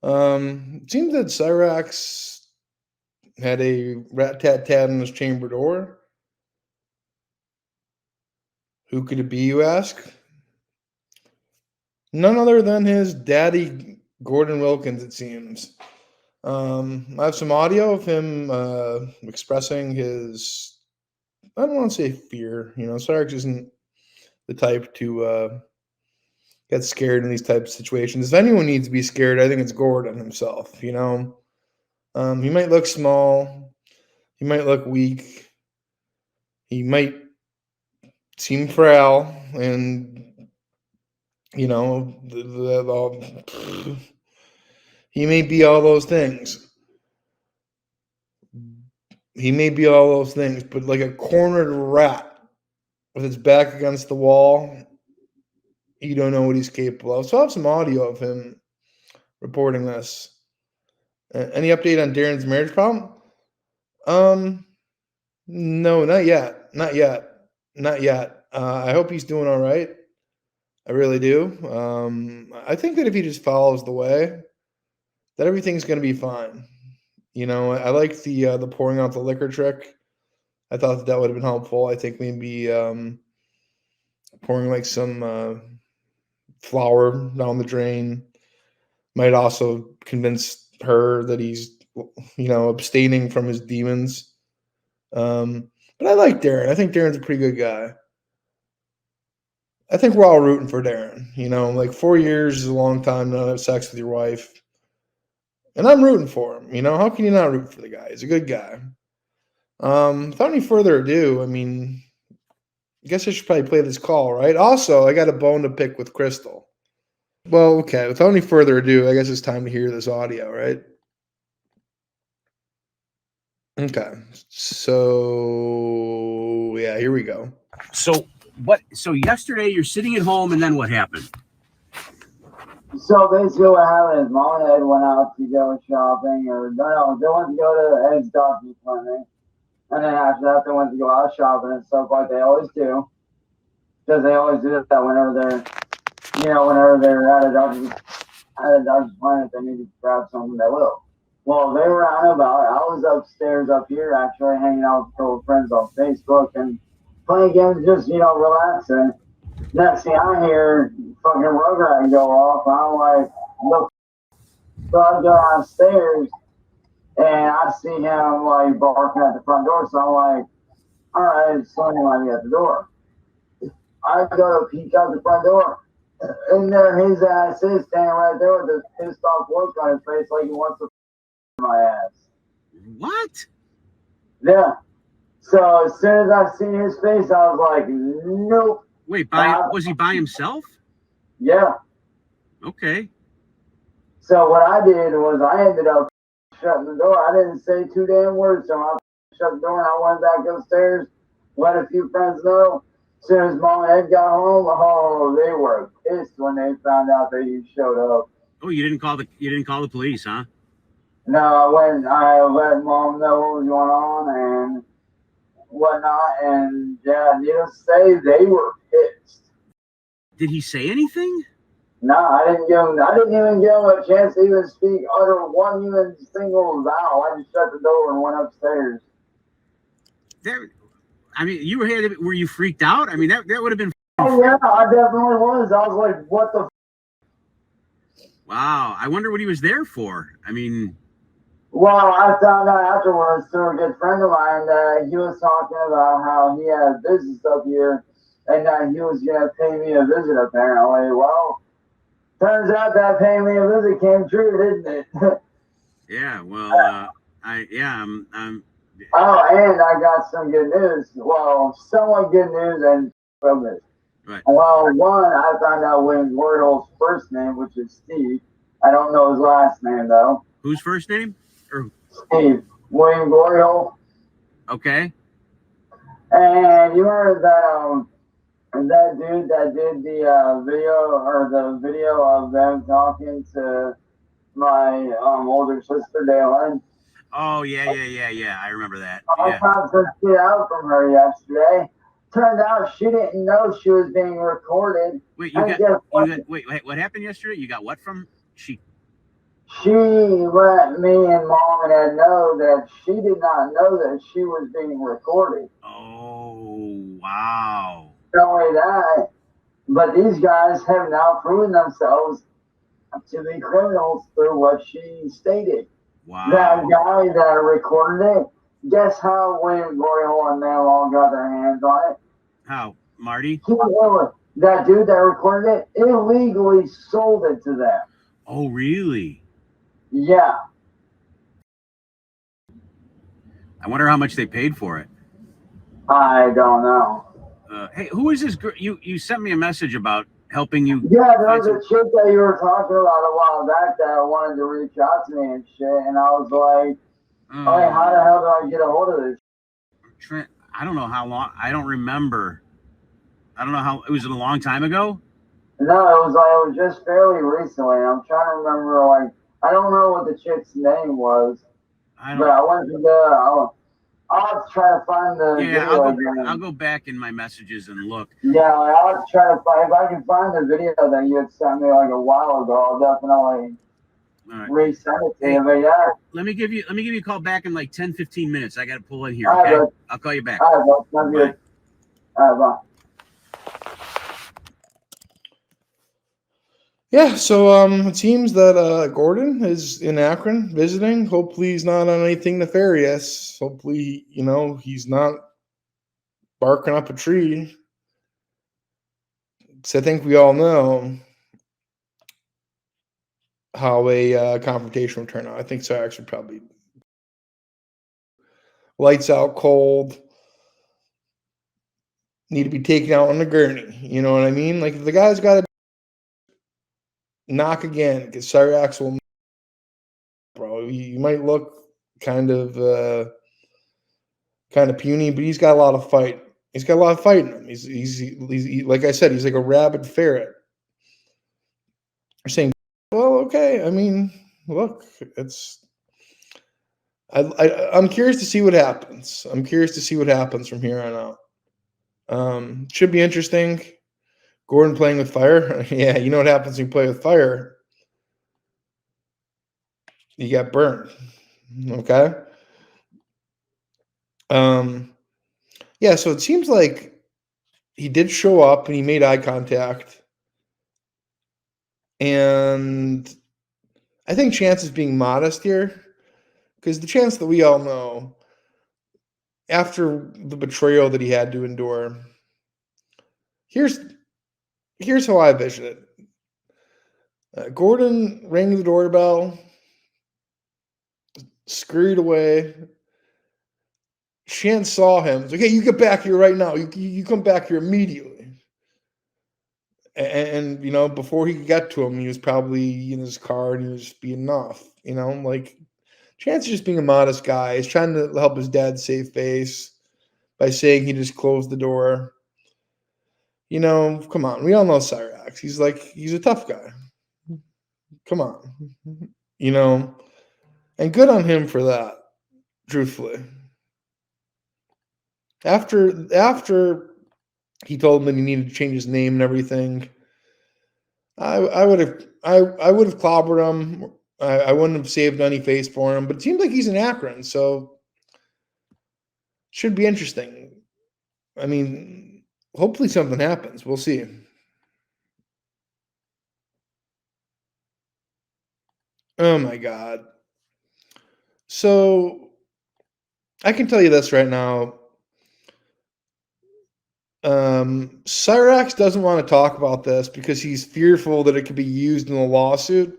It seems that Cyraxx had a rat-tat-tat on his chamber door. Who could it be, you ask? None other than his daddy, Gordon Wilkins, it seems. I have some audio of him expressing his, I don't want to say fear. Cyraxx isn't the type to get scared in these types of situations. If anyone needs to be scared, I think it's Gordon himself. He might look small, he might look weak, he might seem frail, and you know, he may be all those things. He may be all those things, but like a cornered rat with its back against the wall, you don't know what he's capable of. So I have some audio of him reporting this. Any update on Darren's marriage problem? Um, no, not yet. Not yet. Not yet. I hope he's doing all right. I really do. I think that if he just follows the way, that everything's going to be fine. I like the pouring out the liquor trick. I thought that would have been helpful. I think maybe pouring like some flour down the drain might also convince her that he's abstaining from his demons. But I like Darren. I think Darren's a pretty good guy. I think we're all rooting for Darren. Like 4 years is a long time not to have sex with your wife. And I'm rooting for him. How can you not root for the guy? He's a good guy. Without any further ado, I guess I should probably play this call, right? Also, I got a bone to pick with Crystal. Well, okay. Without any further ado, I guess it's time to hear this audio, right? Okay. So, yeah, here we go. So yesterday you're sitting at home, and then what happened? So basically what happened is Mom and Ed went out to go shopping, or no, they went to go to Ed's doctor's clinic. And then after that, they went to go out shopping and stuff like they always do. Because they always do that whenever they're at a doctor's clinic, they need to grab something, they will. Well, they were out and about. I was upstairs up here actually hanging out with a couple of friends on Facebook and playing games, just, relaxing. Next thing I hear, fucking Rugrat go off. I'm like, look. So I go downstairs and I see him like barking at the front door. So I'm like, all right, someone might be at the door. I go to peek out the front door. And there his ass is standing right there with this pissed off look on his face like he wants to my ass. What? Yeah. So as soon as I seen his face, I was like, nope. Wait, was he by himself? Yeah. Okay. So what I did was I ended up shutting the door. I didn't say two damn words, so I shut the door and I went back upstairs, let a few friends know. As soon as Mom and Ed got home, oh, they were pissed when they found out that you showed up. Oh, you didn't call the police, huh? No, I let Mom know what was going on and whatnot, and yeah, needless to say, they were pissed. Did he say anything? No, I didn't even give him a chance to even utter one even single vowel. I just shut the door and went upstairs. You were here. Were you freaked out? That would have been. Oh yeah, I definitely was. I was like, what the? Wow, I wonder what he was there for. Well, I found out afterwards through a good friend of mine that he was talking about how he had business up here and that he was going to pay me a visit, apparently. Well, turns out that paying me a visit came true, didn't it? Yeah, well, Oh, and I got some good news. Well, somewhat good news and from this. Right. Well, one, I found out William Wardle's first name, which is Steve. I don't know his last name, though. Whose first name? Steve. William Wardle. Okay. And you heard that dude that did the video of them talking to my older sister, Daylin. Oh, yeah. I remember that. I found some shit out from her yesterday. Turned out she didn't know she was being recorded. Wait, what happened yesterday? You got what from she? she let me and mom and dad know that she did not know that she was being recorded. Oh, wow. Not only that, but these guys have now proven themselves to be criminals through what she stated. That Wow. guy that recorded it, guess how when Glory Hole and them all got their hands on it? How, Marty? That dude that recorded it illegally sold it to them. Oh, really? Yeah. I wonder how much they paid for it. I don't know. Hey, who is this girl? You sent me a message about helping you. Yeah, there was a chick that you were talking about a while back that wanted to reach out to me and shit, and I was like, "Hey, how the hell do I get a hold of this?" Trent, I don't know how long. I don't remember. I don't know how. It was a long time ago. No, it was just fairly recently. I'm trying to remember. Like, I don't know what the chick's name was, but I went to I'll have to try to find the video again. I'll go back in my messages and look. Yeah, I'll have to try to find, if I can find the video that you had sent me like a while ago, I'll definitely resend it to you. But yeah. Let me give you a call back in like 10, 15 minutes. I got to pull in here. Okay. Okay? I'll call you back. All right, bro. Sounds good. All right, bye. Yeah, so it seems that Gordon is in Akron visiting. Hopefully he's not on anything nefarious. Hopefully, he's not barking up a tree. So I think we all know how a confrontation would turn out. I think Cyraxx would probably lights out cold, need to be taken out on the gurney. You know what I mean? Like, if the guy's got to knock again, because Cyraxx will, bro. You might look kind of puny, but he's got a lot of fight. He's got a lot of fight in him. He's like I said, he's like a rabid ferret. You're saying, well, okay. I mean, look, I'm curious to see what happens. I'm curious to see what happens from here on out. Should be interesting. Gordon playing with fire. Yeah, you know what happens when you play with fire? You get burned. Okay. Yeah, so it seems like he did show up and he made eye contact. And I think Chance is being modest here, because the Chance that we all know, after the betrayal that he had to endure, here's how I vision it. Gordon rang the doorbell, scurried away. Chance saw him. He's like, hey, you get back here right now. You come back here immediately. And before he could get to him, he was probably in his car and he was being off. Like, Chance is just being a modest guy. He's trying to help his dad save face by saying he just closed the door. Come on. We all know Cyraxx. He's a tough guy. Come on. And good on him for that, truthfully. After he told him that he needed to change his name and everything, I would have clobbered him. I wouldn't have saved any face for him. But it seems like he's in Akron, so should be interesting. I mean, hopefully something happens. We'll see. Oh my God. So I can tell you this right now. Cyraxx doesn't want to talk about this because he's fearful that it could be used in a lawsuit.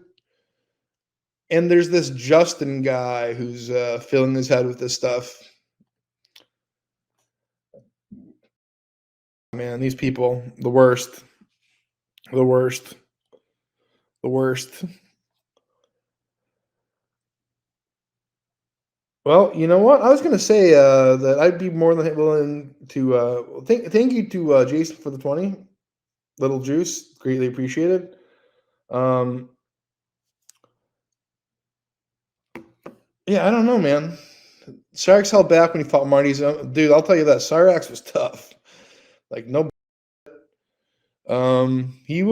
And there's this Justin guy who's filling his head with this stuff. Man, these people, the worst. The worst. The worst. Well, you know what? I was going to say that I'd be more than willing to thank you to Jason for the 20. Little juice. Greatly appreciated. Yeah, I don't know, man. Cyraxx held back when he fought Marty's. Dude, I'll tell you that. Cyraxx was tough. Like, no. It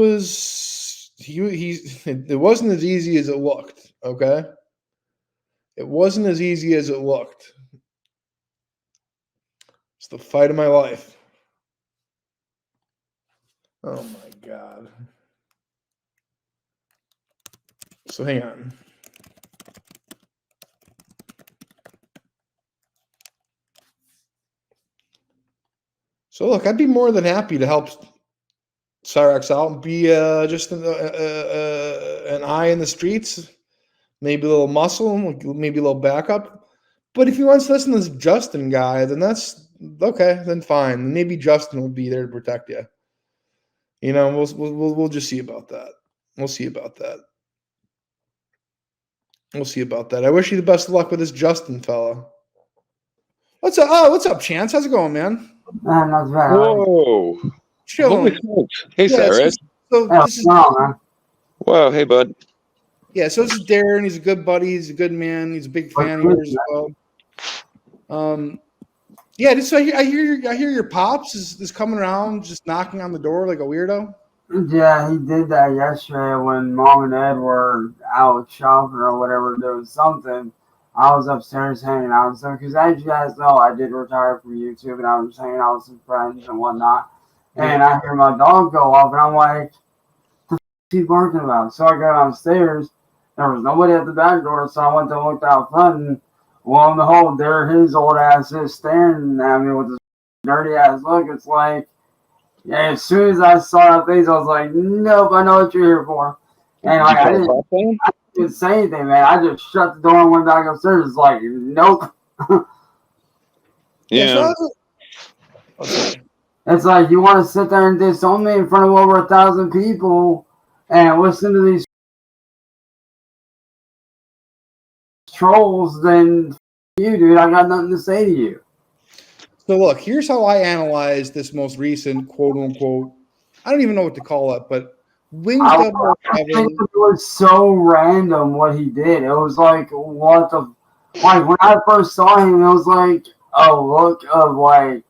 wasn't as easy as it looked. Okay? It wasn't as easy as it looked. It's the fight of my life. Oh my God. So hang on. So look, I'd be more than happy to help Cyraxx out and be just an eye in the streets, maybe a little muscle, maybe a little backup. But if he wants to listen to this Justin guy, then that's okay. Then fine. Maybe Justin will be there to protect you. You know, we'll just see about that. We'll see about that. We'll see about that. I wish you the best of luck with this Justin fella. What's up? Oh, what's up, Chance? How's it going, man? Not bad. Whoa. Chilling. Holy smokes. Hey, Yeah, Cyraxx. So Yeah, this is no, man. Wow. Hey, bud. yeah. So this is Darren. He's a good buddy. He's a good man. He's a big fan of yours as well. Yeah. Just so I hear your pops is coming around, just knocking on the door like a weirdo. Yeah, he did that yesterday when Mom and Ed were out shopping or whatever, doing something. I was upstairs hanging out and stuff because, as you guys know, I did retire from YouTube and I was hanging out with some friends and whatnot. And I hear my dog go off and I'm like, "What the f is he barking about?" So I go downstairs. There was nobody at the back door, so I went to look out front. And lo and behold, there his old ass is staring at me with this dirty ass look. It's like, yeah, as soon as I saw that face, I was like, nope, I know what you're here for. And like, I didn't say anything, man. I just shut the door and went back upstairs. It's like, nope. Yeah. Okay. It's like, you want to sit there and disown me in front of over 1,000 people and listen to these trolls, then you, dude, I got nothing to say to you. So look, here's how I analyze this most recent quote unquote. I don't even know what to call it, but Wings I Kevin. think it was so random what he did. It was like, what the, like when I first saw him, it was like a look of like,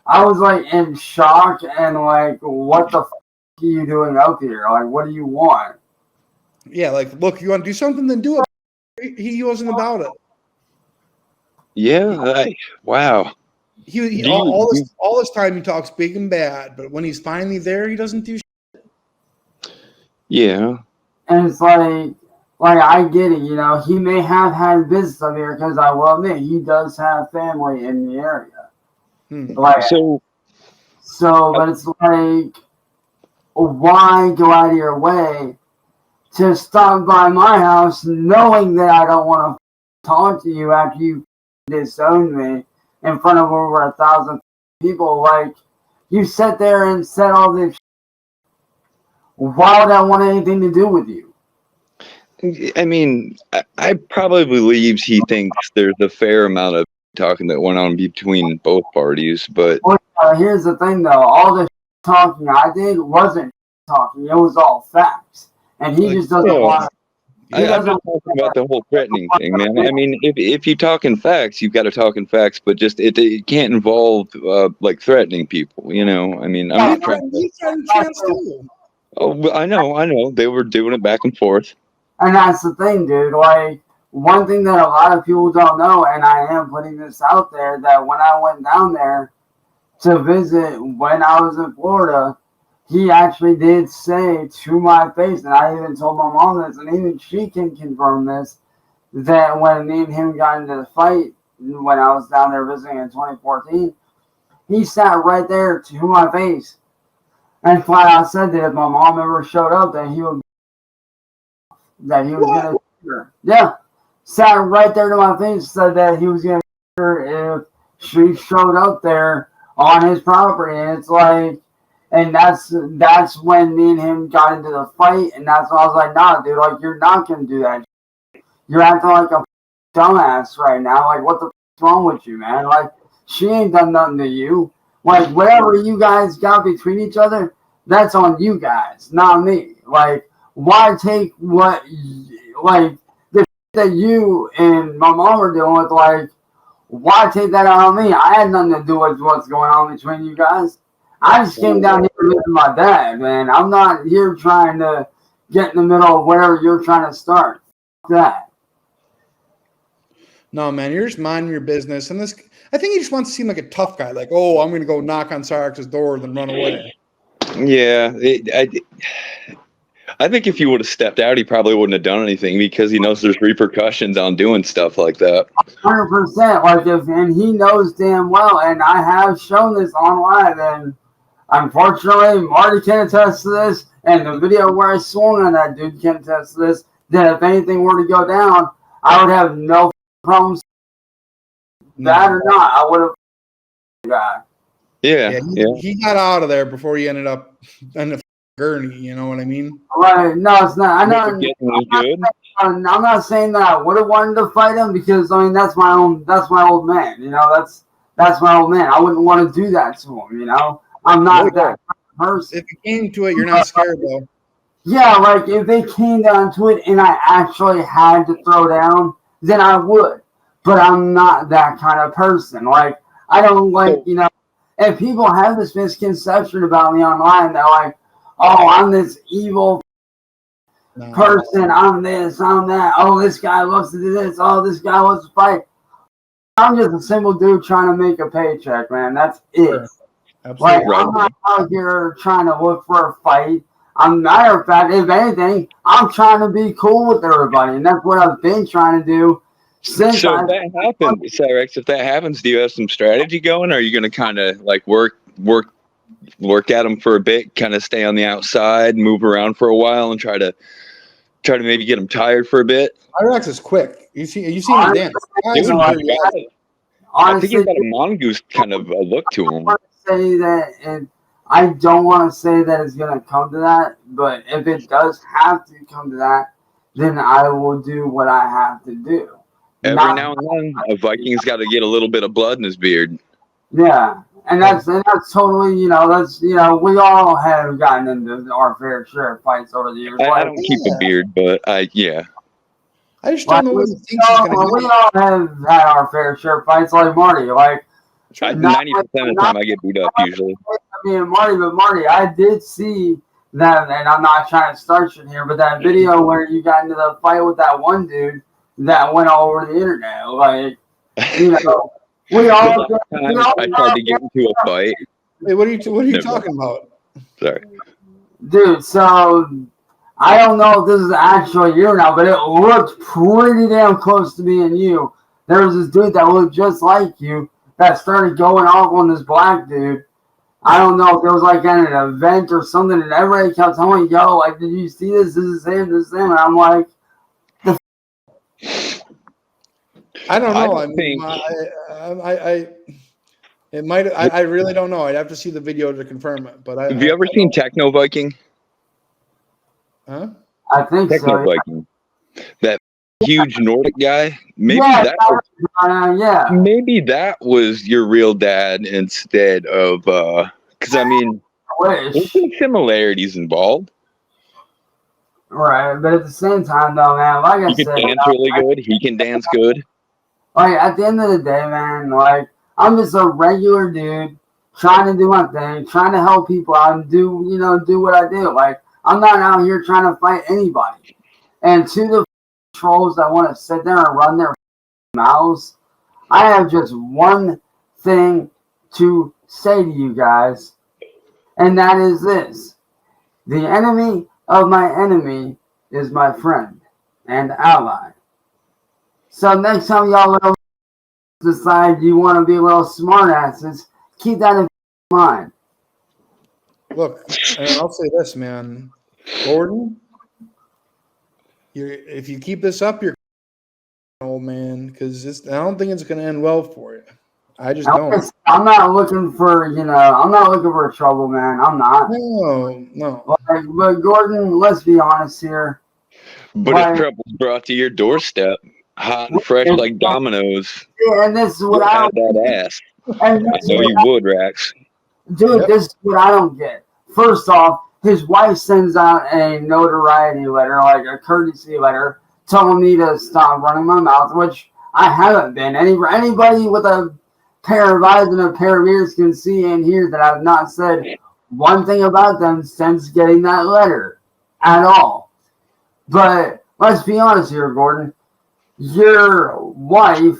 I was like in shock and like, what the f are you doing up here? Like, what do you want? Yeah, like, look, you want to do something, then do it. He wasn't about it. Yeah. Wow. He all this time he talks big and bad, but when he's finally there, he doesn't do shit. Yeah. And it's like I get it, you know, he may have had business up here because I will admit he does have family in the area. Like, So, but it's like, why go out of your way to stop by my house knowing that I don't want to talk to you after you disowned me in front of over 1,000 people? Like, you sat there and said all this shit. Why would I want anything to do with you? I mean, I probably believes he thinks there's a fair amount of talking that went on between both parties, but Well, here's the thing, though. All the talking I did wasn't talking. It was all facts. And he just doesn't want to. I'm just talking about the whole threatening thing, man. I mean, if you talk in facts, you've got to talk in facts, but just it can't involve like threatening people, you know. I mean, I'm not trying to. Oh, I know. They were doing it back and forth. And that's the thing, dude. Like, one thing that a lot of people don't know, and I am putting this out there, that when I went down there to visit when I was in Florida, he actually did say to my face, and I even told my mom this, and even she can confirm this, that when me and him got into the fight when I was down there visiting in 2014, he sat right there to my face and flat out said that if my mom ever showed up, that he was gonna shoot her. Yeah, sat right there to my face, said that he was gonna shoot her if she showed up there on his property. And it's like, and that's when me and him got into the fight, and that's when I was like, nah, dude, like, you're not gonna do that. You're acting like a dumbass right now. Like, what the f is wrong with you, man? Like, she ain't done nothing to you. Like, whatever you guys got between each other, that's on you guys, not me. Like, why take what, like, the that you and my mom are doing with, like, why take that out on me? I had nothing to do with what's going on between you guys. I just came down here to visit my dad, man. I'm not here trying to get in the middle of wherever you're trying to start. that. No, man, you're just minding your business. And this, I think he just wants to seem like a tough guy. Like, oh, I'm going to go knock on Cyraxx's door and then run away. Yeah, I think if he would have stepped out, he probably wouldn't have done anything because he knows there's repercussions on doing stuff like that. 100%. Like, and he knows damn well, and I have shown this online, and unfortunately, Marty can attest to this, and the video where I swung on that dude can attest to this, that if anything were to go down, I would have no problems. That or not, I would have guy. Yeah, He got out of there before he ended up in the gurney. You know what I mean? Right? No, it's not. I'm good. not saying that I would have wanted to fight him because I mean that's my old man. You know, that's my old man. I wouldn't want to do that to him. You know, I'm not that person. If it came to it, you're not scared though. Yeah, like if they came down to it and I actually had to throw down, then I would. But I'm not that kind of person. Like I don't like, you know, and people have this misconception about me online. They're like, oh, I'm this evil person. I'm this, I'm that. Oh, this guy loves to do this. Oh, this guy wants to fight. I'm just a simple dude trying to make a paycheck, man. That's it. Sure. Absolutely. Like, I'm not out here trying to look for a fight. Matter of fact, if anything, I'm trying to be cool with everybody, and that's what I've been trying to do since. So if that happens, Cyraxx, if that happens, do you have some strategy going? Or are you going to kind of like work at them for a bit, kind of stay on the outside, move around for a while, and try to maybe get them tired for a bit? Cyraxx is quick. You see him dance. I think he's got a mongoose kind of look to him. Say that, and I don't want to say that it's going to come to that, but if it does have to come to that, then I will do what I have to do. Every now and then, a Viking's got to get a little bit of blood in his beard. Yeah, and that's totally, you know, we all have gotten into our fair share of fights over the years. I don't keep a beard, but I just don't know what he thinks he's going to do. We all have had our fair share of fights, like Marty. Like 90% of the time, I get beat up usually. Me and Marty, but Marty, I did see that, and I'm not trying to start shit here, but that video where you got into the fight with that one dude that went all over the internet, like, you know, we all. I tried to get into a fight. Wait, what are you talking about? Sorry, dude. So I don't know if this is actually you now, but it looked pretty damn close to me and you. There was this dude that looked just like you that started going off on this black dude. I don't know if it was like at an event or something, and everybody kept telling me, yo, like, did you see this? This is him, this is him. And I'm like, I don't know. I really don't know. I'd have to see the video to confirm it. But have you ever seen Techno Viking? Huh? I think Techno so. Viking. That huge Nordic guy. Maybe maybe that was your real dad instead of because I mean there's some similarities involved. Right, but at the same time though, man, like I said, he can dance really good. He can dance good. Like at the end of the day, man, like I'm just a regular dude trying to do my thing, trying to help people out and do what I do. Like I'm not out here trying to fight anybody. And to the trolls that want to sit there and run their mouths, I have just one thing to say to you guys, and that is this: the enemy of my enemy is my friend and ally. So next time y'all little decide you want to be little smartasses, keep that in mind. Look, and I'll say this, man, Gordon. If you keep this up, you're old man, because I don't think it's going to end well for you. I just don't. I'm not looking for, I'm not looking for trouble, man. I'm not. No. But Gordon, let's be honest here. But if trouble's brought to your doorstep, hot and fresh like Domino's, yeah, and this is what I don't that ass. And I know you would, Rax. Dude, This is what I don't get. First off, his wife sends out a notoriety letter, like a courtesy letter, telling me to stop running my mouth, which I haven't been. Anybody with a pair of eyes and a pair of ears can see and hear that I've not said one thing about them since getting that letter at all. But let's be honest here, Gordon. Your wife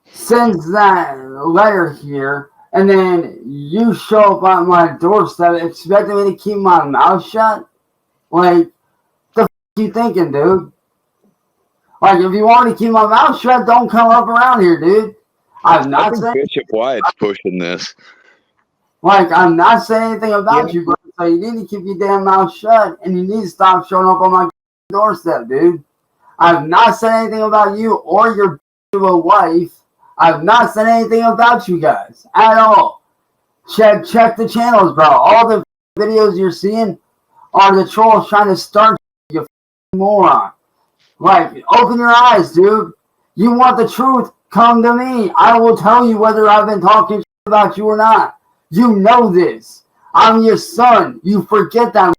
sends that letter here, and then you show up on my doorstep expecting me to keep my mouth shut? Like, the f*** you thinking, dude? Like, if you want me to keep my mouth shut, don't come up around here, dude. I'm not saying Bishop Wyatt's pushing this. Like, I'm not saying anything about you, bro. So you need to keep your damn mouth shut, and you need to stop showing up on my doorstep, dude. I've not said anything about you or your wife. I've not said anything about you guys at all. Check the channels, bro. All the videos you're seeing are the trolls trying to start you moron. Like, open your eyes, dude. You want the truth? Come to me. I will tell you whether I've been talking about you or not. You know this. I'm your son. You forget that.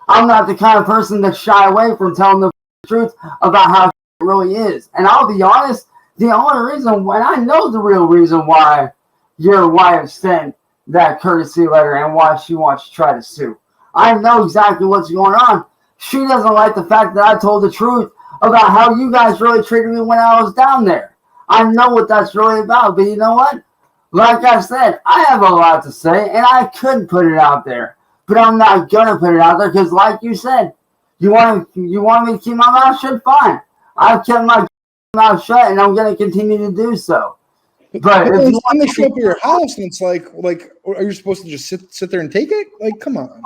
I'm not the kind of person that shy away from telling the truth about how it really is. And I'll be honest, the only reason, and I know the real reason why your wife sent that courtesy letter and why she wants to try to sue. I know exactly what's going on. She doesn't like the fact that I told the truth about how you guys really treated me when I was down there. I know what that's really about, but you know what? Like I said, I have a lot to say, and I could put it out there, but I'm not gonna put it out there because, like you said, you want me to keep my mouth shut? Fine. I've kept my mouth shut, and I'm gonna continue to do so. But if you want to show up at your house, and it's like, are you supposed to just sit there and take it? Like, come on.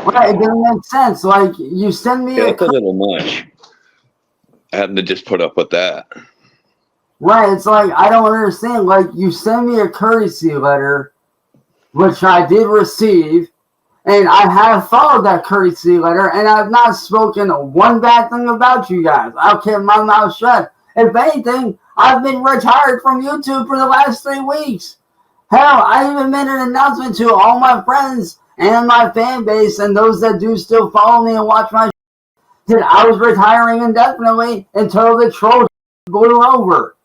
Right, it doesn't make sense. Like, you send me that's a little much. Having to just put up with that. Right, it's like, I don't understand. Like, you send me a courtesy letter, which I did receive, and I have followed that courtesy letter, and I've not spoken one bad thing about you guys. I've kept my mouth shut. If anything, I've been retired from YouTube for the last 3 weeks. Hell, I even made an announcement to all my friends and my fan base and those that do still follow me and watch my that I was retiring indefinitely until the troll blew over.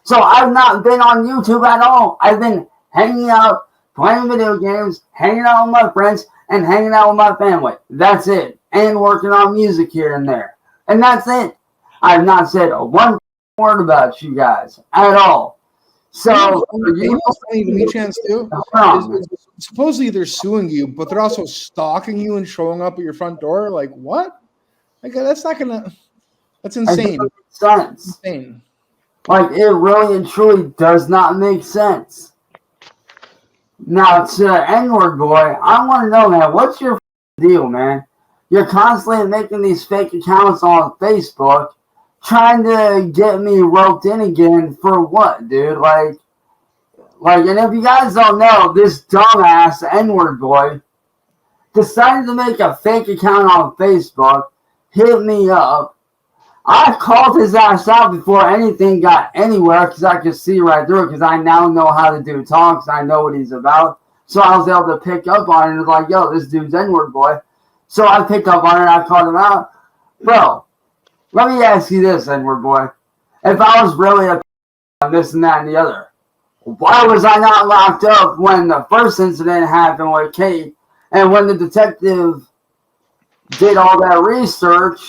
So I've not been on YouTube at all. I've been hanging out, playing video games, hanging out with my friends, and hanging out with my family. That's it. And working on music here and there. And that's it. I've not said one word about you guys at all. So you chance too. Supposedly they're suing you, but they're also stalking you and showing up at your front door. Like what? Like that's not gonna. That's insane. Sense. Insane. Like it really and truly does not make sense. Now to N-word boy, I want to know, man, what's your deal, man? You're constantly making these fake accounts on Facebook, trying to get me roped in again for what, dude? Like, and if you guys don't know, this dumbass N-word boy decided to make a fake account on Facebook, hit me up. I called his ass out before anything got anywhere because I could see right through it because I now know how to do talks. I know what he's about. So I was able to pick up on it and was like, yo, this dude's N-word boy. So I picked up on it and I called him out. Bro, let me ask you this, N-word boy. If I was really a on this and that and the other, why was I not locked up when the first incident happened with Kate and when the detective did all that research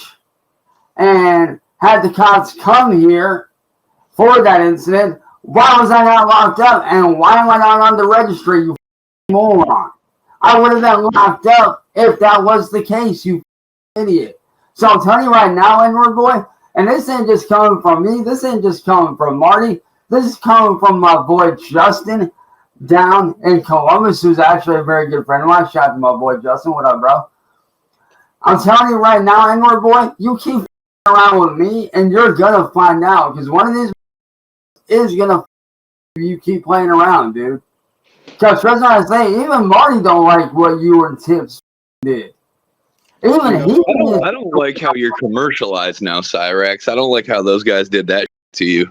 and had the cops come here for that incident? Why was I not locked up? And why am I not on the registry, you moron? I would have been locked up if that was the case, you idiot. So I'm telling you right now, N-word boy, and this ain't just coming from me. This ain't just coming from Marty. This is coming from my boy Justin down in Columbus, who's actually a very good friend of mine. Shout out to my boy Justin. What up, bro? I'm telling you right now, N-word boy, you keep around with me and you're gonna find out because one of these is gonna you keep playing around, dude. Because trust me, I say, even Marty don't like what you and Tips did. Even I don't like how you're commercialized now, Cyraxx. I don't like how those guys did that to you.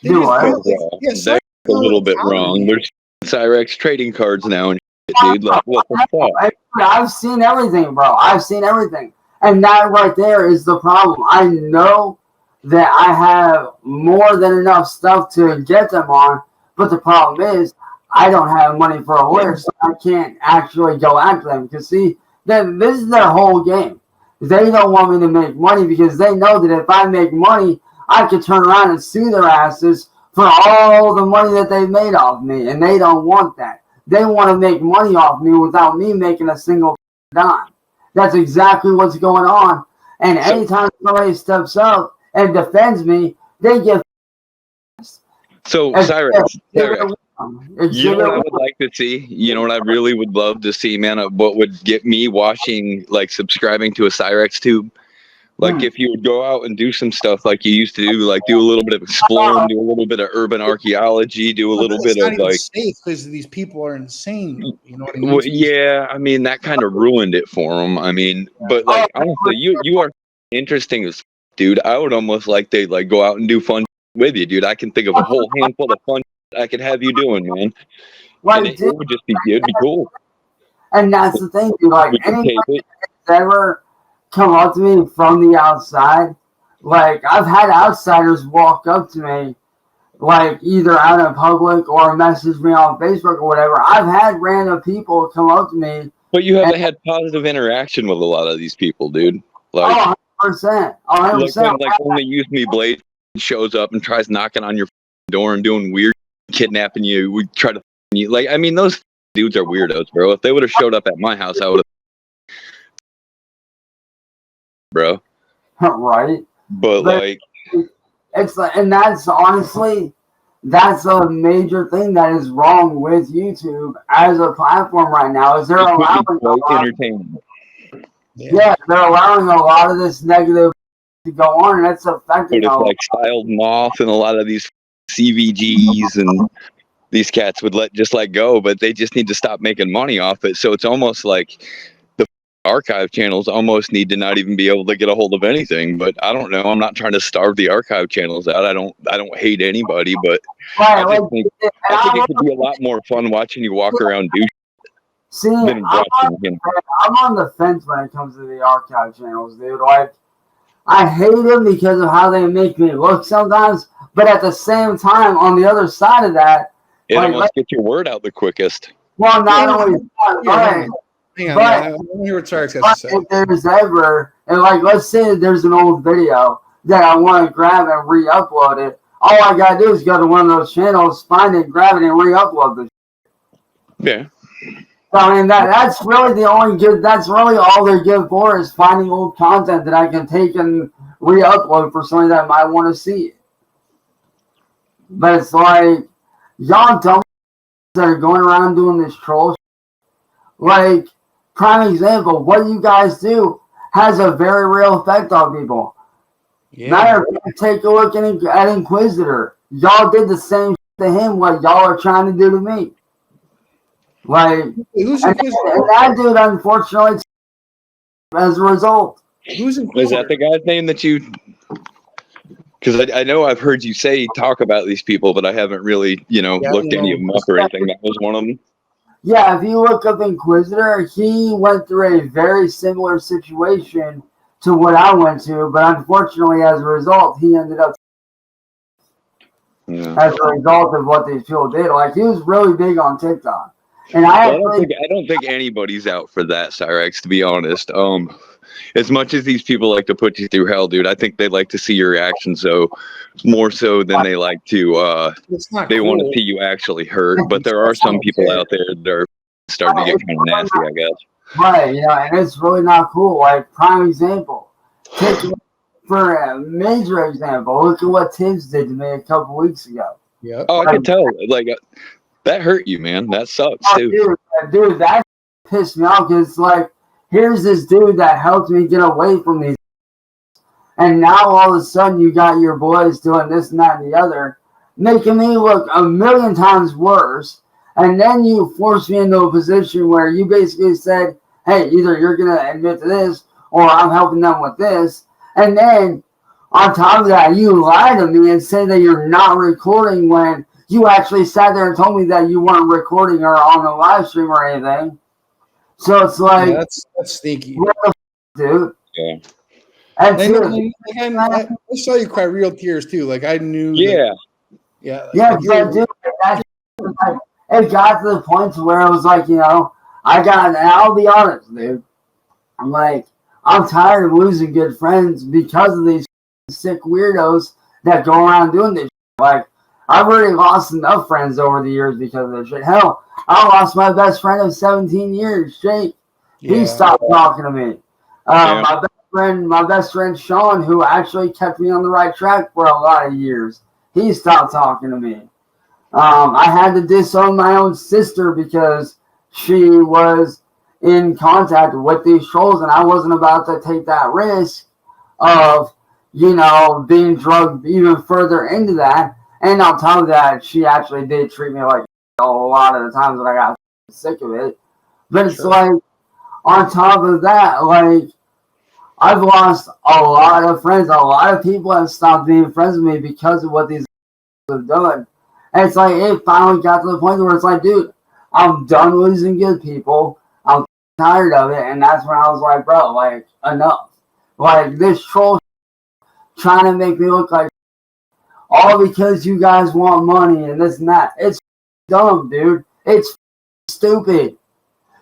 That's a little bit wrong. There's Cyraxx trading cards now and shit, dude. Like, what the fuck? I've seen everything, bro. I've seen everything. And that right there is the problem. I know that I have more than enough stuff to get them on, but the problem is I don't have money for a lawyer, so I can't actually go after them. Because see, Then this is their whole game. They don't want me to make money because they know that if I make money, I could turn around and sue their asses for all the money that they made off me, and they don't want that. They want to make money off me without me making a single dime. That's exactly what's going on. And anytime somebody steps up and defends me, they get. So, Cyraxx, you know what I would like to see? You know what I really would love to see, man? What would get me watching, like subscribing to a Cyraxx tube? Like if you would go out and do some stuff like you used to do, like do a little bit of exploring, do a little bit of urban archaeology, do a little bit of like. Safe because these people are insane. You know what I mean? Well, yeah, I mean that kind of ruined it for them. I mean, but like honestly, you are interesting as dude. I would almost like to like go out and do fun with you, dude. I can think of a whole handful of fun I could have you doing, man. And it would just be, it'd be cool. And that's the thing, dude. Like anybody that's ever come up to me from the outside, like I've had outsiders walk up to me, like either out in public or message me on Facebook or whatever. I've had random people come up to me. But you haven't had positive interaction with a lot of these people, dude. Like, 100%. 100%. Like when they use me blade shows up and tries knocking on your door and doing weird kidnapping you. We try to you like. I mean, those dudes are weirdos, bro. If they would have showed up at my house, I would have, bro. Right. But like, it's like, and that's honestly, that's a major thing that is wrong with YouTube as a platform right now. Is they're allowing entertainment. Yeah, they're allowing a lot of this negative to go on, and it's affecting. But it's like Styled Moth and a lot of these CVGs and these cats would just let go, but they just need to stop making money off it. So it's almost like the archive channels almost need to not even be able to get a hold of anything. But I don't know. I'm not trying to starve the archive channels out. I don't hate anybody, but I think it could be a lot more fun watching you walk around do. See, I'm on the fence when it comes to the archive channels, dude. Like, I hate them because of how they make me look sometimes, but at the same time, on the other side of that, it almost gets your word out the quickest. Well, not only that, if there's ever, and like, let's say there's an old video that I want to grab and re-upload it, all I gotta do is go to one of those channels, find it, grab it, and re-upload it. Yeah. I mean, that's really the only good, that's really all they're good for is finding old content that I can take and re-upload for somebody that might want to see it. But it's like, y'all dumb that are going around doing this troll shit. Like, prime example, what you guys do has a very real effect on people. Yeah. Matter of fact, take a look at Inquisitor. Y'all did the same to him what y'all are trying to do to me. Like, and that dude, unfortunately, as a result. Is that the guy's name that you? Because I know I've heard you talk about these people, but I haven't really, looked any of them up or anything. That was one of them. Yeah, if you look up Inquisitor, he went through a very similar situation to what I went to, but unfortunately, as a result, he ended up as a result of what these people did. Like, he was really big on TikTok. And I don't think anybody's out for that, Cyraxx, to be honest. As much as these people like to put you through hell, dude, I think they like to see your reaction, so more so than they like to they want to see you actually hurt. But there are some people out there that are starting to get kind of nasty, I guess. Right, and it's really not cool. Like, prime example. For a major example, look at what Tibbs did to me a couple weeks ago. Yeah. Oh, I could tell. Like, that hurt you, man. That sucks, too. Dude, that pissed me off because, like, here's this dude that helped me get away from these. And now all of a sudden you got your boys doing this and that and the other, making me look a million times worse. And then you forced me into a position where you basically said, hey, either you're going to admit to this or I'm helping them with this. And then on top of that, you lie to me and say that you're not recording when you actually sat there and told me that you weren't recording or on the live stream or anything. So it's like, that's sneaky, what the dude. Yeah. And I saw you cry real tears too. Like I knew. Yeah. But dude, it got to the point to where it was like, and I'll be honest, dude. Like, I'm tired of losing good friends because of these sick weirdos that go around doing this shit. Like, I've already lost enough friends over the years because of this shit. Hell, I lost my best friend of 17 years, Jake. He stopped talking to me. My best friend Sean, who actually kept me on the right track for a lot of years, he stopped talking to me. I had to disown my own sister because she was in contact with these trolls, and I wasn't about to take that risk of, being drugged even further into that. And on top of that, she actually did treat me like a lot of the times that I got sick of it. But it's like, on top of that, like, I've lost a lot of friends. A lot of people have stopped being friends with me because of what these have done. And it's like, it finally got to the point where it's like, dude, I'm done losing good people. I'm tired of it. And that's when I was like, bro, like, enough. Like, this troll trying to make me look like all because you guys want money and this and that. It's dumb, dude. It's stupid.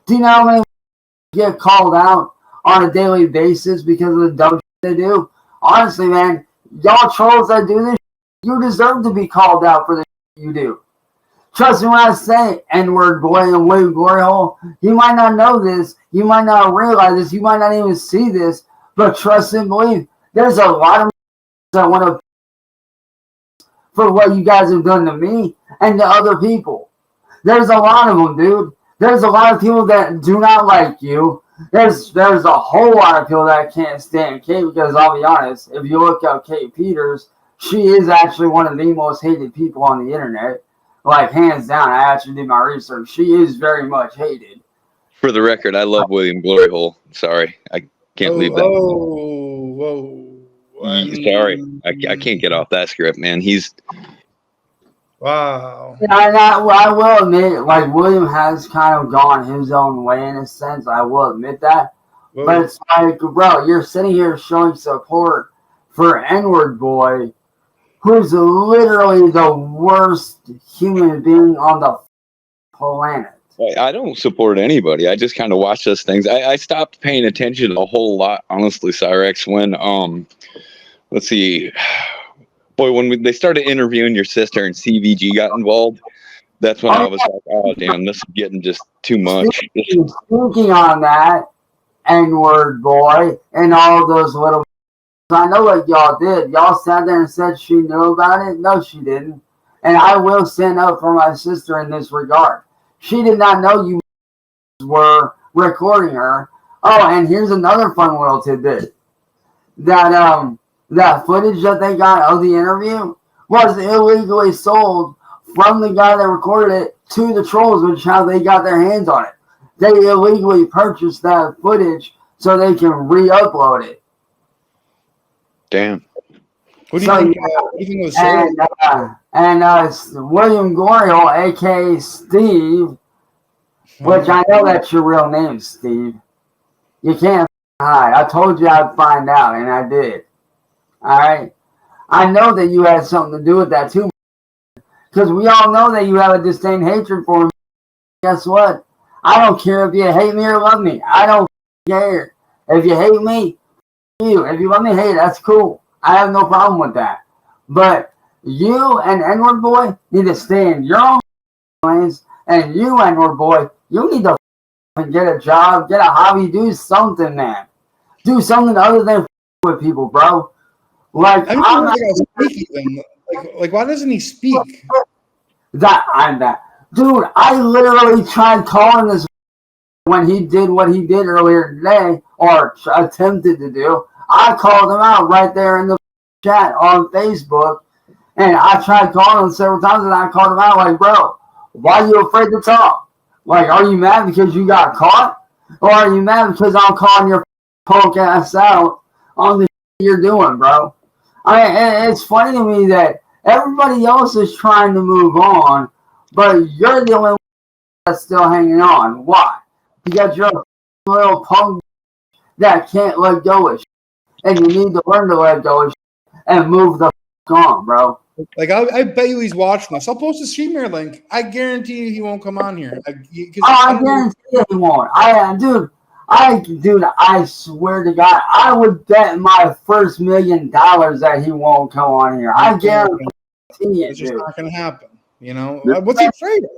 Do you know how many get called out on a daily basis because of the dumb shit they do? Honestly, man, y'all trolls that do this, you deserve to be called out for the shit you do. Trust me when I say N-word boy and William Glory Hole. You might not know this. You might not realize this. You might not even see this. But trust and believe, there's a lot of that want to for what you guys have done to me and to other people. There's a lot of them, dude. There's a lot of people that do not like you. There's a whole lot of people that can't stand Kate, because I'll be honest, if you look up Kate Peters, she is actually one of the most hated people on the internet. Like, hands down, I actually did my research. She is very much hated. For the record, I love William Glory Hole. Sorry, I can't leave that. Sorry, I can't get off that script, man. He's wow. Yeah, I will admit, like, William has kind of gone his own way in a sense. I will admit that. Whoa. But it's like, bro, you're sitting here showing support for N-word boy, who's literally the worst human being on the planet. I don't support anybody. I just kind of watch those things. I stopped paying attention a whole lot, honestly, Cyraxx, when let's see, boy, when they started interviewing your sister and CVG got involved, that's when I was like, oh damn, this is getting just too much. Speaking on that, N-word boy, and all those little, I know what y'all did. Y'all sat there and said she knew about it. No, she didn't. And I will stand up for my sister in this regard. She did not know you were recording her. Oh, and here's another fun little tidbit. That footage that they got of the interview was illegally sold from the guy that recorded it to the trolls, which is how they got their hands on it. They illegally purchased that footage so they can re-upload it. Damn. What do you think was sold? And William Goriel, a.k.a. Steve, which I know that's your real name, Steve. You can't hide. I told you I'd find out, and I did. All right? I know that you had something to do with that, too, because we all know that you have a disdain hatred for me. Guess what? I don't care if you hate me or love me. I don't care. If you hate me, you. If you love me, hey, that's cool. I have no problem with that. But you and N-word boy need to stay in your own lanes, and you, N-word boy, you need to get a job, get a hobby, do something, man. Do something other than with people, bro. Like, I'm not speak even. Like, why doesn't he speak? Dude, I literally tried calling this when he did what he did earlier today, or attempted to do. I called him out right there in the chat on Facebook, and I tried calling him several times, and I called him out like, bro, why are you afraid to talk? Like, are you mad because you got caught? Or are you mad because I'm calling your punk ass out on the shit you're doing, bro? I mean, it's funny to me that everybody else is trying to move on, but you're the only one that's still hanging on. Why? Because you're a little punk that can't let go of shit. And you need to learn to let go of shit and move the on, bro. Like, I bet you he's watching this. I'll post a streamer link. I guarantee you he won't come on here. I guarantee you he won't. Dude, Dude, I swear to God, I would bet my first $1 million that he won't come on here. I guarantee it, It's just dude. not going to happen. You know, what's he afraid of?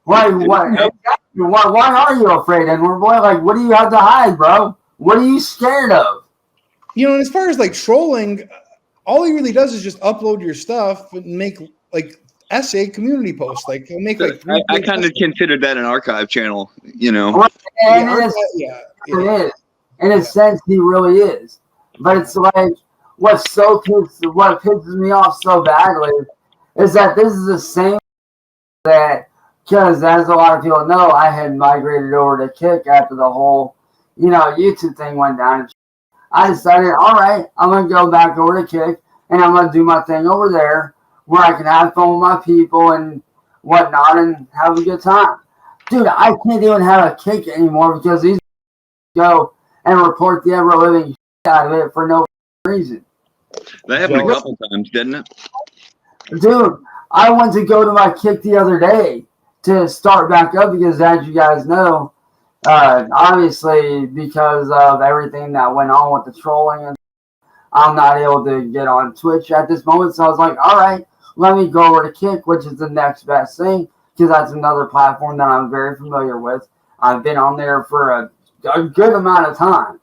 Why are you afraid, Edward boy? Like, what do you have to hide, bro? What are you scared of? You know, and as far as like trolling, all he really does is just upload your stuff and make like essay community posts. Like he'll make like I kind of consider that an archive channel, you know. And yeah. It is. In a sense, he really is. But it's like what pisses me off so badly is that this is the same that, because as a lot of people know, I had migrated over to Kick after the whole, YouTube thing went down. I decided, all right, I'm going to go back over to Kick and I'm going to do my thing over there where I can have fun with my people and whatnot and have a good time. Dude, I can't even have a Kick anymore because these go and report the ever-living out of it for no reason. That happened a couple times, didn't it? Dude, I went to go to my Kick the other day to start back up because, as you guys know, obviously because of everything that went on with the trolling, and I'm not able to get on Twitch at this moment. So I was like, all right, let me go over to Kick, which is the next best thing because that's another platform that I'm very familiar with. I've been on there for a good amount of time.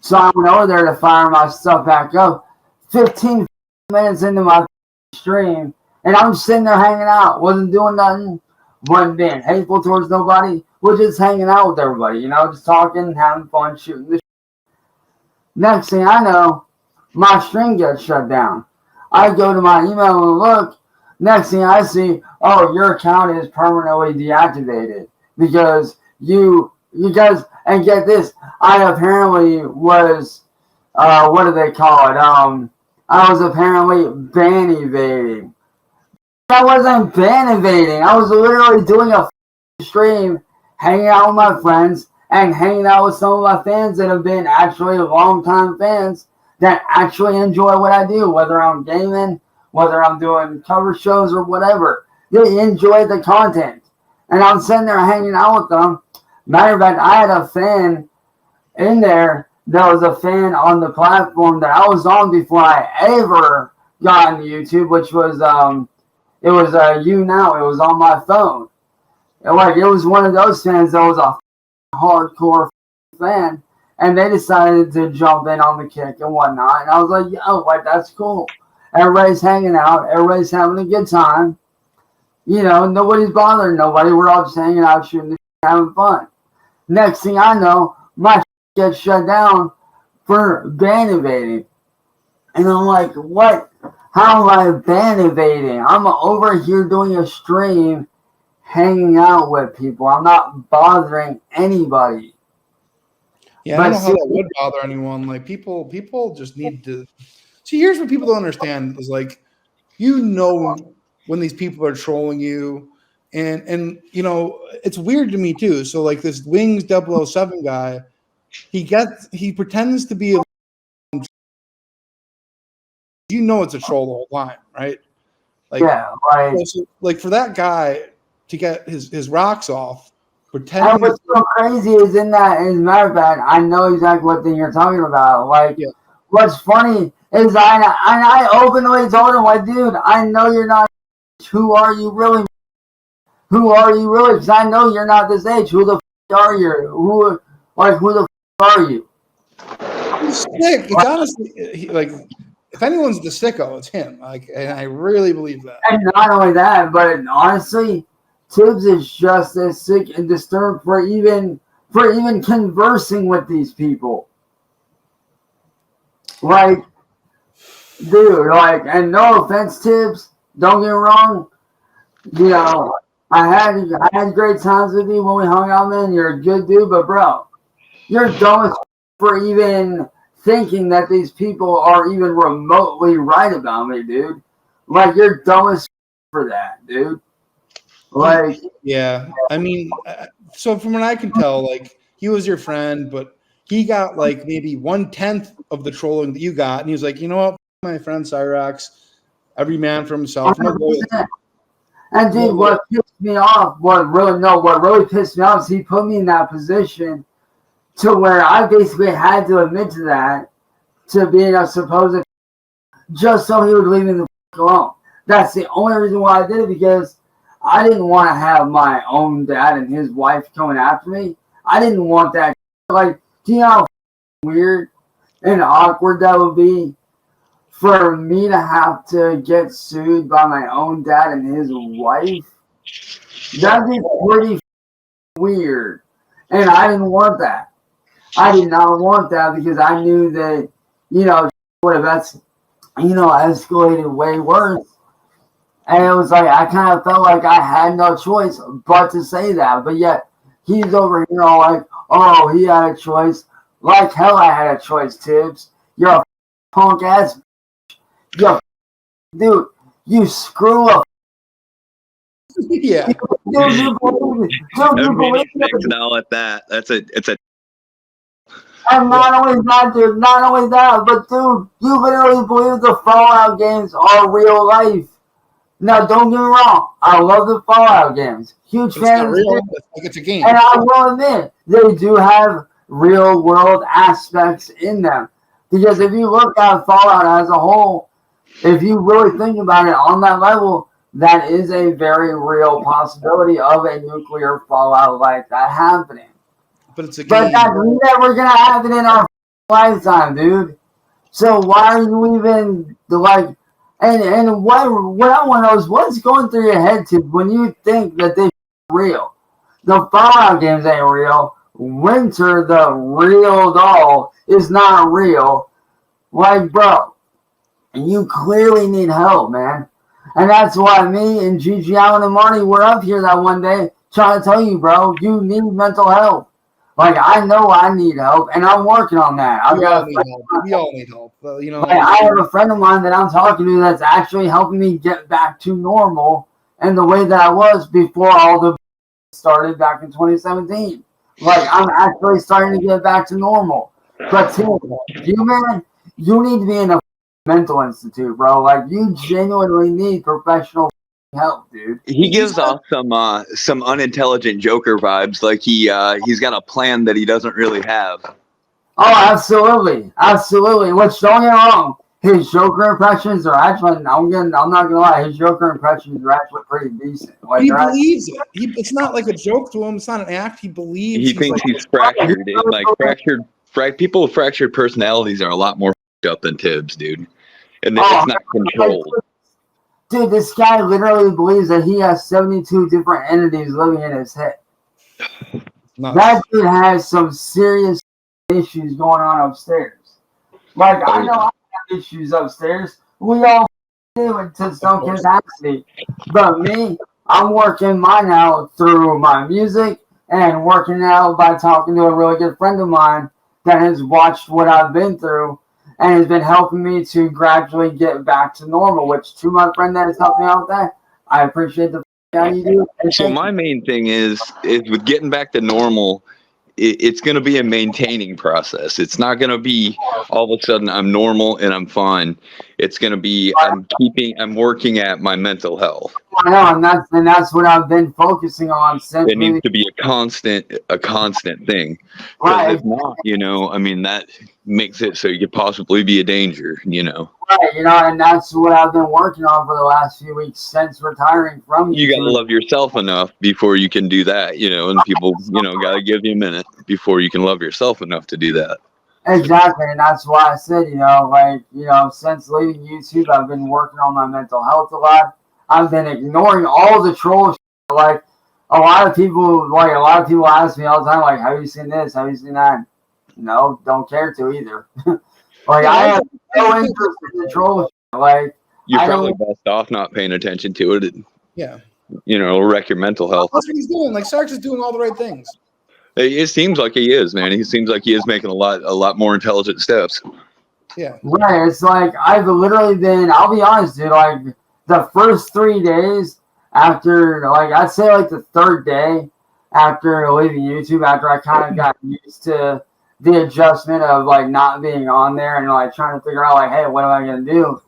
So I went over there to fire my stuff back up. 15 minutes into my stream, and I'm sitting there hanging out. Wasn't doing nothing. Wasn't being hateful towards nobody. We're just hanging out with everybody, just talking, having fun, shooting the shit. Next thing I know, my stream gets shut down. I go to my email and look. Next thing I see, oh, your account is permanently deactivated because you guys, and get this, I apparently was, what do they call it? I was apparently ban evading. I wasn't ban evading. I was literally doing a stream, hanging out with my friends, and hanging out with some of my fans that have been actually long-time fans that actually enjoy what I do, whether I'm gaming, whether I'm doing cover shows or whatever. They enjoy the content. And I'm sitting there hanging out with them. Matter of fact, I had a fan in there that was a fan on the platform that I was on before I ever got into YouTube, which was it was YouNow. It was on my phone. And it was one of those fans that was a hardcore fan, and they decided to jump in on the Kick and whatnot. And I was like, yo, that's cool. Everybody's hanging out. Everybody's having a good time. Nobody's bothering nobody. We're all just hanging out, shooting the shit, having fun. Next thing I know, my shit gets shut down for ban evading. And I'm like, what? How am I ban evading? I'm over here doing a stream, hanging out with people. I'm not bothering anybody. Yeah, I don't know how that would bother anyone. Like people just need to see. Here's what people don't understand is like, when these people are trolling you, and it's weird to me too. So like this Wings 007 guy, he pretends to be it's a troll the whole time, right? Like, yeah, right. So, like for that guy to get his rocks off, pretending. And what's so crazy is as a matter of fact, I know exactly what thing you're talking about. What's funny is I openly told him, like, dude, I know you're not. Who are you really? Who are you really? Because I know you're not this age. Who the are you? Who the are you? He's sick. It's honestly if anyone's the sicko, it's him. And I really believe that. And not only that, but honestly, Tibbs is just as sick and disturbed for even conversing with these people. Dude, and no offense, Tibbs, don't get me wrong. I had great times with you when we hung out, man. You're a good dude, but bro, you're dumb as for even thinking that these people are even remotely right about me, dude. You're dumb as for that, dude. Yeah, I mean, so from what I can tell, he was your friend, but he got maybe 1/10 of the trolling that you got, and he was like, you know what, my friend Cyraxx, every man for himself. And dude, what pissed me off, what really pissed me off is he put me in that position to where I basically had to admit to that, to being a supposed, just so he would leave me the alone. That's the only reason why I did it, because I didn't want to have my own dad and his wife coming after me. I didn't want that. Like, do you know how weird and awkward that would be for me to have to get sued by my own dad and his wife? That'd be pretty weird. And I didn't want that. I did not want that, because I knew that, would have escalated way worse. And it was like, I kind of felt like I had no choice but to say that. But yet, he's over here all like, oh, he had a choice. Like hell I had a choice, Tibbs. You're a punk ass. Dude, you screw up. Yeah. Dude, you believe it. Now at that. It's a. And not only that, but dude, you literally believe the Fallout games are real life. Now, don't get me wrong. I love the Fallout games. Huge fan of real. It's like it's a game. And I will admit, they do have real world aspects in them. Because if you look at Fallout as a whole, if you really think about it on that level, that is a very real possibility of a nuclear fallout like that happening. But it's a game. But that's never going to happen in our lifetime, dude. So why are you even, like, and what I want to know is what's going through your head, too, when you think that this is real. The Fallout games ain't real. Winter, the real doll, is not real. Like, bro, you clearly need help, man. And that's why me and Gigi Allen and Marty were up here that one day trying to tell you, bro, you need mental health. Like, I know I need help, and I'm working on that. We all need help. Like, I have a friend of mine that I'm talking to that's actually helping me get back to normal and the way that I was before all the started back in 2017. Like, I'm actually starting to get back to normal. But Tim, you need to be in a mental institute, bro. Like, you genuinely need professional help, dude. He gives off some unintelligent Joker vibes, like he's got a plan that he doesn't really have. Oh, absolutely. Which, don't get me wrong, his Joker impressions are actually, I'm not gonna lie, his Joker impressions are actually pretty decent. Like, he believes it. It's not like a joke to him. It's not an act. He believes. He thinks he's fractured. People with fractured personalities are a lot more up than Tibbs, dude. And it's not controlled. Dude, this guy literally believes that he has 72 different entities living in his head. That dude has some serious issues going on upstairs. Like, I know I have issues upstairs. We all do it to some capacity. But me, I'm working mine out through my music and working out by talking to a really good friend of mine that has watched what I've been through and has been helping me to gradually get back to normal, which to my friend that has helped me out with that, I appreciate the how you do. So my main thing is with getting back to normal, it's going to be a maintaining process. It's not going to be all of a sudden I'm normal and I'm fine. It's going to be I'm working at my mental health. I know, and that's what I've been focusing on since. It needs to be a constant thing. Right. If not, I mean, that makes it so you could possibly be a danger, Right, and that's what I've been working on for the last few weeks since retiring from you. You got to love yourself enough before you can do that, and people, got to give you a minute before you can love yourself enough to do that. Exactly, and that's why I said, since leaving YouTube, I've been working on my mental health a lot. I've been ignoring all the troll shit. Like, a lot of people ask me all the time, like, have you seen this? Have you seen that? No, don't care to either. Like, I have no interest in the troll shit. Like, you're probably best off not paying attention to it. Yeah. It'll wreck your mental health. That's what he's doing. Like, Cyraxx is doing all the right things. It seems like he is, man. He seems like he is making a lot more intelligent steps. Yeah. Right. It's like I've literally been. I'll be honest, dude. Like the first 3 days after, I'd say the third day after leaving YouTube, after I kind of got used to the adjustment of not being on there and trying to figure out hey, what am I gonna do?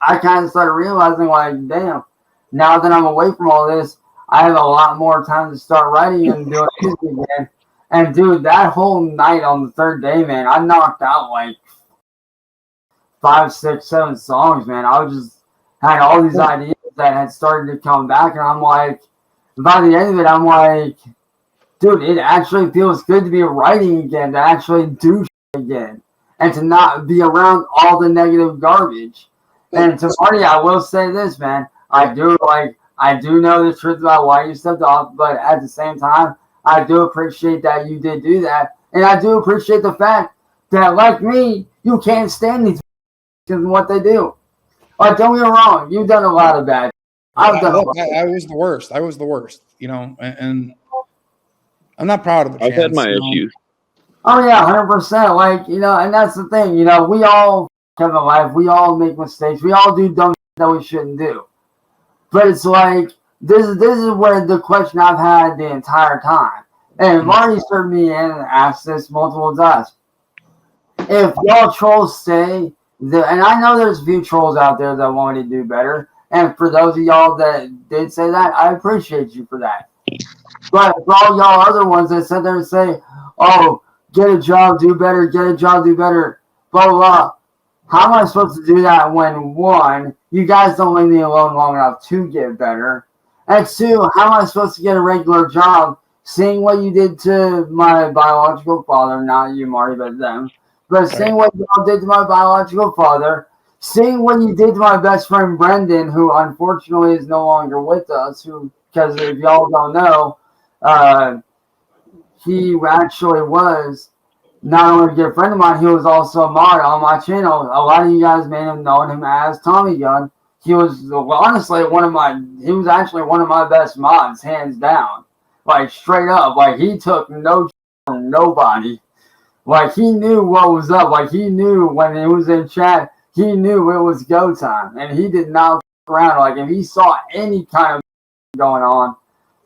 I kind of started realizing damn, now that I'm away from all this, I have a lot more time to start writing and doing music again. And dude, that whole night on the third day, man, I knocked out like 5, 6, 7 songs, man. I was just had all these ideas that had started to come back, and I'm like, by the end of it, I'm like, dude, it actually feels good to be writing again, to actually do shit again, and to not be around all the negative garbage. And to Marty, I will say this, man, I do know the truth about why you stepped off, but at the same time, I do appreciate that you did do that, and I do appreciate the fact that, like me, you can't stand these and what they do. Like, don't get me wrong, you've done a lot of bad. I was the worst. I was the worst, you know, and I'm not proud of it. I've had my issues. Oh yeah, 100%. Like, you know, and that's the thing. You know, we all have a life. We all make mistakes. We all do dumb shit that we shouldn't do. But it's like this is where the question I've had the entire time. And Marty's heard me and asked this multiple times. If y'all trolls stay, and I know there's a few trolls out there that want me to do better. And for those of y'all that did say that, I appreciate you for that. But for all y'all other ones that sit there and say, oh, get a job, do better, get a job, do better, blah, blah, blah. How am I supposed to do that when, one, you guys don't leave me alone long enough to get better? And two, how am I supposed to get a regular job seeing what you did to my biological father, not you, Marty, but them, but seeing what y'all did to my biological father, seeing what you did to my best friend Brendan, who unfortunately is no longer with us, because if y'all don't know, he actually was not only a good friend of mine, he was also a mod on my channel. A lot of you guys may have known him as Tommy Gun. He was honestly he was actually one of my best mods, hands down. Like, straight up. Like, he took no from nobody. Like, he knew what was up. Like, he knew when he was in chat, he knew it was go time. And he did not around. Like, if he saw any kind of going on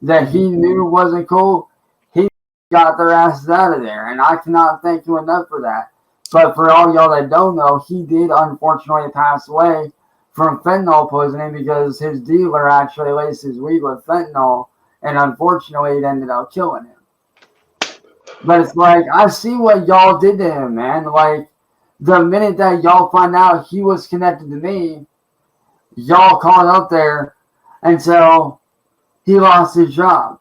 that he knew wasn't cool, he got their asses out of there. And I cannot thank you enough for that. But for all y'all that don't know, he did unfortunately pass away from fentanyl poisoning because his dealer actually laced his weed with fentanyl. And unfortunately, it ended up killing him. But it's like, I see what y'all did to him, man. Like, the minute that y'all find out he was connected to me, y'all called up there until he lost his job.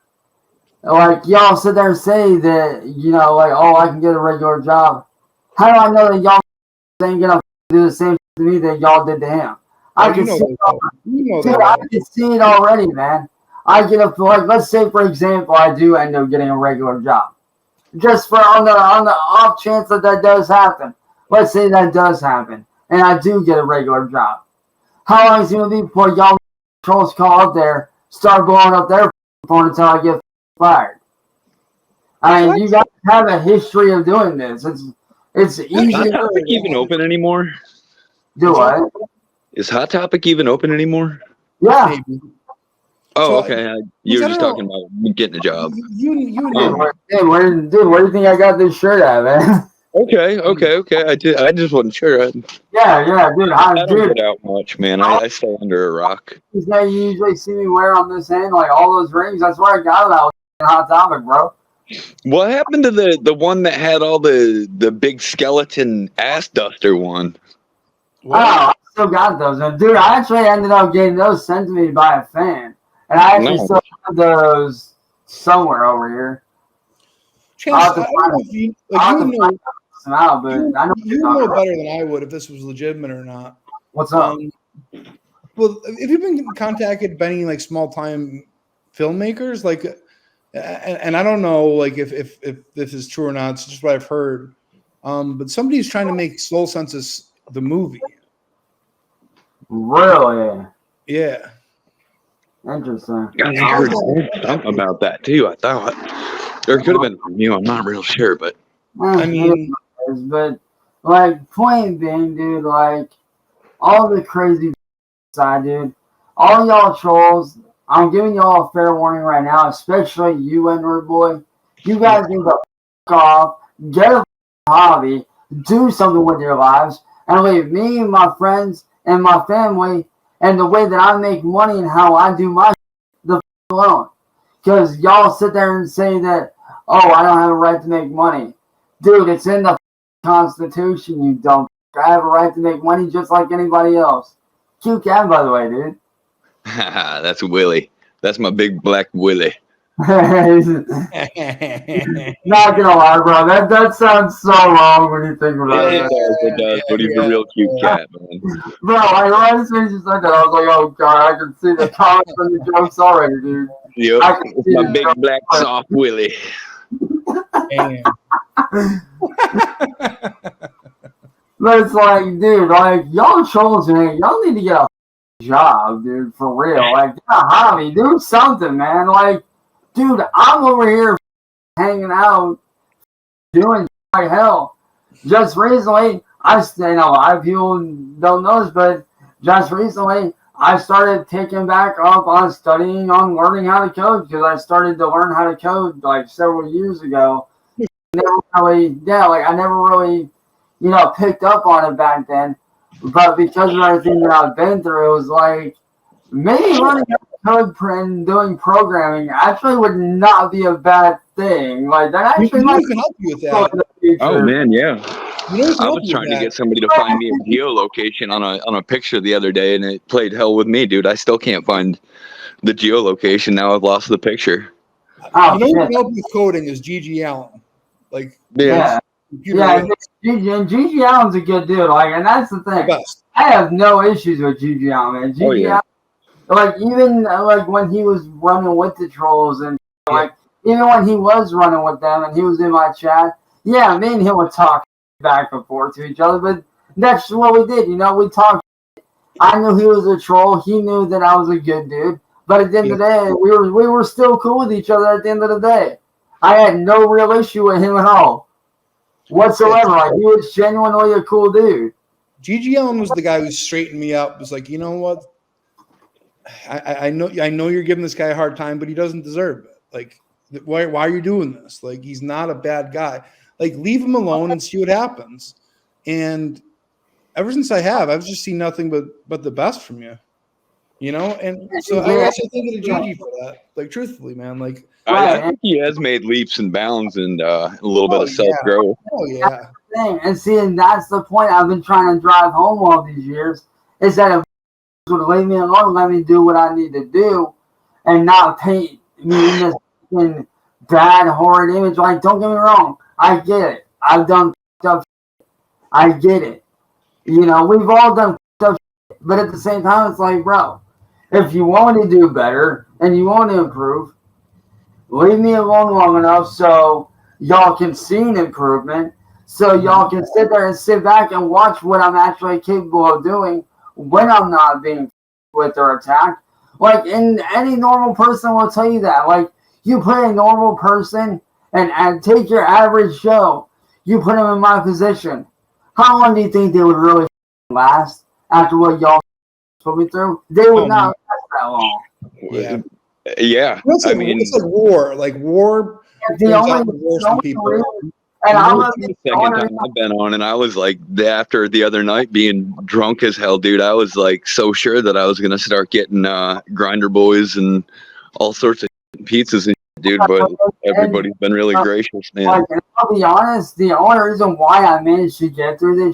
Like, y'all sit there and say that, you know, like, oh, I can get a regular job. How do I know that y'all ain't gonna do the same to me that y'all did to him? I can see it already. Dude, I can see it already, man. I get up, like, let's say, for example, I do end up getting a regular job. Just for on the off chance that does happen. Let's say that does happen, and I do get a regular job. How long is it going to be before y'all trolls call up there, start blowing up their phone until I get fired? I mean, you guys have a history of doing this. It's easy. Is Hot Topic even open anymore? Do what? Is Hot Topic even open anymore? Yeah. Maybe. Oh, So, okay. You were just talking about getting a job. You Dude, where do you think I got this shirt at, man? Okay. I just wasn't sure. Yeah, dude. I don't get out much, man. I stay under a rock. That you usually see me wear on this hand, like all those rings. That's where I got it out. Hot Topic, bro. What happened to the one that had all the big skeleton ass duster one? What? Oh, I still got those. And dude, I actually ended up getting those sent to me by a fan. And I actually still have those somewhere over here. Chance, I don't know if you know better than I would if this was legitimate or not. What's up? Well, if you've been contacted by any like small time filmmakers, like, and I don't know like if this is true or not, it's just what I've heard. But somebody's trying to make Soul Census the movie. Really? Yeah. Interesting. I heard something about that too. I thought there could have been from you. I'm not real sure, but I mean, but like, point being, dude, like all the crazy side, dude, all y'all trolls. I'm giving y'all a fair warning right now, especially you, Edward boy. You guys need to f off, get a hobby, do something with your lives, and leave me and my friends and my family and the way that I make money and how I do my the alone. Because y'all sit there and say that, oh, I don't have a right to make money. Dude, it's in the Constitution, you dumb. I have a right to make money just like anybody else. Cute cat, by the way, dude. That's Willie. That's my big black Willie. Not gonna lie, bro. That sounds so wrong when you think about It it. does, but he's a real cute cat, man. Bro, I realized when you said that, I was like, oh god, I can see the comments and the jokes already, dude. Yep, I can see my the big jokes black already. soft Willie. But it's like, dude, like, y'all trolls, man, y'all need to get a job, dude, for real. Like, hobby, do something, man. Like, dude, I'm over here hanging out, doing like hell. Just recently, a lot of people don't know this, but just recently, I started picking back up on studying on learning how to code because I started to learn how to code like several years ago. I never really, picked up on it back then. But because of everything that I've been through, it was like maybe learning how to code and doing programming actually would not be a bad thing. Like that actually might can help you with that. Oh man, yeah. I was trying to that. get somebody to find me a geolocation on a picture the other day, and it played hell with me, dude. I still can't find the geolocation. Now I've lost the picture. Oh, you know who shit. can help with coding is G.G. Allen. Like, Yeah. computer Yeah, work. Gigi Allen's a good dude. Like, and that's the thing. Best. I have no issues with Gigi Allen, man. Gigi yeah. Allen, like even like when he was running with the trolls and like even when he was running with them and he was in my chat, yeah, me and him would talk back and forth to each other. But that's what we did, we talked. I knew he was a troll. He knew that I was a good dude. But at the end of the day, we were still cool with each other. At the end of the day, I had no real issue with him at all. Whatsoever. Like, he was genuinely a cool dude. G.G. Allen was the guy who straightened me up. Was like, you know what? I know you're giving this guy a hard time, but he doesn't deserve it. Like, why are you doing this? Like, he's not a bad guy. Like, leave him alone and see what happens. And ever since I've just seen nothing but the best from you. And so I actually think of Gigi for that. Like, truthfully, man. Like, I think he has made leaps and bounds and a little bit of self-growth. Oh, yeah. And see, and that's the point I've been trying to drive home all these years, is that if would leave me alone, let me do what I need to do, and not paint me in this bad, horrid image. Like, don't get me wrong. I get it. I've done stuff. I get it. We've all done stuff. But at the same time, it's like, bro, if you want to do better and you want to improve, leave me alone long enough so y'all can see an improvement, so y'all can sit there and sit back and watch what I'm actually capable of doing when I'm not being with or attacked. Like, and any normal person will tell you that. Like, you put a normal person and take your average Joe, you put them in my position. How long do you think they would really last after what y'all put me through? They would not last that long. Yeah. Yeah. It's like war. Like, war. The only people. And the second time I've been on, and I was like, after the other night being drunk as hell, dude, I was like so sure that I was gonna start getting grinder boys and all sorts of pizzas and dude, but everybody's been really gracious, man. Like, and I'll be honest, the only reason why I managed to get through this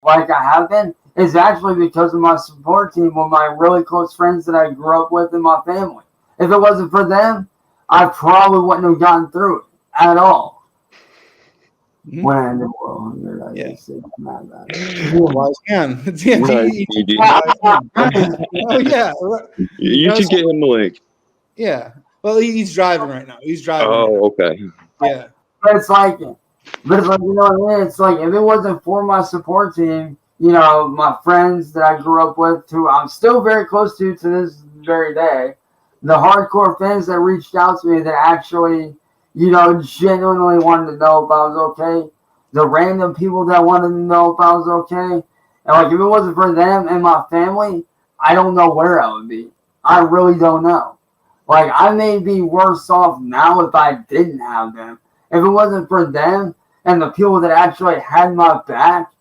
like I have been is actually because of my support team with my really close friends that I grew up with in my family. If it wasn't for them, I probably wouldn't have gotten through it at all. Mm-hmm. When I knew well, You should get him the link. Yeah. Well, he's driving right now. He's driving. Oh, okay. Yeah. But it's like, you know what I mean? It's like, if it wasn't for my support team, my friends that I grew up with, who I'm still very close to this very day, the hardcore fans that reached out to me that actually, genuinely wanted to know if I was okay, the random people that wanted to know if I was okay, and like, if it wasn't for them and my family, I don't know where I would be. I really don't know. Like, I may be worse off now if I didn't have them. If it wasn't for them and the people that actually had my back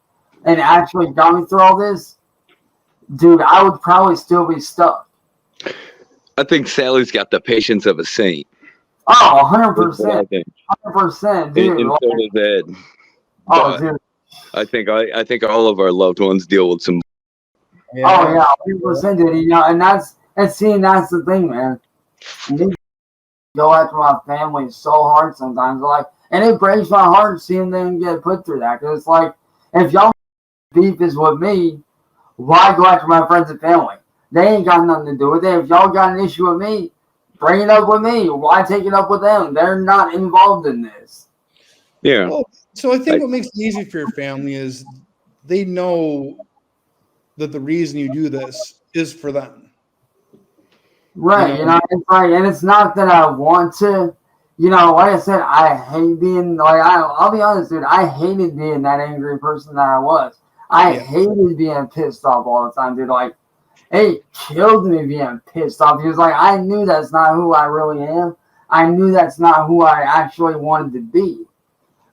and actually got me through all this, dude, I would probably still be stuck. I think Sally's got the patience of a saint. Oh, That's what I 100%. think. 100%, dude. And so does Ed. Oh, But dude. I think all of our loved ones deal with some. Oh, yeah, 100%, dude. You know, and that's the thing, man. Me go after my family so hard sometimes, like, and it breaks my heart seeing them get put through that. Because it's like, if y'all beef is with me, why go after my friends and family? They ain't got nothing to do with it. If y'all got an issue with me, bring it up with me. Why take it up with them? They're not involved in this. Yeah. Well, so I think what makes it easy for your family is they know that the reason you do this is for them. Right, You know? it's like, and it's not that I want to, like I said, I hate being, like, I'll be honest, dude, I hated being that angry person that I was. I hated being pissed off all the time, dude. Like, it killed me being pissed off. He was like, I knew that's not who I really am. I knew that's not who I actually wanted to be.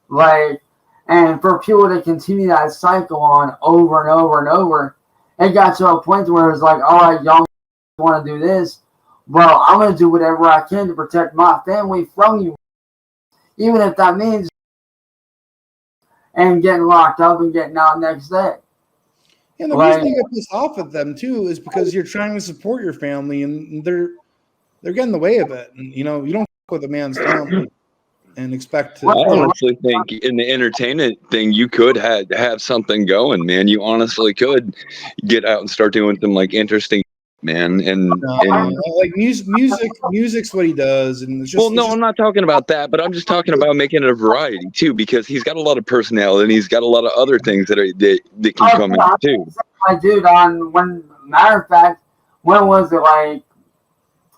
Like, and for people to continue that cycle on over and over and over, it got to a point where it was like, all right, y'all want to do this. Well, I'm going to do whatever I can to protect my family from you. Even if that means and getting locked up and getting out next day. And the reason you get pissed off at them too is because you're trying to support your family and they're getting in the way of it. And you don't fuck with a man's family and expect to. I honestly think in the entertainment thing, you could have something going, man. You honestly could get out and start doing some like interesting, man. And like music's what he does, and it's just. I'm not talking about that, but I'm just talking about making it a variety too, because he's got a lot of personality and he's got a lot of other things that can come in too. My dude, matter of fact, when was it, like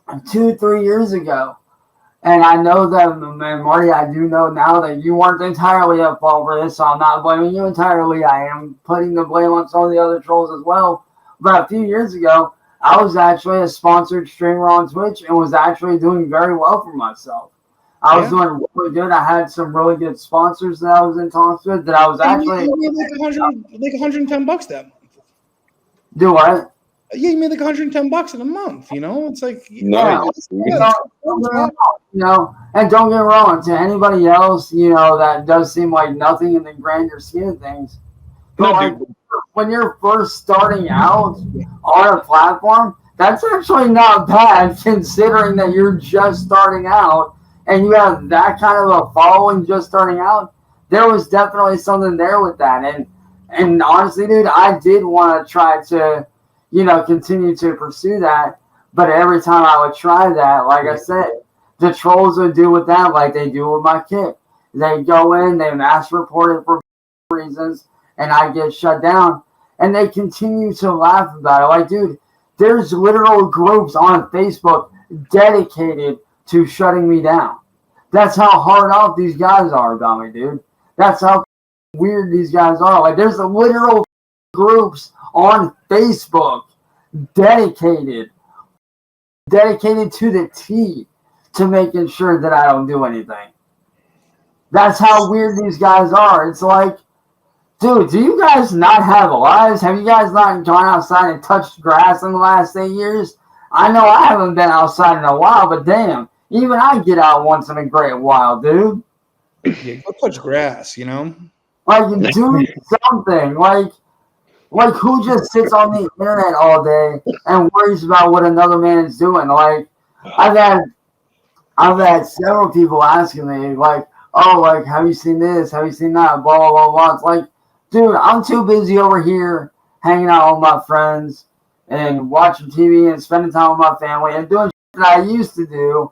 2-3 years ago? And I know that, man, Marty, I do know now that you weren't entirely at fault for this, so I'm not blaming you entirely. I am putting the blame on some of the other trolls as well. But a few years ago, I was actually a sponsored streamer on Twitch and was actually doing very well for myself. I was doing really good. I had some really good sponsors that I was in talks with that I was actually... You made like $110 that month. Do what? Yeah, you made like $110 in a month. It's like nice. And don't get me wrong, to anybody else, that does seem like nothing in the grander scheme of things. But when you're first starting out on a platform, that's actually not bad considering that you're just starting out and you have that kind of a following just starting out. There was definitely something there with that. And honestly, dude, I did want to try to continue to pursue that. But every time I would try that, like I said, the trolls would do with that like they do with my kid. They go in, they mass report it for reasons, and I get shut down. And they continue to laugh about it. Like, dude, there's literal groups on Facebook dedicated to shutting me down. That's how hard off these guys are about me, dude. That's how weird these guys are. Like, there's literal groups on Facebook dedicated to the T to making sure that I don't do anything. That's how weird these guys are. It's like, dude, do you guys not have lives? Have you guys not gone outside and touched grass in the last 8 years? I know I haven't been outside in a while, but damn, even I get out once in a great while, dude. Yeah, go touch grass, Like, do something. Like, who just sits on the internet all day and worries about what another man is doing? Like, I've had several people asking me, like, oh, like, have you seen this? Have you seen that? Blah, blah, blah, blah. It's like, dude, I'm too busy over here hanging out with my friends and watching TV and spending time with my family and doing shit that I used to do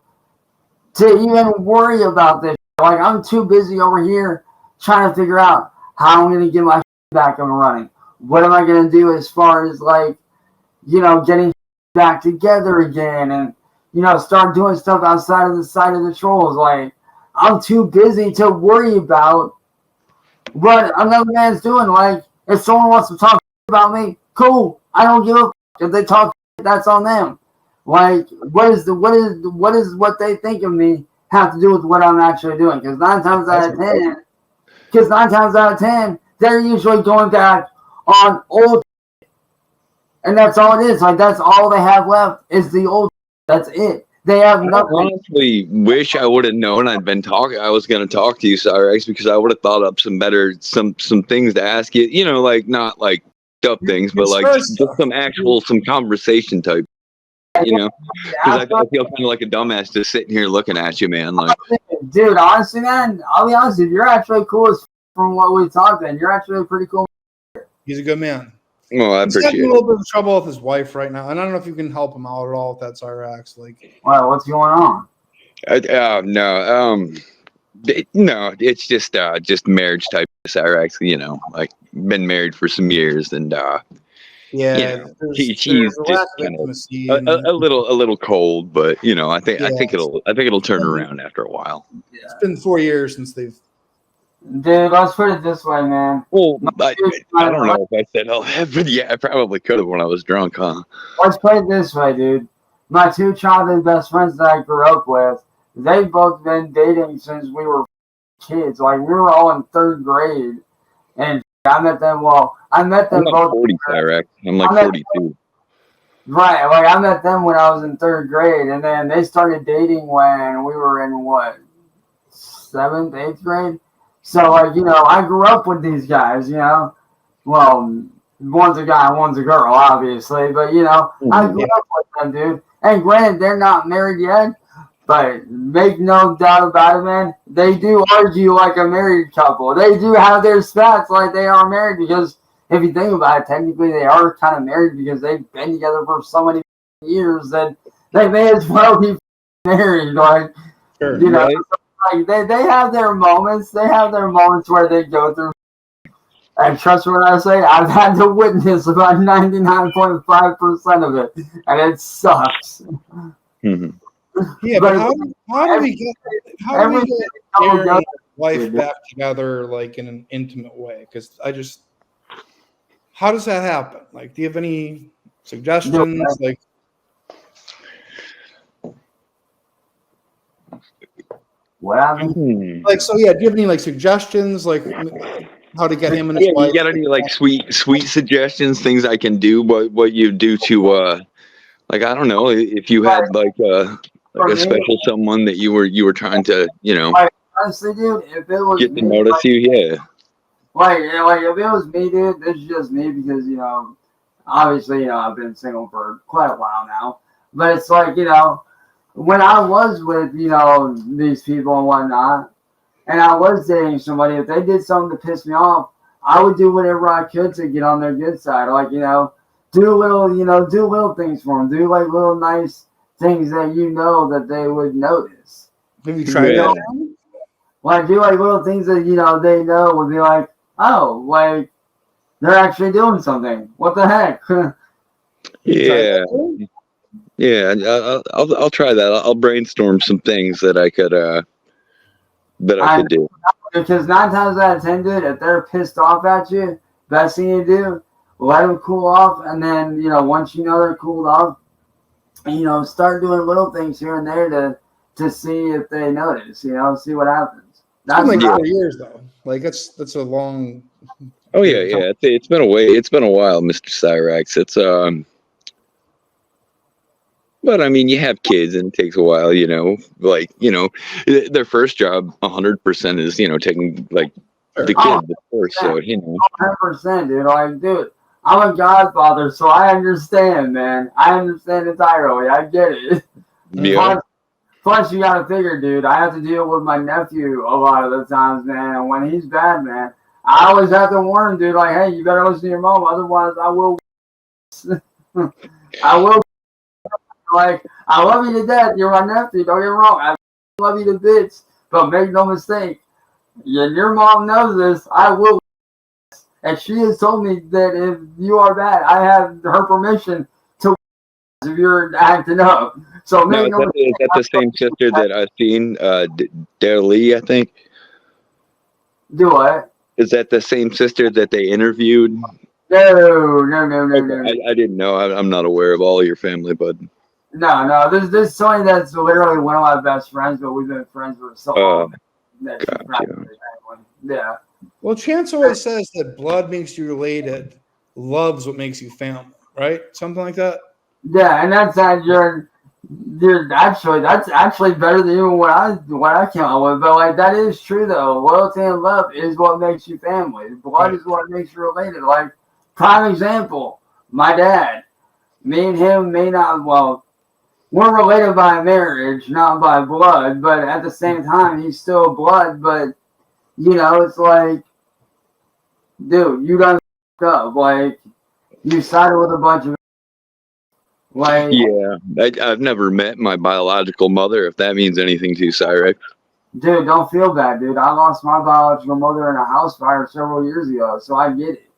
to even worry about this. Like, I'm too busy over here trying to figure out how I'm going to get my back up and running. What am I going to do as far as, like, getting back together again and, start doing stuff outside of the side of the trolls. Like, I'm too busy to worry about what another man's doing. Like, if someone wants to talk about me, cool. I don't give a fuck. If they talk, that's on them. Like, what is what they think of me have to do with what I'm actually doing? Because 9 times out of 10, they're usually going back on old, and that's all it is. Like, that's all they have left is the old. That's it. They have I nothing. honestly wish I would have known I was going to talk to you, Cyraxx, because I would have thought up some things to ask you. You know, like not like stuff things, but like just some conversation type. You know, because I feel kind of like a dumbass just sitting here looking at you, man. Like, dude, honestly, man, I'll be honest with you, you're actually cool as from what we talked, and you're actually pretty cool. He's a good man. well, I He's appreciate having a it. little bit of trouble with his wife right now, and I don't know if you can help him out at all with that Cyraxx. Like, Well, what's going on? No, it's just marriage type Cyraxx. You know, like been married for some years, and yeah, she's there's a lack just of kind of intimacy. a little cold, but you know, I think it'll turn Mhm. around after a while. It's been 4 years since they've. Dude, let's put it this way, man. Well, I don't know if I said all that, but yeah, I probably could have when I was drunk, huh? Let's put it this way, dude. My two childhood best friends that I grew up with, they've both been dating since we were kids. Like, we were all in 3rd grade. And I met them, I'm like both. 40, Cyraxx. I'm like 42. Right, like I met them when I was in 3rd grade, and then they started dating when we were in, 7th, 8th grade? So, like, you know, I grew up with these guys, you know. Well, one's a guy, one's a girl, obviously. But, you know, I grew up with them, dude. And granted, they're not married yet. But make no doubt about it, man. They do argue like a married couple. They do have their spats like they are married because if you think about it, technically they are kind of married because they've been together for so many years that they may as well be married. Like, Sure, you know, right? like they have their moments. They have their moments where they go through. And trust me when I say I've had to witness about 99.5% of it, and it sucks. Mm-hmm. Yeah, but how do we get Aaron and his wife back together like in an intimate way? Because how does that happen? Like, do you have any suggestions? Like, what happened? Like, so yeah, do you have any like suggestions, like how to get him and his wife? You got any like sweet suggestions, things I can do? What you do to like, I don't know, if you had like a special someone that you were trying to, you know, honestly, dude, if it was get to me, notice you, yeah. Like if it was me, dude, this is just me because, you know, obviously, you know, I've been single for quite a while now. But it's like, you know, when I was with, you know, these people and whatnot, and I was dating somebody, if they did something to piss me off, I would do whatever I could to get on their good side. Like, you know, do little things for them. Do like little nice things that you know that they would notice. Have you tried that? Like, do like little things that, you know, they know would be like, oh, like they're actually doing something. What the heck? Yeah. Yeah, I'll try that. I'll brainstorm some things that I could do. Because 9 times out of 10, dude, if they're pissed off at you, best thing you do, let them cool off, and then, you know, once you know they're cooled off, you know, start doing little things here and there to see if they notice. You know, see what happens. That's like 4 years though. Like that's a long. Oh yeah. It's been a while, Mr. Cyraxx. It's But I mean, you have kids, and it takes a while, you know. Like, you know, their first job, 100% is, you know, taking like the kids, of course. So, you know, 100%, dude. Like, dude, I'm a godfather, so I understand, man. I understand entirely. I get it. Yeah. Plus, you gotta figure, dude. I have to deal with my nephew a lot of the times, man. And when he's bad, man, I always have to warn him, dude. Like, hey, you better listen to your mom, otherwise, I will. I will. Like, I love you to death. You're my nephew. Don't get me wrong. I love you to bits. But make no mistake. And your mom knows this. I will. And she has told me that if you are bad, I have her permission to if you're acting up. So now, is that the same sister that I've seen, Lee, I think? Do what? Is that the same sister that they interviewed? No. I didn't know. I'm not aware of all your family, bud. No. There's somebody that's literally one of my best friends, but we've been friends for so long. Gotcha. Yeah. Well, Chance always says that blood makes you related, love's what makes you family, right? Something like that. Yeah, and that's how Dude, actually, that's actually better than even what I came up with. But like, that is true though. Loyalty and love is what makes you family. Blood is what makes you related. Like, prime example, my dad. Me and him may not. Well, we're related by marriage, not by blood. But at the same time, he's still blood. But it's like, dude, you done up. Like, you sided with a bunch of. Like, Yeah, I've never met my biological mother, if that means anything to you, Cyraxx. dude, don't feel bad, dude. I lost my biological mother in a house fire several years ago, so I get it.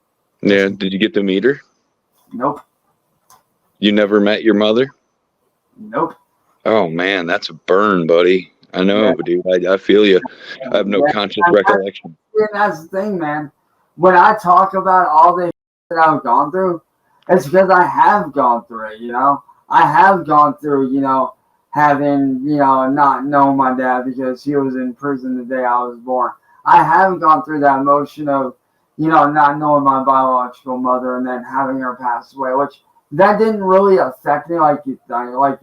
Yeah, did you get to meet her? Nope. You never met your mother? Nope. Oh man, that's a burn, buddy. I know, dude. I feel you. I have no conscious recollection. And that's the thing, man. When I talk about all this that I've gone through, it's because I have gone through it, I have gone through, having, not known my dad because he was in prison the day I was born. I have gone through that emotion of, not knowing my biological mother and then having her pass away, which that didn't really affect me like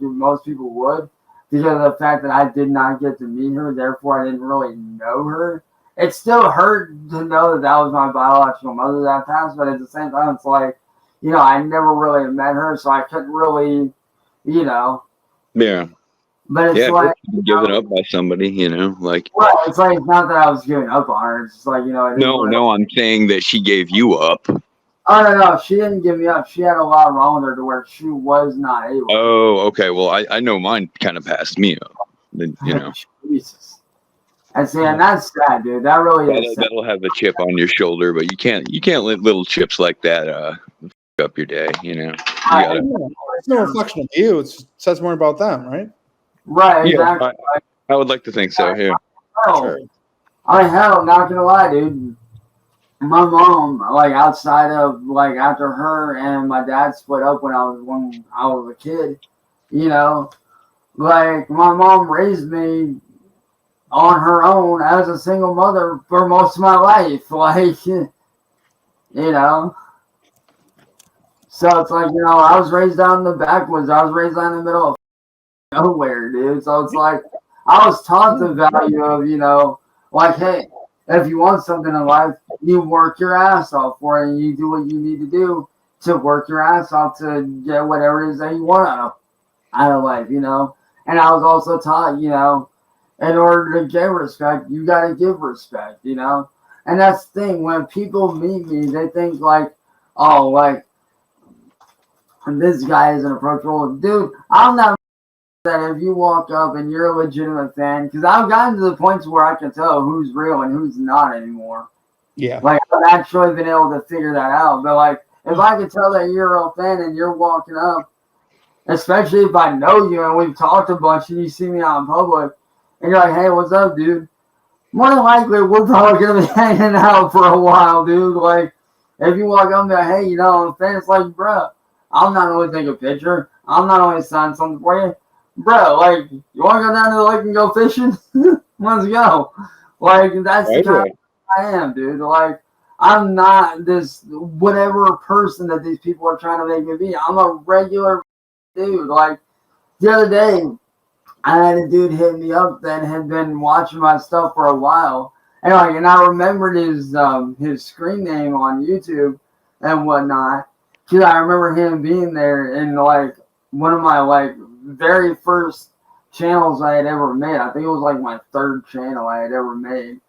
most people would, because of the fact that I did not get to meet her, therefore I didn't really know her. It still hurt to know that was my biological mother that passed, but at the same time, it's like, I never really met her, so I couldn't really, Yeah. But it's like given up by somebody, like. Well, it's like it's not that I was giving up on her. It's just like No, I'm saying that she gave you up. Oh no, she didn't give me up. She had a lot wrong with her to where she was not able. Oh, okay. Well, I know mine kind of passed me up. Jesus. And see, and that's sad, dude. That really is. That'll have a chip on your shoulder, but you can't let little chips like that up your day. It's no reflection of you. It says more about them, right? Right. Exactly. Yeah, I would like to think so. Yeah. Sure. I mean, hell, not gonna lie, dude. My mom, like outside of like after her and my dad split up when I was a kid, like my mom raised me on her own as a single mother for most of my life. Like, So it's like, I was raised down in the backwoods. I was raised down in the middle of nowhere, dude. So it's like, I was taught the value of, like, hey, if you want something in life, you work your ass off for it and you do what you need to do to work your ass off to get whatever it is that you want out of life, And I was also taught, in order to get respect, you got to give respect, And that's the thing. When people meet me, they think like, oh, like, this guy isn't approachable. Dude, I'm not that if you walk up and you're a legitimate fan, because I've gotten to the points where I can tell who's real and who's not anymore. Yeah. Like, I've actually been able to figure that out. But, like, if I can tell that you're a real fan and you're walking up, especially if I know you and we've talked a bunch and you see me out in public, and you're like, hey, what's up, dude? More than likely, we're probably going to be hanging out for a while, dude. Like, if you walk up and be like, hey, I'm a fan, it's like, bro, I'm not only taking a picture. I'm not only signing something for you. Bro, like, you want to go down to the lake and go fishing? Let's go. Like, that's the kind of I am, dude. Like, I'm not this whatever person that these people are trying to make me be. I'm a regular dude. Like, the other day, I had a dude hit me up that had been watching my stuff for a while. And I remembered his screen name on YouTube and whatnot. Because I remember him being there in, like, one of my, like, very first channels I had ever made. I think it was, like, my third channel I had ever made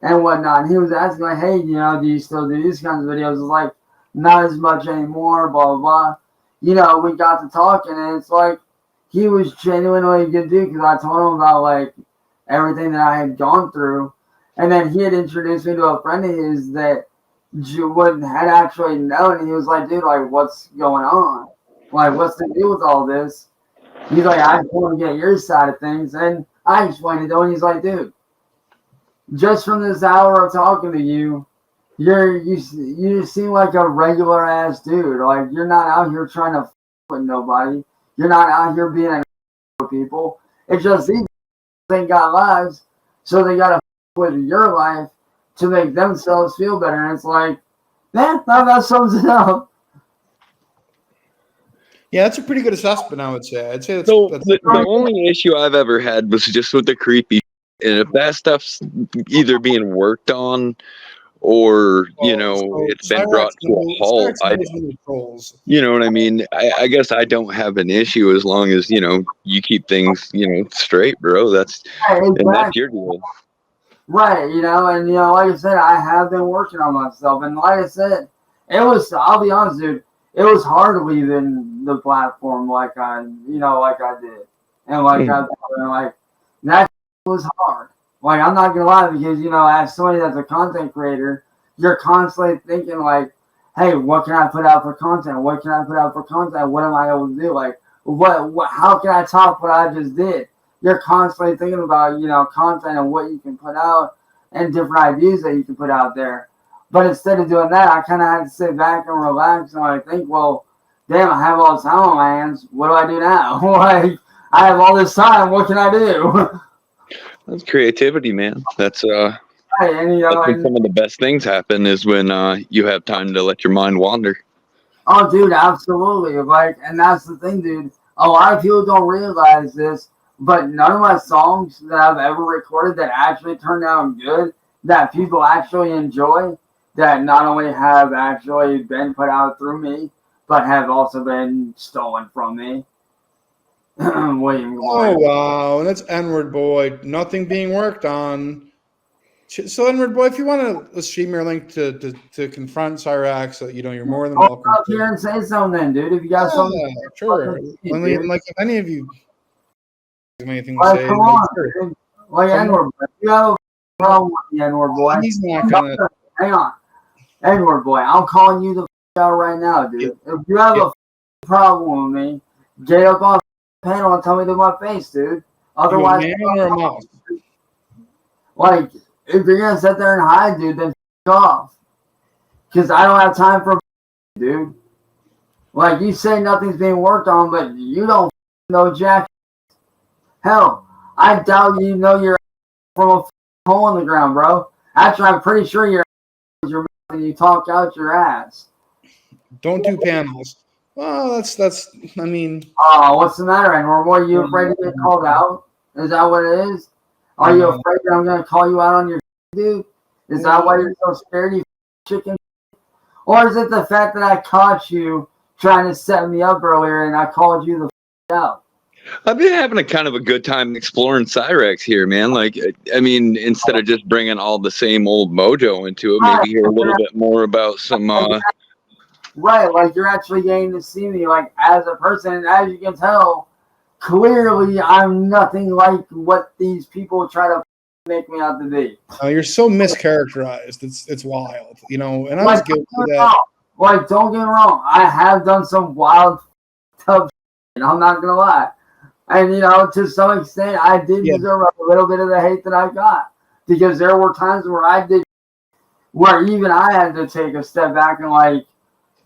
and whatnot. And he was asking, like, hey, do you still do these kinds of videos? It's like, not as much anymore, blah, blah, blah. We got to talking, and it's like, he was genuinely a good dude because I told him about, like, everything that I had gone through. And then he had introduced me to a friend of his that had actually known. And he was like, dude, like, what's going on? Like, what's the deal with all this? He's like, I just want to get your side of things. And I explained it to him. He's like, dude, just from this hour of talking to you, you seem like a regular ass dude. Like, you're not out here trying to with nobody. You're not out here being a with people. It's just these they got lives, so they gotta with your life to make themselves feel better. And it's like, man, that sums it up. Yeah, that's a pretty good assessment, I would say. I'd say that's, So that's the only issue I've ever had was just with the creepy, and if that stuff's either being worked on or so it's been Cyraxx brought to a halt, Cyraxx knows the trolls. you know what I mean. I guess I don't have an issue as long as you keep things straight, bro. That's Right, and that's exactly. your deal. Right, and like I said, I have been working on myself, and like I said, I'll be honest, dude, it was hard leaving the platform like I did, and like that was hard. Like, I'm not gonna lie, because as somebody that's a content creator, you're constantly thinking like, hey, what can I put out for content? What can I put out for content? What am I able to do? Like, what how can I top what I just did? You're constantly thinking about, content and what you can put out and different ideas that you can put out there. But instead of doing that, I kind of had to sit back and relax and like think, well, damn, I have all this time on my hands. What do I do now? Like, I have all this time. What can I do? That's creativity, man. That's Right, and I think some of the best things happen is when you have time to let your mind wander. oh, dude, absolutely. Like, and that's the thing, dude. A lot of people don't realize this, but none of my songs that I've ever recorded that actually turned out good, that people actually enjoy, that not only have actually been put out through me, but have also been stolen from me. William Oh, Glory. wow. And that's N-word boy. Nothing being worked on. So, N-word boy, if you want to stream your link to confront Cyraxx, you're more than Come welcome. up here and say something, then, dude. If you got something, Yeah, sure. I mean, like, if any of you have anything to like, say, come like, on, sure. dude. Like, N-word boy. If you have a problem with the N-word boy, He's not gonna. hang on. N-word boy, I'm calling you the out right now, dude. If you have a problem with me, get up on the panel and tell me to my face, dude. Otherwise, You a man or a mouse? like, if you're gonna sit there and hide, dude, then off. Because I don't have time for dude. Like, you say nothing's being worked on, but you don't know jack. Hell, I doubt you know you're from a hole in the ground, bro. Actually, I'm pretty sure you're when you talk out your ass. Don't do panels. Well, that's. I mean, Oh, what's the matter, Edward? Were you afraid to get called out? Is that what it is? Are you afraid that I'm gonna call you out on your dude? Is that why you're so scared, you chicken? Or is it the fact that I caught you trying to set me up earlier and I called you the out? I've been having a kind of a good time exploring Cyraxx here, man. Like, I mean, instead of just bringing all the same old mojo into it, maybe hear a little bit more about some. Right, like you're actually getting to see me like as a person, and as you can tell, clearly I'm nothing like what these people try to make me out to be. you're so mischaracterized. It's wild, and I was guilty of that. Like, don't get me wrong, I have done some wild, tough shit, I'm not gonna lie. And to some extent, I did deserve a little bit of the hate that I got, because there were times where where even I had to take a step back and like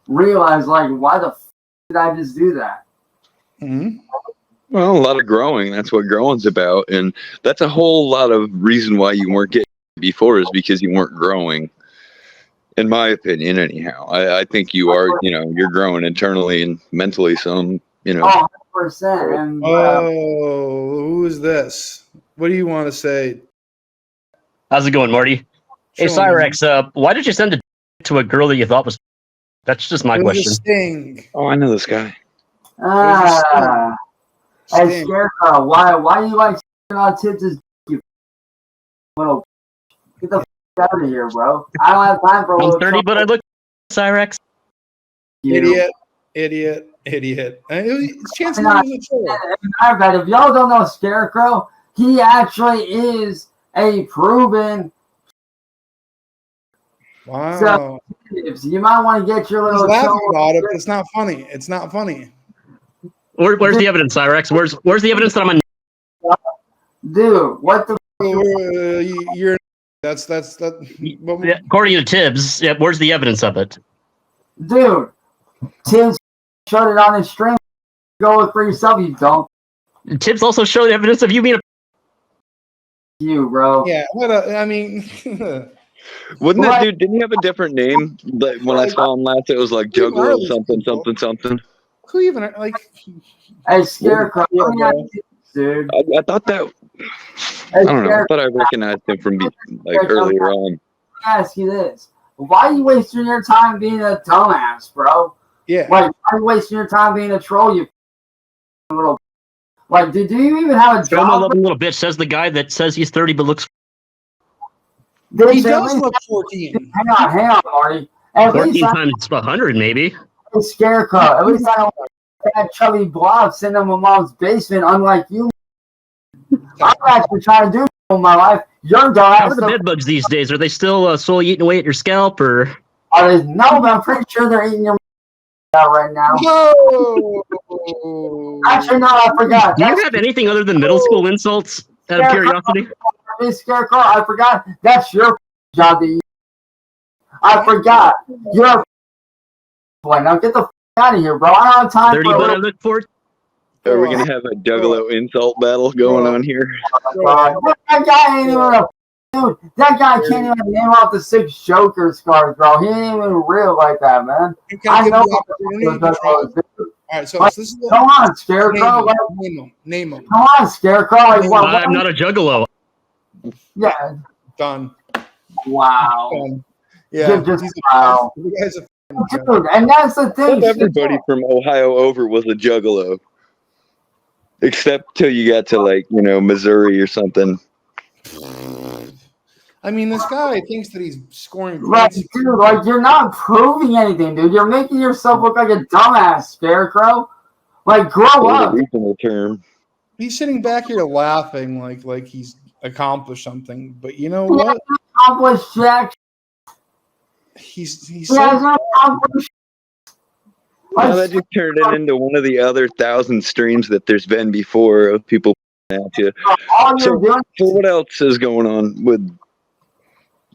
realize, like, why the did I just do that? Mm-hmm. Well, a lot of growing. That's what growing's about, and that's a whole lot of reason why you weren't getting before is because you weren't growing. In my opinion, anyhow, I think you are. You're growing internally and mentally. Some, 100%. And who is this? What do you want to say? How's it going, Marty? Hey, Cyraxx, why did you send it to a girl that you thought was? That's just my question. Sting. Oh, I know this guy. Hey, Scarecrow, why do you like on tits? You little get the out of here, bro. I don't have time for. I'm 30, but I look Cyraxx. Idiot. And it's chance to lose I bet if y'all don't know Scarecrow, he actually is a proven. Wow. So you might want to get your little. He's laughing about it, but it's not funny. It's not funny. Where's the evidence, Cyraxx? Where's the evidence that I'm a dude? What the? You're that's yeah, according to Tibbs. Yeah, where's the evidence of it? Dude, Tibbs showed it on his stream. Go look for yourself, you don't. Tibbs also showed evidence of you being a. You, bro. Yeah. I mean. Wouldn't that dude? Didn't he have a different name? Like when I saw him last, it was like Juggalo something. Who even like? Hey, Scarecrow, Yeah, let me bro. ask you this, dude. I thought that. Hey, I don't know. I Scarecrow, thought I recognized him from earlier on. let me ask you this. Why are you wasting your time being a dumbass, bro? Yeah. Like, why are you wasting your time being a troll, you little... Like, do you even have a Show my job? loving little bitch, says the guy that says he's 30 but looks He Bitch, at does least- look 14. hang on, Marty. At 14 least I'm times 100, maybe. a Scarecrow. At least I don't have that chubby blob sitting in my mom's basement, unlike you. I'm actually trying to do in my life. You're How dumbass. are the bed bugs these days? Are they still slowly eating away at your scalp, or No, but I'm pretty sure they're eating your out right now. Whoa! Actually, no, I forgot. do you have anything other than middle school insults? Out of curiosity, Scarecrow, I forgot. That's your job that you. I forgot. You're boy. Now get the out of here, bro. I don't have time 30 for a but I little. look for. Are we gonna have a Juggalo insult battle going on here? That guy ain't even a dude. That guy can't even name off the 6 Joker scars, bro. He ain't even real like that, man. Can I I give know. you the opportunity to try? All right, so this is the Come on, Scarecrow. name him. Come on, Scarecrow. Like, I'm not a juggalo. Yeah. Done. Wow. Yeah. Just he's wow. the guy's a Dude, and that's the thing. Everybody from Ohio over was a Juggalo, except till you got to Missouri or something. I mean, this guy thinks that he's scoring Like, points. dude, like, you're not proving anything, dude. You're making yourself look like a dumbass, Scarecrow. Like, grow up. The regional term. He's sitting back here laughing like he's accomplished something. But you know what? Accomplished Jack. He's He so hasn't accomplished. Now that just turned it into one of the other 1,000 streams that there's been before of people at you. All you're So doing. what else is going on with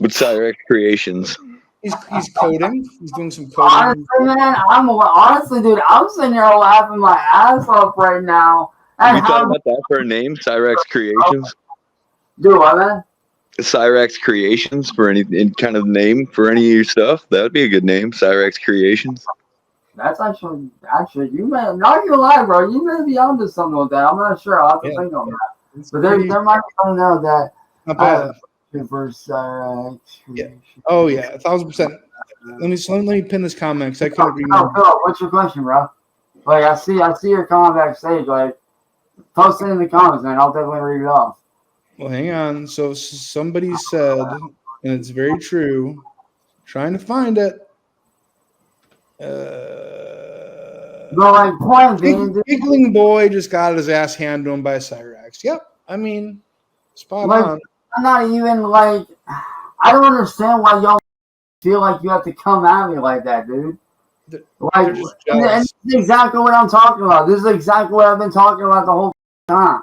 Cyraxx Creations? he's coding. He's doing some coding. Honestly, man, honestly, dude, I'm sitting here laughing my ass off right now. Have And you thought about that for a name, Cyraxx Creations? do what, man? Cyraxx Creations for any kind of name for any of your stuff? That would be a good name, Cyraxx Creations. That's actually, you may, not gonna lie, bro, you may be onto something with that. I'm not sure. I'll have to think on that. It's But there might be something there that not bad. for Cyraxx. Yeah. Oh yeah, 1,000%. Let me pin this comment because I couldn't read. What's your question, bro? Like, I see your comment backstage. Like, post it in the comments, man. I'll definitely read it off. Well, hang on. So somebody said, and it's very true. Trying to find it. But like, point being, dude, Giggling boy just got his ass handed to him by Cyraxx. Yep. I mean, spot like, on. I'm not even like, I don't understand why y'all feel like you have to come at me like that, dude. Like, They're just and jealous. this is exactly what I'm talking about. This is exactly what I've been talking about the whole time.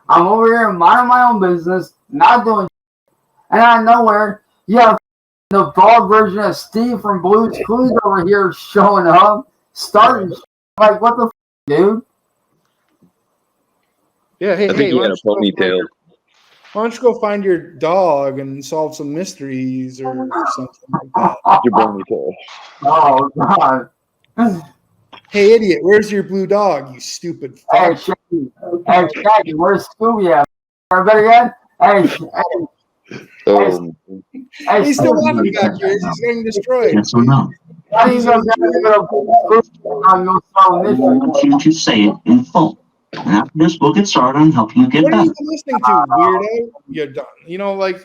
I'm over here minding my own business, not doing shit. And out of nowhere, you have the bald version of Steve from Blue's Clues over here showing up, starting shit. Like, what the dude? Yeah. Hey, I think hey. he had a ponytail. Why don't you go find your dog and solve some mysteries or something like that? Your ponytail. Oh, God. Hey, idiot, where's your blue dog, you stupid Hey, fuck? Shaggy, where's Scooby at? Or better yet, hey, He's still laughing back here. He's getting destroyed. Yes or no? I didn't even go I want you to say it in full. And after this, we'll get started on helping you get What are better. you listening to, weirdo? You're done. You know, like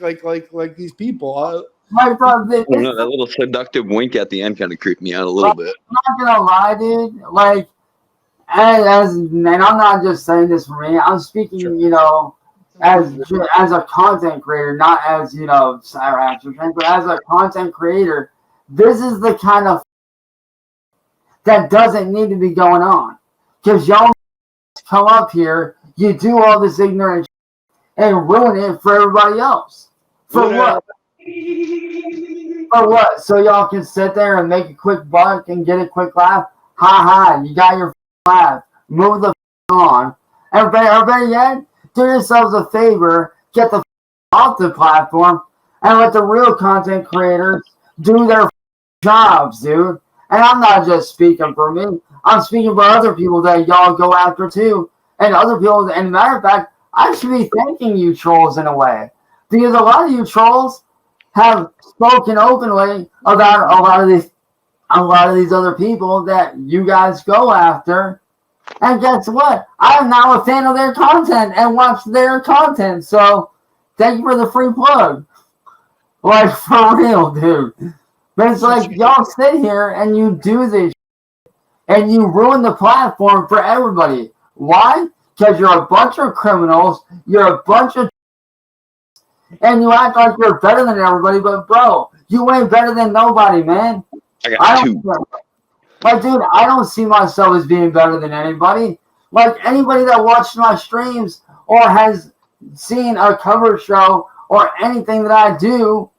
these people. My brother, I don't know, that little seductive wink at the end kind of creeped me out a little bit. I'm not gonna lie, dude. Like, and I'm not just saying this for me. I'm speaking, you know, as a content creator, not as Cyraxx or something, but as a content creator. This is the kind of that doesn't need to be going on, because y'all come up here, you do all this ignorant and ruin it for everybody else. For what? For what? So y'all can sit there and make a quick buck and get a quick laugh? Ha ha, you got your laugh. Move the on. And better yet, do yourselves a favor, get the off the platform, and let the real content creators do their jobs, dude. And I'm not just speaking for me. I'm speaking for other people that y'all go after too, and other people. And matter of fact, I should be thanking you trolls in a way, because a lot of you trolls have spoken openly about a lot of these other people that you guys go after. And guess what? I'm now a fan of their content and watch their content. So thank you for the free plug. Like, for real, dude. But it's like, y'all sit here and you do this and you ruin the platform for everybody. Why? Because you're a bunch of criminals. You're a bunch of... And you act like you're better than everybody. But, bro, you ain't better than nobody, man. I got two. Like, dude, I don't see myself as being better than anybody. Like, anybody that watched my streams or has seen a cover show or anything that I do,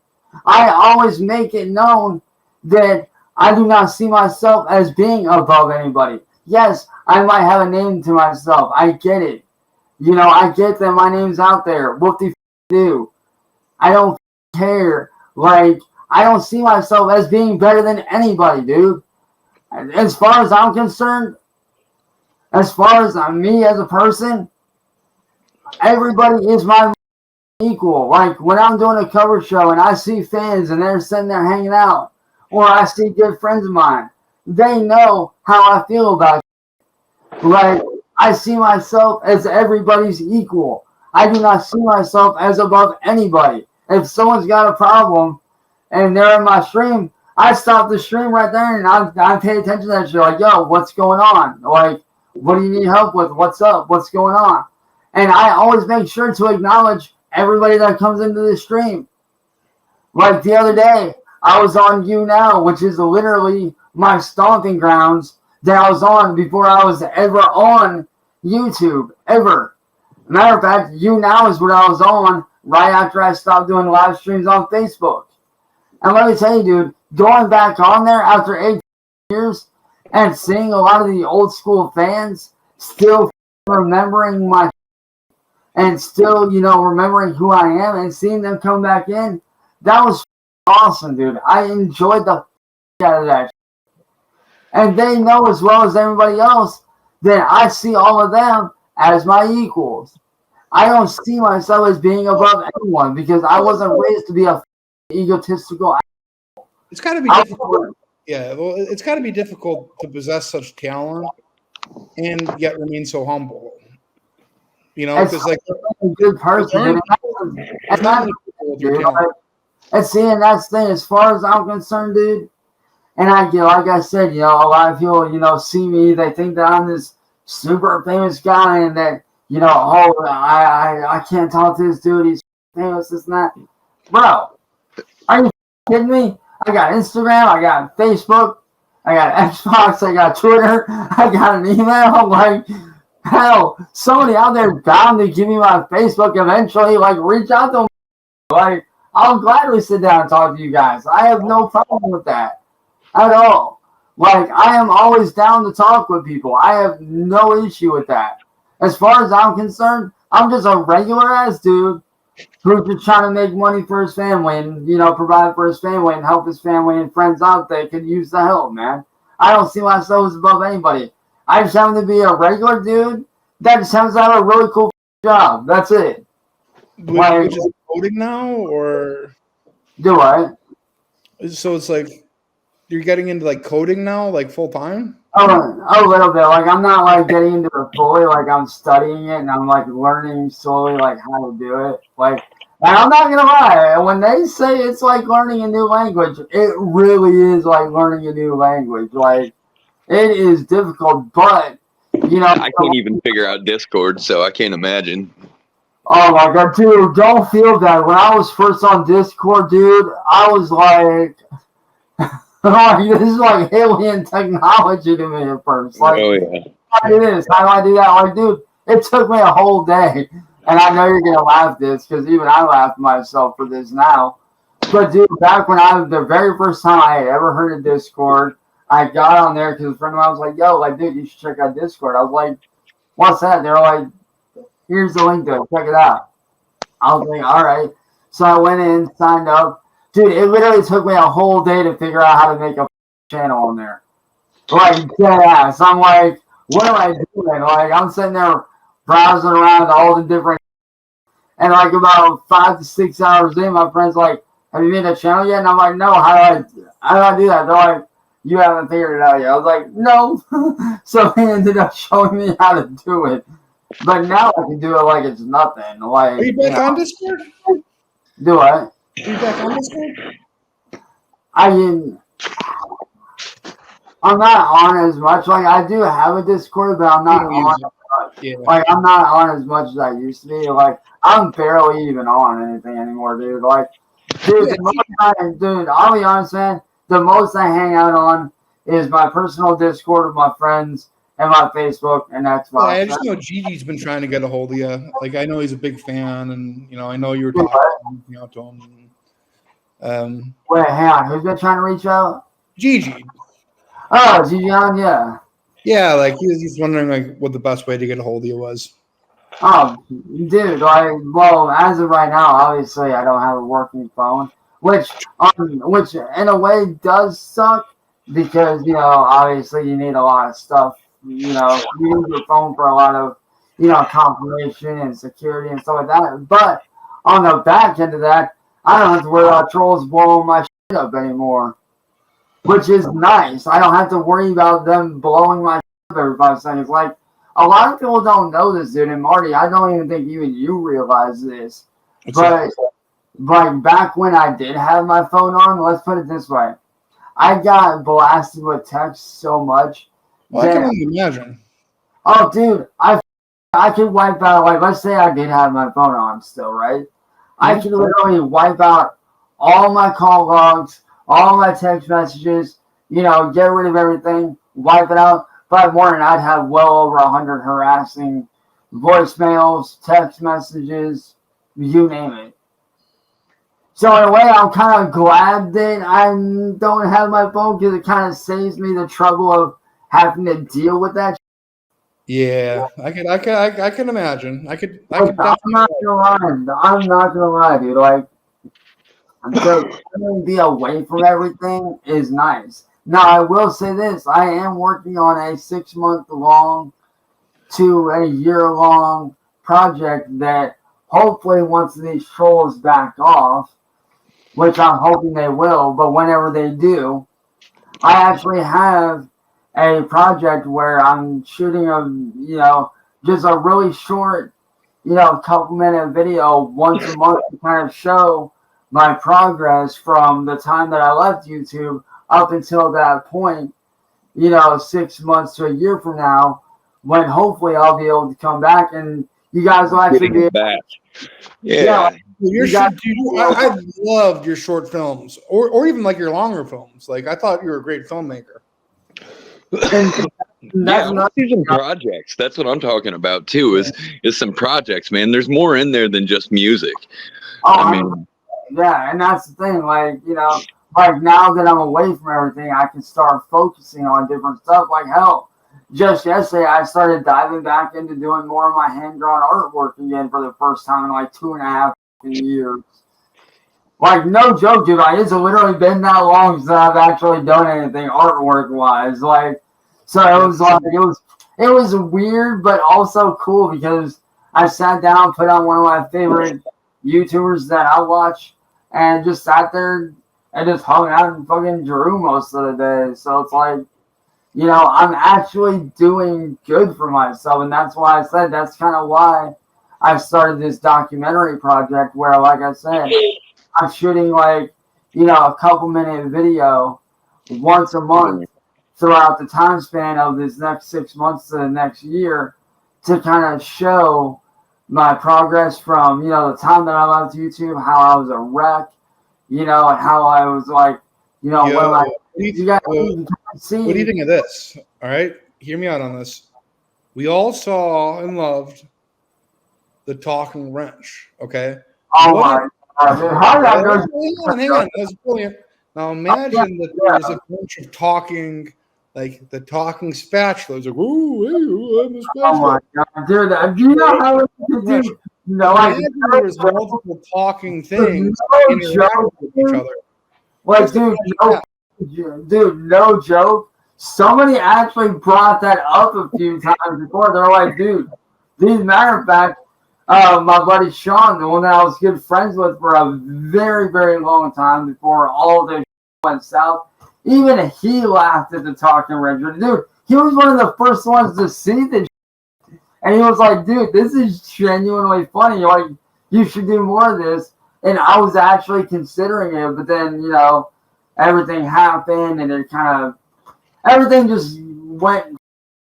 I always make it known that I do not see myself as being above anybody. Yes, I might have a name to myself. I get it. You know, I get that my name's out there. What the do? I don't care. Like, I don't see myself as being better than anybody, dude. As far as I'm concerned, as far as me as a person, everybody is my equal. Like, when I'm doing a cover show and I see fans and they're sitting there hanging out, or I see good friends of mine, they know how I feel about it. Like, I see myself as everybody's equal. I do not see myself as above anybody. If someone's got a problem and they're in my stream, I stop the stream right there and I pay attention to that shit. Like, yo, what's going on? Like, what do you need help with? What's up? What's going on? And I always make sure to acknowledge everybody that comes into the stream. Like the other day, I was on You Now, which is literally my stomping grounds that I was on before I was ever on YouTube, ever. Matter of fact, You Now is what I was on right after I stopped doing live streams on Facebook. And let me tell you, dude, going back on there after 8 years and seeing a lot of the old school fans still remembering my and still, you know, remembering who I am and seeing them come back in, that was awesome, dude. I enjoyed the out of that. And they know as well as everybody else that I see all of them as my equals. I don't see myself as being above anyone because I wasn't raised to be a egotistical. It's got to be difficult. Yeah, well, it's got to be difficult to possess such talent and yet remain so humble. You know, because like a good person. And see, and that's the thing. As far as I'm concerned, dude, and I get, like I said, you know, a lot of people, you know, see me, they think that I'm this super famous guy, and that, you know, oh, I can't talk to this dude. He's famous, this and that. Bro, are you kidding me? I got Instagram, I got Facebook, I got Xbox, I got Twitter, I got an email. Like, hell, somebody out there bound to give me my Facebook eventually. Like, reach out to me. Like, I'll gladly sit down and talk to you guys. I have no problem with that at all. Like, I am always down to talk with people. I have no issue with that. As far as I'm concerned, I'm just a regular ass dude who's just trying to make money for his family and, you know, provide for his family and help his family and friends out that could use the help, man. I don't see myself as above anybody. I just happen to be a regular dude that just happens to have a really cool job. That's it. Which is coding now, or do what? So it's like you're getting into like coding now, like full time? Oh, a little bit. Like, I'm not like getting into it fully. Like, I'm studying it and I'm like learning slowly like how to do it. Like, and I'm not gonna lie, when they say it's like learning a new language, it really is like learning a new language. Like, it is difficult, but you know, I can't even figure out Discord, so I can't imagine. Oh my god, dude, don't feel bad. When I was first on Discord, dude, I was like, this is like alien technology to me at first. Like, oh yeah. How do I do this? How do I do that? Like, dude, it took me a whole day. And I know you're gonna laugh at this because even I laughed myself for this now. But dude, back when the very first time I had ever heard of Discord, I got on there because a friend of mine was like, yo, like, dude, you should check out Discord. I was like, what's that? They're like, here's the link to it. Check it out. I was like, all right. So I went in, signed up. Dude, it literally took me a whole day to figure out how to make a channel on there. Like, yeah, so I'm like, what am I doing? Like, I'm sitting there browsing around all the different, and like about 5 to 6 hours in, my friend's like, have you made a channel yet? And I'm like, no, how do I do that? They're like, you haven't figured it out yet. I was like, no. So he ended up showing me how to do it. But now I can do it like it's nothing. Like, Are you back on Discord? Do what? Are you back on Discord? I'm not on as much. Like, I do have a Discord, but I'm not on as much. Yeah. Like, I'm not on as much as I used to be. Like, I'm barely even on anything anymore, dude. Like, dude, I'll be honest, man. The most I hang out on is my personal Discord with my friends and my Facebook and Xbox. Yeah, I just know Gigi's been trying to get a hold of you. Like, I know he's a big fan, and I know you were talking out to him. Wait, hang on. Who's been trying to reach out? Gigi. Oh, Gigi, yeah. Yeah, like he's wondering like what the best way to get a hold of you was. Oh, dude, like, well, as of right now, obviously I don't have a working phone, which in a way does suck because, obviously you need a lot of stuff, you need your phone for a lot of, confirmation and security and stuff like that. But on the back end of that, I don't have to worry about trolls blowing my shit up anymore, which is nice. I don't have to worry about them blowing my shit up every 5 seconds. Like, a lot of people don't know this, dude. And Marty, I don't even think even you realize this. But back when I did have my phone on, let's put it this way. I got blasted with text so much. Well, I can only imagine. Oh, dude, I could wipe out, like, let's say I did have my phone on still, right? I could literally wipe out all my call logs, all my text messages, get rid of everything, wipe it out. By morning, I'd have well over 100 harassing voicemails, text messages, you name it. So in a way, I'm kind of glad that I don't have my phone because it kind of saves me the trouble of having to deal with that. Yeah, I can imagine. I could I'm not gonna lie, dude. Like, to be away from everything is nice. Now, I will say this. I am working on a 6-month-long to a year-long project that hopefully once these trolls back off, which I'm hoping they will, but whenever they do, I actually have a project where I'm shooting just a really short, couple-minute video once a month to kind of show my progress from the time that I left YouTube up until that point, 6 months to a year from now, when hopefully I'll be able to come back and you guys will actually be back. Yeah. I loved your short films, or even like your longer films. Like, I thought you were a great filmmaker. Yeah, let's do some projects. That's what I'm talking about too. Is some projects, man. There's more in there than just music. Yeah, and that's the thing. Like, like now that I'm away from everything, I can start focusing on different stuff. Like, hell, just yesterday I started diving back into doing more of my hand-drawn artwork again for the first time in like 2.5 years. Like, no joke, dude. Like, it's literally been that long since I've actually done anything artwork-wise. Like, so it was like it was weird, but also cool because I sat down, put on one of my favorite YouTubers that I watch, and just sat there and just hung out and fucking drew most of the day. So it's like, I'm actually doing good for myself, and that's why I said that's kind of why I started this documentary project where, like I said, I'm shooting like, a couple-minute video once a month throughout the time span of this next 6 months to the next year to kind of show my progress from, the time that I left YouTube, how I was a wreck, and how I was like, what do you think of this? All right, hear me out on this. We all saw and loved the Talking Wrench, okay? Oh my God. Hang on. That was brilliant. Now imagine that there's a bunch of talking, like the talking spatulas. Like, ooh, I'm a spatula. Oh my God, dude! Do you know how it do? There's multiple talking things interacting with each other. Like, dude, no joke. somebody actually brought that up a few times before. They're like, dude, these matter of fact, my buddy Sean, the one that I was good friends with for a very, very long time before all this went south, even he laughed at the Talking Ranger. Dude, he was one of the first ones to see this. And he was like, dude, this is genuinely funny. Like, you should do more of this. And I was actually considering it, but then, you know, everything happened and it kind of, everything just went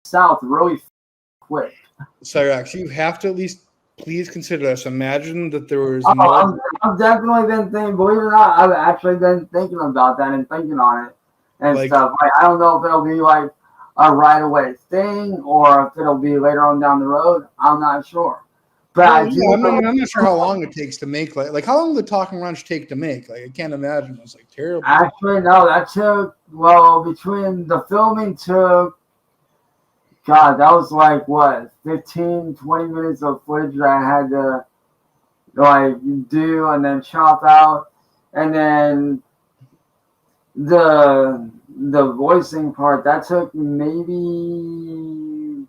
south really quick. Cyraxx, you have to at least please consider this. Imagine that there was more. I've definitely been thinking, believe it or not, I've actually been thinking about that and thinking on it and stuff. Like, I don't know if it'll be like a right away thing or if it'll be later on down the road. I'm not sure. But I'm not sure how long it takes to make. Like how long did the Talking Ranch take to make? Like I can't imagine. It was like terrible. Actually, no, that took, well, between the filming took, God, that was like what, 15, 20 minutes of footage that I had to like do and then chop out. And then the voicing part, that took maybe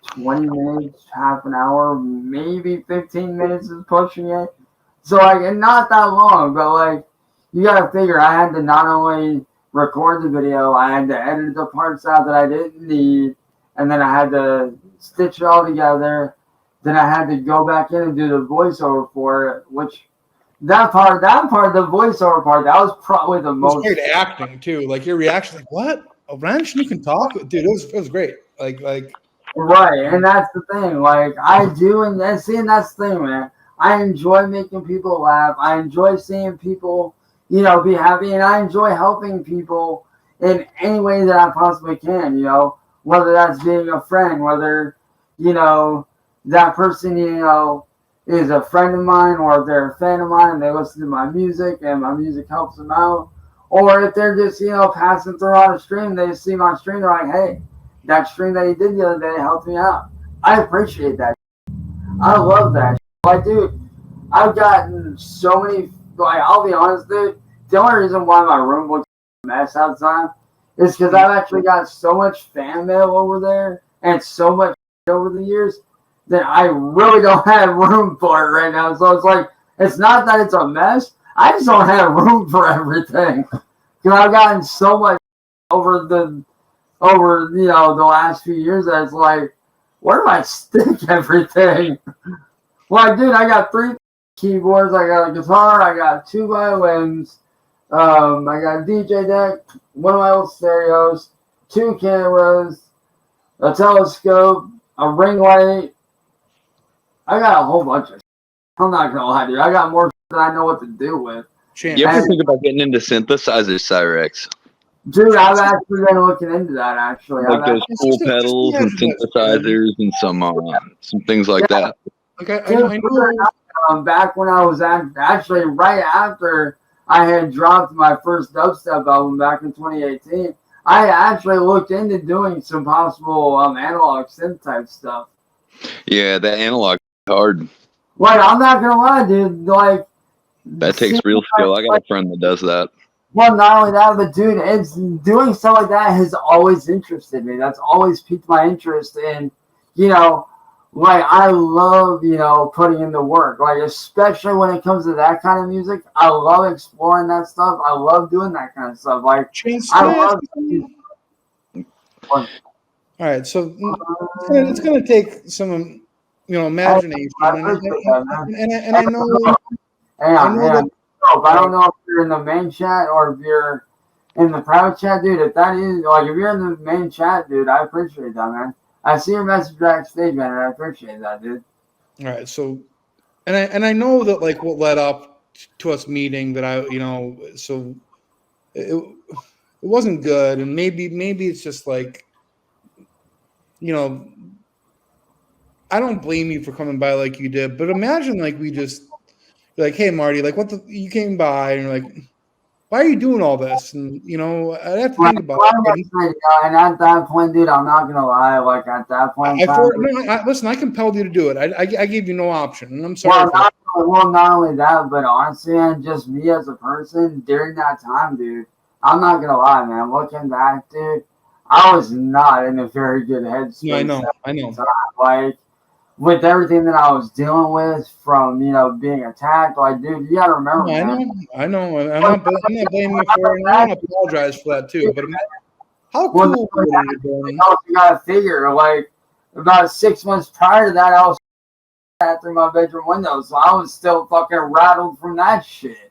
20 minutes, half an hour, maybe 15 minutes is pushing it. So like, and not that long, but like, you gotta figure I had to not only record the video, I had to edit the parts out that I didn't need, and then I had to stitch it all together. Then I had to go back in and do the voiceover for it, which that part, the voiceover part, that was probably the most great acting too. Like your reaction, like what? A ranch you can talk, dude. It was great. Like right, and that's the thing. Like I do, and that's the thing, man. I enjoy making people laugh. I enjoy seeing people, you know, be happy, and I enjoy helping people in any way that I possibly can. You know, whether that's being a friend, whether, you know, that person, you know, is a friend of mine, or if they're a fan of mine and they listen to my music and my music helps them out, or if they're just, you know, passing through on a stream, they see my stream, they're like, hey, that stream that he did the other day helped me out. I appreciate that. I love that. Like, dude, I've gotten so many, like, I'll be honest, dude, the only reason why my room looks a mess outside is because I've actually got so much fan mail over there and so much over the years that I really don't have room for it right now. So it's like, it's not that it's a mess. I just don't have room for everything. Because I've gotten so much over you know, the last few years that it's like, where do I stick everything? Like, dude, I got 3 keyboards, I got a guitar, I got 2 violins, I got a DJ deck, 1 of my old stereos, 2 cameras, a telescope, a ring light. I got a whole bunch of shit. I'm not gonna lie, dude. I got more than I know what to do with. You ever think about getting into synthesizers, Cyraxx? Dude, I've actually been looking into that, actually. Like those cool pedals and synthesizers and some things like that. Okay, I know. Back when I was actually right after I had dropped my first dubstep album back in 2018, I actually looked into doing some possible analog synth type stuff. Yeah, that analog is hard. Like, I'm not gonna lie, dude. Like, that takes real skill. I got a friend that does that. Well, not only that, but dude, it's doing stuff like that has always interested me. That's always piqued my interest in, you know, like I love, you know, putting in the work. Like, especially when it comes to that kind of music, I love exploring that stuff. I love doing that kind of stuff. Like, I love. All right, so it's gonna take some, you know, imagination, and I know. I don't know if you're in the main chat or if you're in the private chat, dude. If that is, like, if you're in the main chat, dude, I appreciate that, man. I see your message backstage, man, and I appreciate that, dude. All right, so, and I know that, like, what led up to us meeting, that I, you know, so it wasn't good, and maybe it's just like, you know, I don't blame you for coming by like you did, but imagine like we just like, hey Marty, like you came by and you're like, why are you doing all this? And you know, I'd have to think about it. And at that point, dude, I'm not gonna lie. Like at that point, listen, I compelled you to do it. I gave you no option, and I'm sorry. Well, not only that, but honestly, and just me as a person during that time, dude, I'm not gonna lie, man. Looking back, dude, I was not in a very good headspace. Yeah, I know. Like, with everything that I was dealing with from, being attacked, like, dude, you gotta remember, man. I know. I'm not blaming you for it. And I want to apologize for that too. But how cool would it have been? You gotta figure, like, about 6 months prior to that, I was through my bedroom window, so I was still fucking rattled from that shit.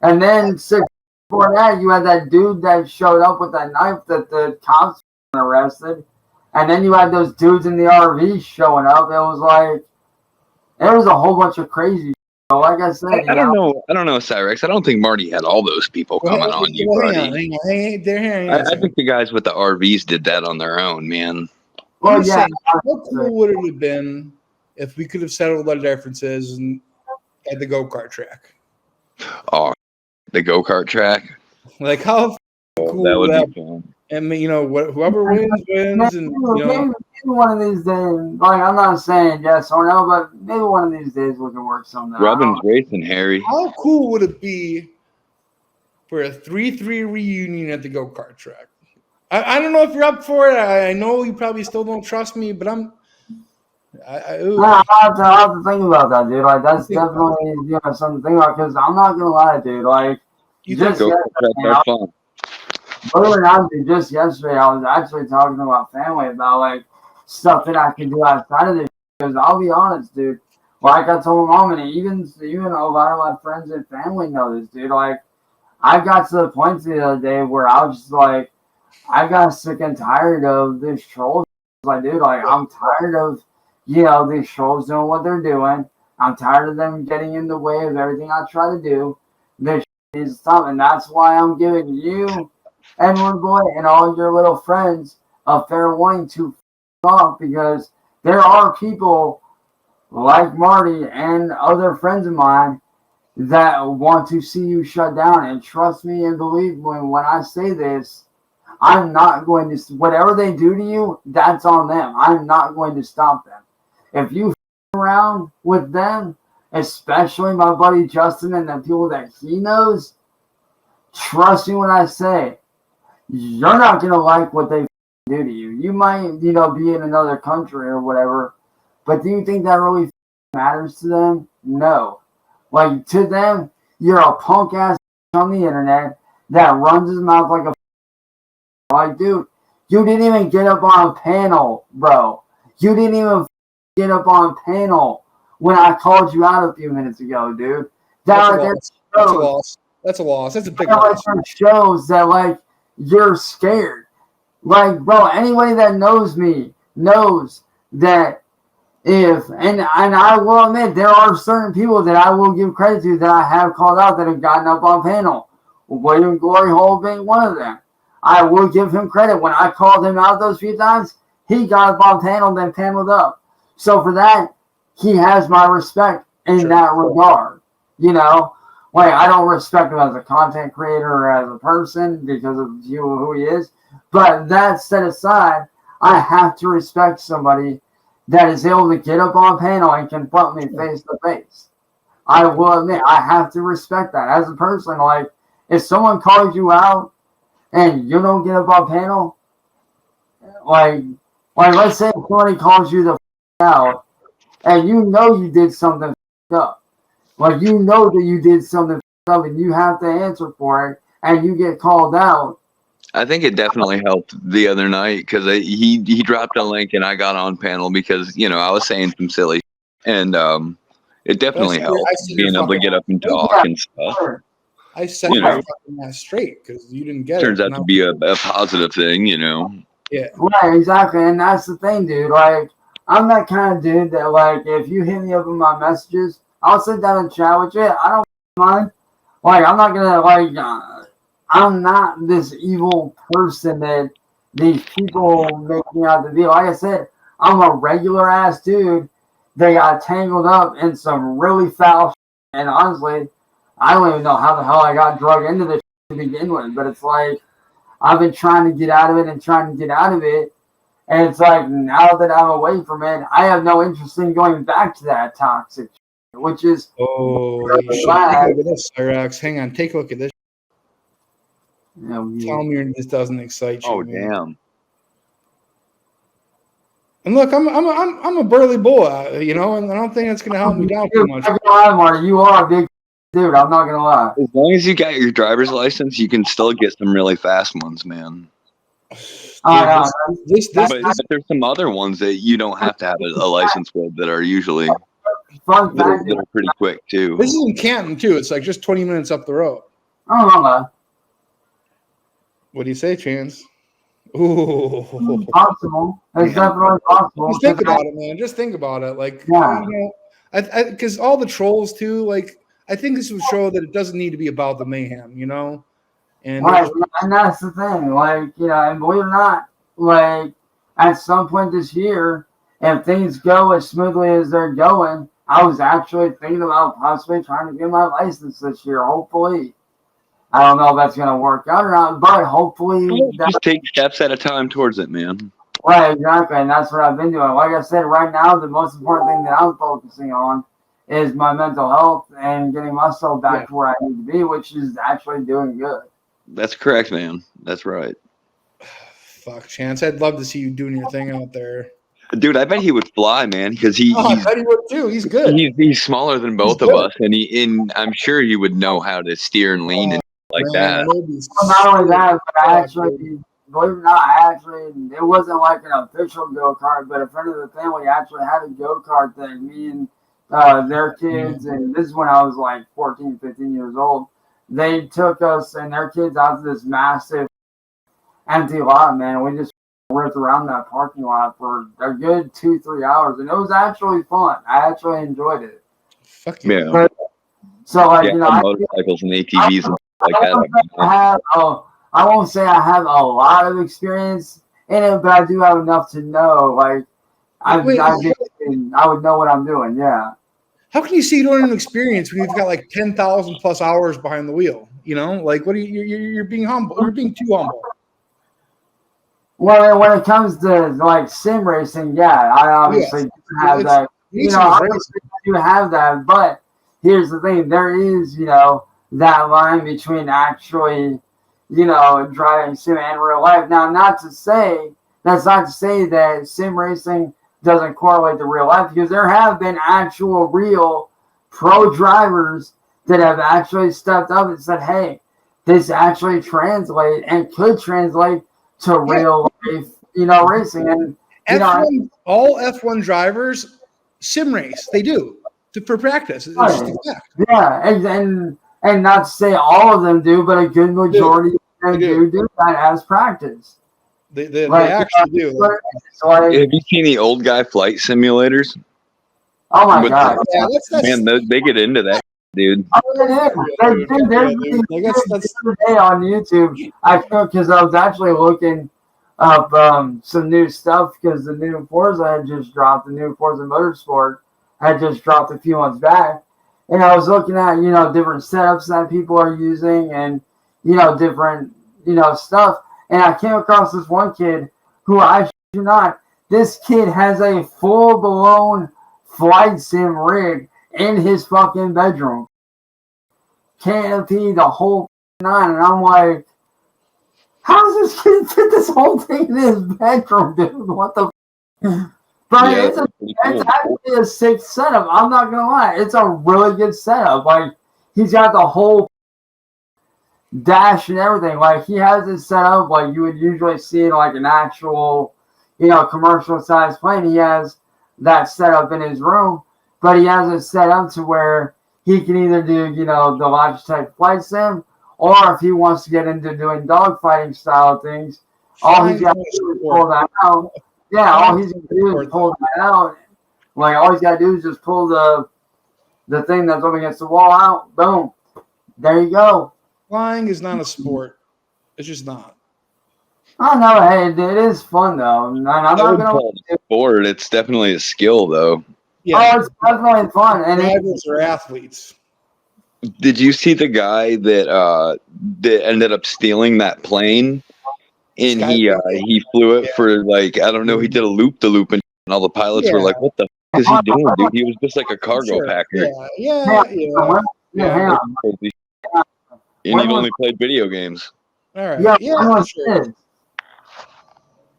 And then 6 months before that, you had that dude that showed up with that knife that the cops arrested. And then you had those dudes in the RV showing up. It was like, it was a whole bunch of crazy shit. So like I said, I don't know, Cyraxx. I don't think Marty had all those people coming on you, buddy. Hang on. I think the guys with the RVs did that on their own, man. Well, yeah. How cool would it have been if we could have settled our differences at the go-kart track? Oh, the go-kart track? Like, how cool that would be fun. And, whoever wins. And, maybe one of these days, like, I'm not saying yes or no, but maybe one of these days we can work something out. Robin's racing, Harry. How cool would it be for a 3-3 reunion at the go-kart track? I don't know if you're up for it. I know you probably still don't trust me, but I'll have to think about that, dude. Like, that's definitely something to think about, because I'm not gonna lie, dude. Like, you just fun. Believe it or not, dude, just yesterday I was actually talking to my family about, like, stuff that I can do outside of this. Because I'll be honest, dude. Like I told my mom, and even a lot of my friends and family know this, dude. Like, I got to the point the other day where I was just like, I got sick and tired of this trolls. Like, dude, like, I'm tired of, these trolls doing what they're doing. I'm tired of them getting in the way of everything I try to do. This is something. That's why I'm giving you, Edward Boy, and all your little friends a fair warning to off, because there are people like Marty and other friends of mine that want to see you shut down. And trust me and believe me when I say this, I'm not going to, whatever they do to you, that's on them. I'm not going to stop them. If you around with them, especially my buddy Justin and the people that he knows, trust me when I say, you're not going to like what they do to you. You might, be in another country or whatever, but do you think that really matters to them? No. Like, to them, you're a punk ass on the internet that runs his mouth like a like, dude, you didn't even get up on a panel, bro. You didn't even get up on a panel when I called you out a few minutes ago, dude. That's a loss. That's a big loss. Shows that, like, you're scared. Like, bro, anybody that knows me knows that and I will admit, there are certain people that I will give credit to that I have called out that have gotten up on panel. William Glory Hole being one of them. I will give him credit. When I called him out those few times, he got up on panel, then paneled up. So for that, he has my respect in that regard. Like, I don't respect him as a content creator or as a person because of who he is. But that set aside, I have to respect somebody that is able to get up on panel and confront me face to face. I will admit, I have to respect that as a person. Like, if someone calls you out and you don't get up on panel, like let's say somebody calls you the out, and you did something up. Like, you know that you did something up, and you have to answer for it, and you get called out. I think it definitely helped the other night because he dropped a link and I got on panel because I was saying some silly, and it definitely helped being able to get up and talk and stuff. I set your fucking ass straight because you didn't get Turns out to be a positive thing, Yeah. Right, exactly, and that's the thing, dude. Like, I'm that kind of dude that, like, if you hit me up in my messages, I'll sit down and chat with you. I don't mind. Like, I'm not gonna, like, I'm not this evil person that these people make me out to be. Like I said, I'm a regular ass dude that got tangled up in some really foul shit. And honestly, I don't even know how the hell I got drugged into this to begin with. But it's like, I've been trying to get out of it. And it's like, now that I'm away from it, I have no interest in going back to that toxic shit, which is... Oh, take a look at this, Cyraxx. Hang on, take a look at this. Tell me this doesn't excite you. Oh, man. damn. And look, I'm a burly bull, you know, and I don't think that's gonna help me down too much. I'm not gonna lie, Marty. You are a big dude. I'm not gonna lie. As long as you got your driver's license, you can still get some really fast ones, man. Oh, But there's some other ones that you don't have to have a license with that are usually fun that fact. are pretty quick too. This is in Canton too. It's like just 20 minutes up the road. Oh, What do you say, Chance? Ooh. possible. It's definitely possible. Just think about it, man. Just think about it. Like, Yeah. you know, because all the trolls too. Like, I think this would show that it doesn't need to be about the mayhem, you know. And Right, and that's the thing. Like, you know, and believe it or not, like at some point this year, if things go as smoothly as they're going, I was actually thinking about possibly trying to get my license this year. Hopefully, I don't know if that's going to work out or not, but hopefully, Just take steps at a time towards it, man. right, exactly, and that's what I've been doing. Like I said, right now, the most important thing that I'm focusing on is my mental health and getting myself back to where I need to be, which is actually doing good. That's correct, man. That's right. fuck, Chance. I'd love to see you doing your thing out there. Dude, I bet he would fly, man, because I bet he would too. He's good. He's smaller than both of us, and I'm sure he would know how to steer and lean and like that. Well, not only that, but I actually, believe it or not, it wasn't like an official go-kart, but a friend of the family actually had a go-kart thing. Me and their kids, and this is when I was like 14, 15 years old. They took us and their kids out to this massive empty lot, man. We just ripped around that parking lot for a good 2-3 hours, and it was actually fun. I actually enjoyed it. Fuck yeah. But, so, like, you know, motorcycles and ATVs and like that. I won't say I have a lot of experience in it, but I do have enough to know. Like, I would know what I'm doing. Yeah. How can you say you don't have experience when you've got like 10,000 plus hours behind the wheel? You know, like what are you're being humble. You're being too humble. Well, when it comes to like sim racing, yeah, I obviously have that. You know, obviously I do have that, but here's the thing: there is, you know, that line between actually, you know, driving sim and real life. Now, that's not to say that sim racing doesn't correlate to real life, because there have been actual real pro drivers that have actually stepped up and said, hey, this actually translate and could translate to real life, you know, racing. And you know, all F1 drivers sim race. They do for practice. It's just a fact. Yeah, and not to say all of them do, but a good majority of them do that as practice. They actually do. Have you seen the old guy flight simulators? Oh my god! Man, they get into that, dude. There's day on YouTube. I know, because I was actually looking up some new stuff, because the new Forza had just dropped. The new Forza Motorsport had just dropped a few months back, and I was looking at, you know, different setups that people are using, and, you know, different, you know, stuff. And I came across this one kid who, I do not, this kid has a full-blown flight sim rig in his fucking bedroom. Canopy, the whole nine. And I'm like, how does this kid fit this whole thing in his bedroom, dude? What the But yeah, it's actually a sick setup. I'm not going to lie. It's a really good setup. Like, he's got the whole dash and everything. Like, he has it set up like you would usually see in like an actual, you know, commercial size plane. He has that set up in his room, but he has it set up to where he can either do, you know, the Logitech flight sim, or if he wants to get into doing dogfighting style things, all he's got to do is pull that out. Yeah, all he's got to do is pull that out. Like, all he's got to do is just pull the thing that's up against the wall out. Boom. There you go. Flying is not a sport. It's just not. Oh no, hey, it is fun though. I'm not gonna sport. It's definitely a skill though. Yeah. Oh, it's definitely fun. And drivers are athletes. Did you see the guy that ended up stealing that plane? And he flew it for like, I don't know, he did a loop-de-loop, and all the pilots were like, what the f*** is he doing, dude? He was just like a cargo packer. Yeah. And he only played video games. All right. Yeah, Yeah, when was sure. this?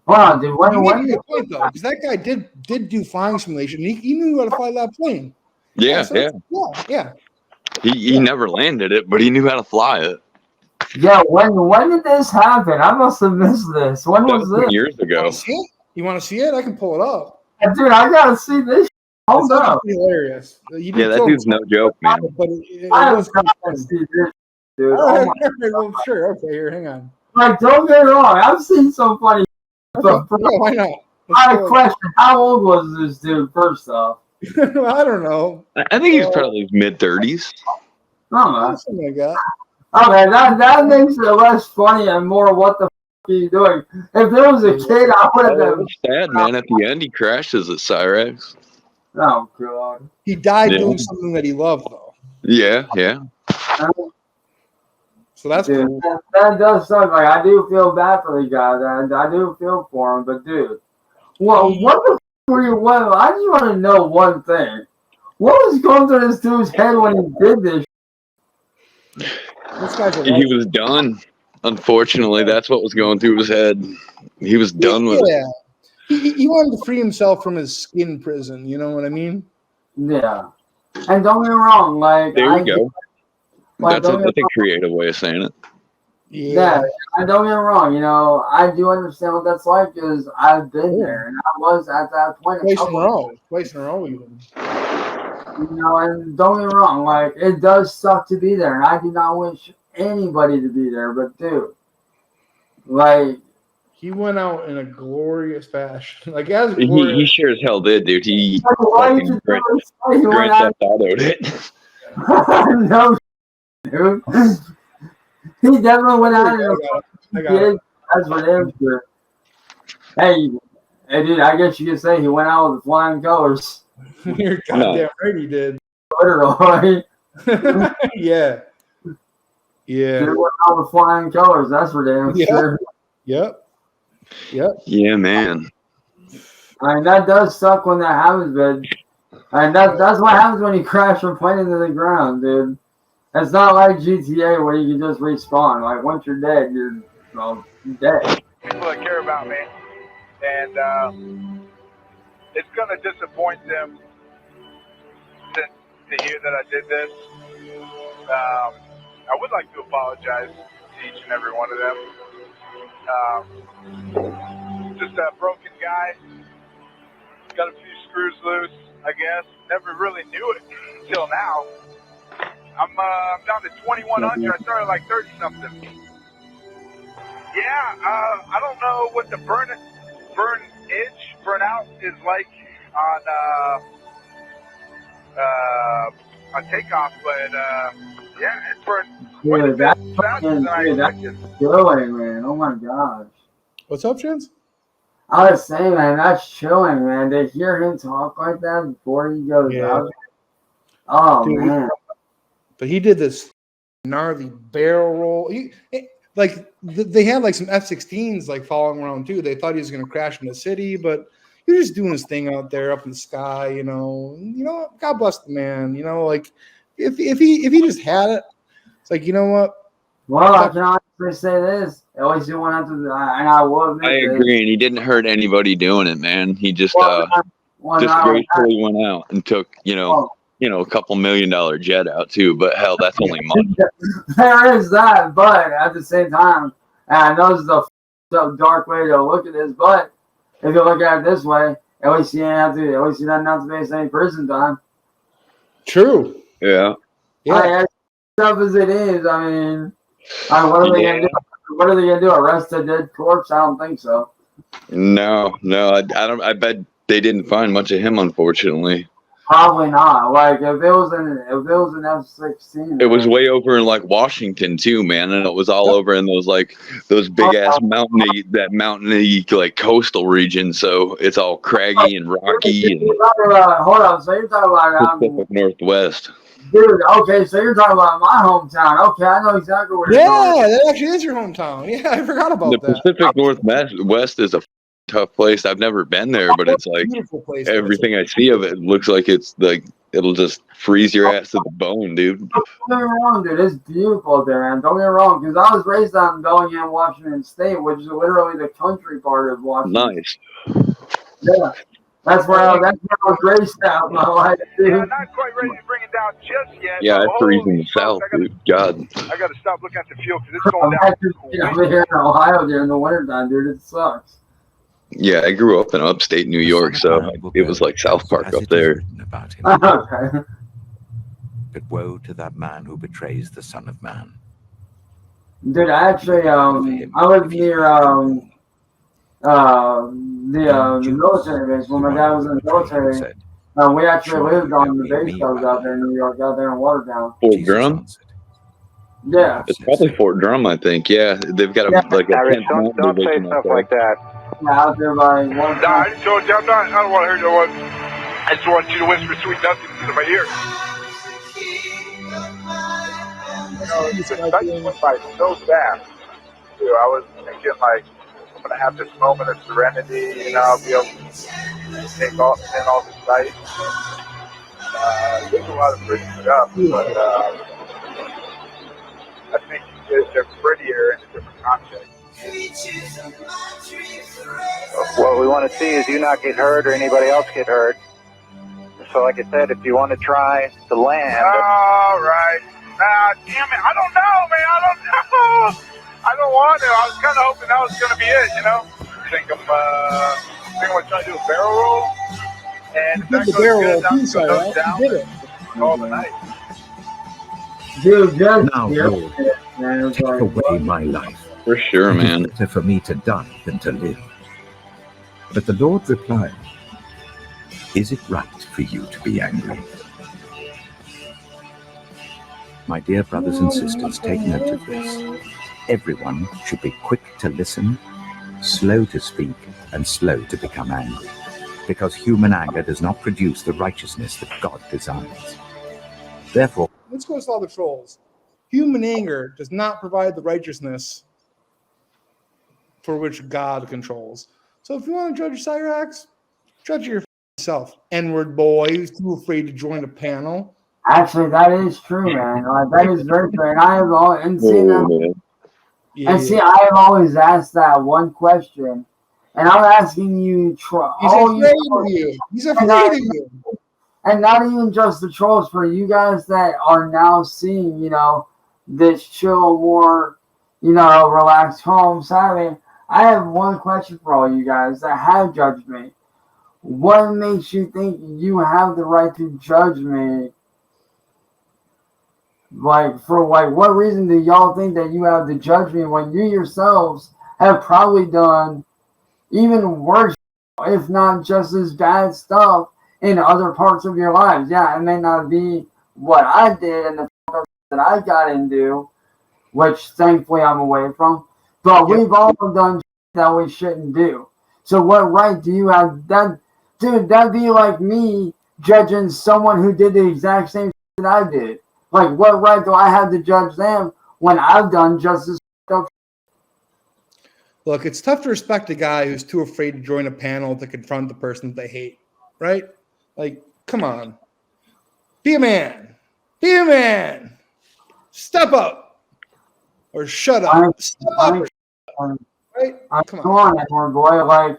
Hold on, dude. You When made a did good point though, because that guy did do flying simulation. He knew how to fly that plane. Yeah, so yeah. yeah. He never landed it, but he knew how to fly it. Yeah, when did this happen? I must have missed this. When That was was this? years ago. You want to see it? I can pull it up. Dude, I gotta see this. Hold It's up. actually hilarious. You did Yeah, that kill dude's him, no joke, man. but it I was have kind got of to fun. see this, dude. All Oh right, my, all right, well, sure. Okay, here, hang on. like, don't get me wrong. I've seen some funny Okay, stuff. yeah, why not? I had a question. How old was this dude, first off? I don't know. I think he was probably his mid-30s. No, Something like that. okay, that makes it less funny and more what the f are you doing? If there was a kid, I would have Oh, it been. was sad, man. At the end, he crashes at Cyraxx. Oh, God. He died Yeah. doing something that he loved, though. Yeah, yeah. So that's Dude, cool. that does suck. Like, I do feel bad for the guy. I do feel for him, but dude, what the f were you? What? I just want to know one thing. What was going through this dude's head when he did this? This guy's a He was done. Unfortunately, that's what was going through his head. He was done with it. He wanted to free himself from his skin prison. You know what I mean? Yeah. And don't get me wrong, like There you go. Like, That's a creative way of saying it. Yeah, and don't get me wrong, you know, I do understand what that's like because I've been there and I was at that point. Twice in a row even. You know, and don't get me wrong, like it does suck to be there, and I do not wish anybody to be there, but dude, like he went out in a glorious fashion. Like as He glorious. sure as hell did, dude. He why fucking you Grand went out? Theft Auto'd it. No, dude. He definitely went out and I got it. that's for damn sure. Hey, dude, I guess you could say he went out with flying colors. You're goddamn right he did. Literally. Yeah. Yeah. He went out with flying colors, that's for damn sure. Yep. Yeah, man. I mean, that does suck when that happens, but that's what happens when you crash your plane into the ground, dude. It's not like GTA where you can just respawn. Like, once you're dead, you're dead. People that care about me, and it's going to disappoint them to hear that I did this. I would like to apologize to each and every one of them. Just a broken guy. Got a few screws loose, I guess. Never really knew it until now. I'm down to 2,100. I started like 30-something. Yeah, I don't know what the burnout is like on takeoff, but yeah, it's burned quite a bit faster than I expected. Chilling, man. Oh my gosh. What's up, Chance? I was saying, man, that's chilling, man. To hear him talk like that before he goes out. Oh, dude, man. But he did this gnarly barrel roll. They had like some F-16s like following around too. They thought he was going to crash in the city, but he was just doing his thing out there up in the sky. You know, God bless the man. You know, like if he just had it, it's like, you know what? Well, I can honestly say this. At least you went out to the, and I will admit I agree, and he didn't hurt anybody doing it, man. He just gracefully went out and took, a couple $1 million jet out too. But hell, that's only money. There is that, but at the same time, and I know this is a dark way to look at this, but if you look at it this way, at least you doesn't have to face any prison time. True. Yeah. As tough as it is, I mean, what are they gonna do? What are they gonna do? Arrest a dead corpse? I don't think so. No, I don't. I bet they didn't find much of him, unfortunately. Probably not. Like if it was an F-16, it was way over in like Washington too, man, and it was all over in those big ass mountainy like coastal region. So it's all craggy and rocky and hold on. So you're talking about Pacific Northwest. Dude, okay, so you're talking about my hometown. Okay, I know exactly where you're going. Yeah, that actually is your hometown. Yeah, I forgot about that. The Pacific Northwest is a tough place. I've never been there, but it's like beautiful place. Everything I see of it looks like it's like It'll just freeze your ass to the bone, dude. Don't get me wrong, dude. It's beautiful there, man. Don't get me wrong, because I was raised out in Bellingham, Washington State, which is literally the country part of Washington. Nice. Yeah. That's where I was raised out my life, dude. Yeah, not quite ready to bring it down just yet. Yeah, but I freeze in the smokes, south, dude. God. I got to stop looking at the fuel because it's going down. I'm here in Ohio during the wintertime, dude. It sucks. Yeah, I grew up in upstate New York, so it was like South Park up there. About him. Okay. But woe to that man who betrays the Son of Man. Dude, actually, I was near the military base when my dad was in the military. We actually lived on the base that was out there in New York, out there in Watertown. Fort Drum? Yeah. It's probably Fort Drum, I think. Yeah, they've got a like a 10th Don't say division stuff up there. like that. Yeah, out there by Watertown. Nah, I just told you, I don't want to hear no one. I just want you to whisper sweet nothings into my ear. You know, the night went by so fast. Too. I was thinking, like, I'm going to have this moment of serenity, you know, I'll be able to take in all the sights. There's a lot of pretty stuff, but I think they're prettier in a different context. What we want to see is you not get hurt or anybody else get hurt. So like I said, if you want to try to land... All right. Nah, damn it. I don't know, man. I don't know. I don't want to. I was kind of hoping that was going to be it, you know? I think I'm trying to do a barrel roll. And if that goes good, I'm down. You did it. All the night. Dude, just Now, Lord, take away my life. For sure, man. It is better for me to die than to live. But the Lord replied, is it right for you to be angry? My dear brothers and sisters, take note of this. Everyone should be quick to listen, slow to speak, and slow to become angry, because human anger does not produce the righteousness that God desires. Therefore, Let's go with all the trolls. Human anger does not provide the righteousness for which God controls. So if you want to judge Cyraxx, judge yourself. N-word boy who's too afraid to join a panel. Actually, that is true, man. Like, that is very true. And I have always, I have always asked that one question. And I'm asking you, He's afraid of you. He's afraid of you. And not even just the trolls, for you guys that are now seeing, you know, this chill, more, you know, relaxed home Saturday. I have one question for all you guys that have judged me. What makes you think you have the right to judge me? Like, for like, what reason do y'all think that you have to judge me when you yourselves have probably done even worse, if not just as bad stuff in other parts of your lives? Yeah, it may not be what I did and the that I got into, which thankfully I'm away from, but we've all done that we shouldn't do. So what right do you have? That, dude, that'd be like me judging someone who did the exact same that I did. Like, what right do I have to judge them when I've done just as stuff? Look, it's tough to respect a guy who's too afraid to join a panel to confront the person they hate, right? Like, come on. Be a man. Be a man. Step up. Or shut up. Step up. Right? Come on, Edward boy. Like,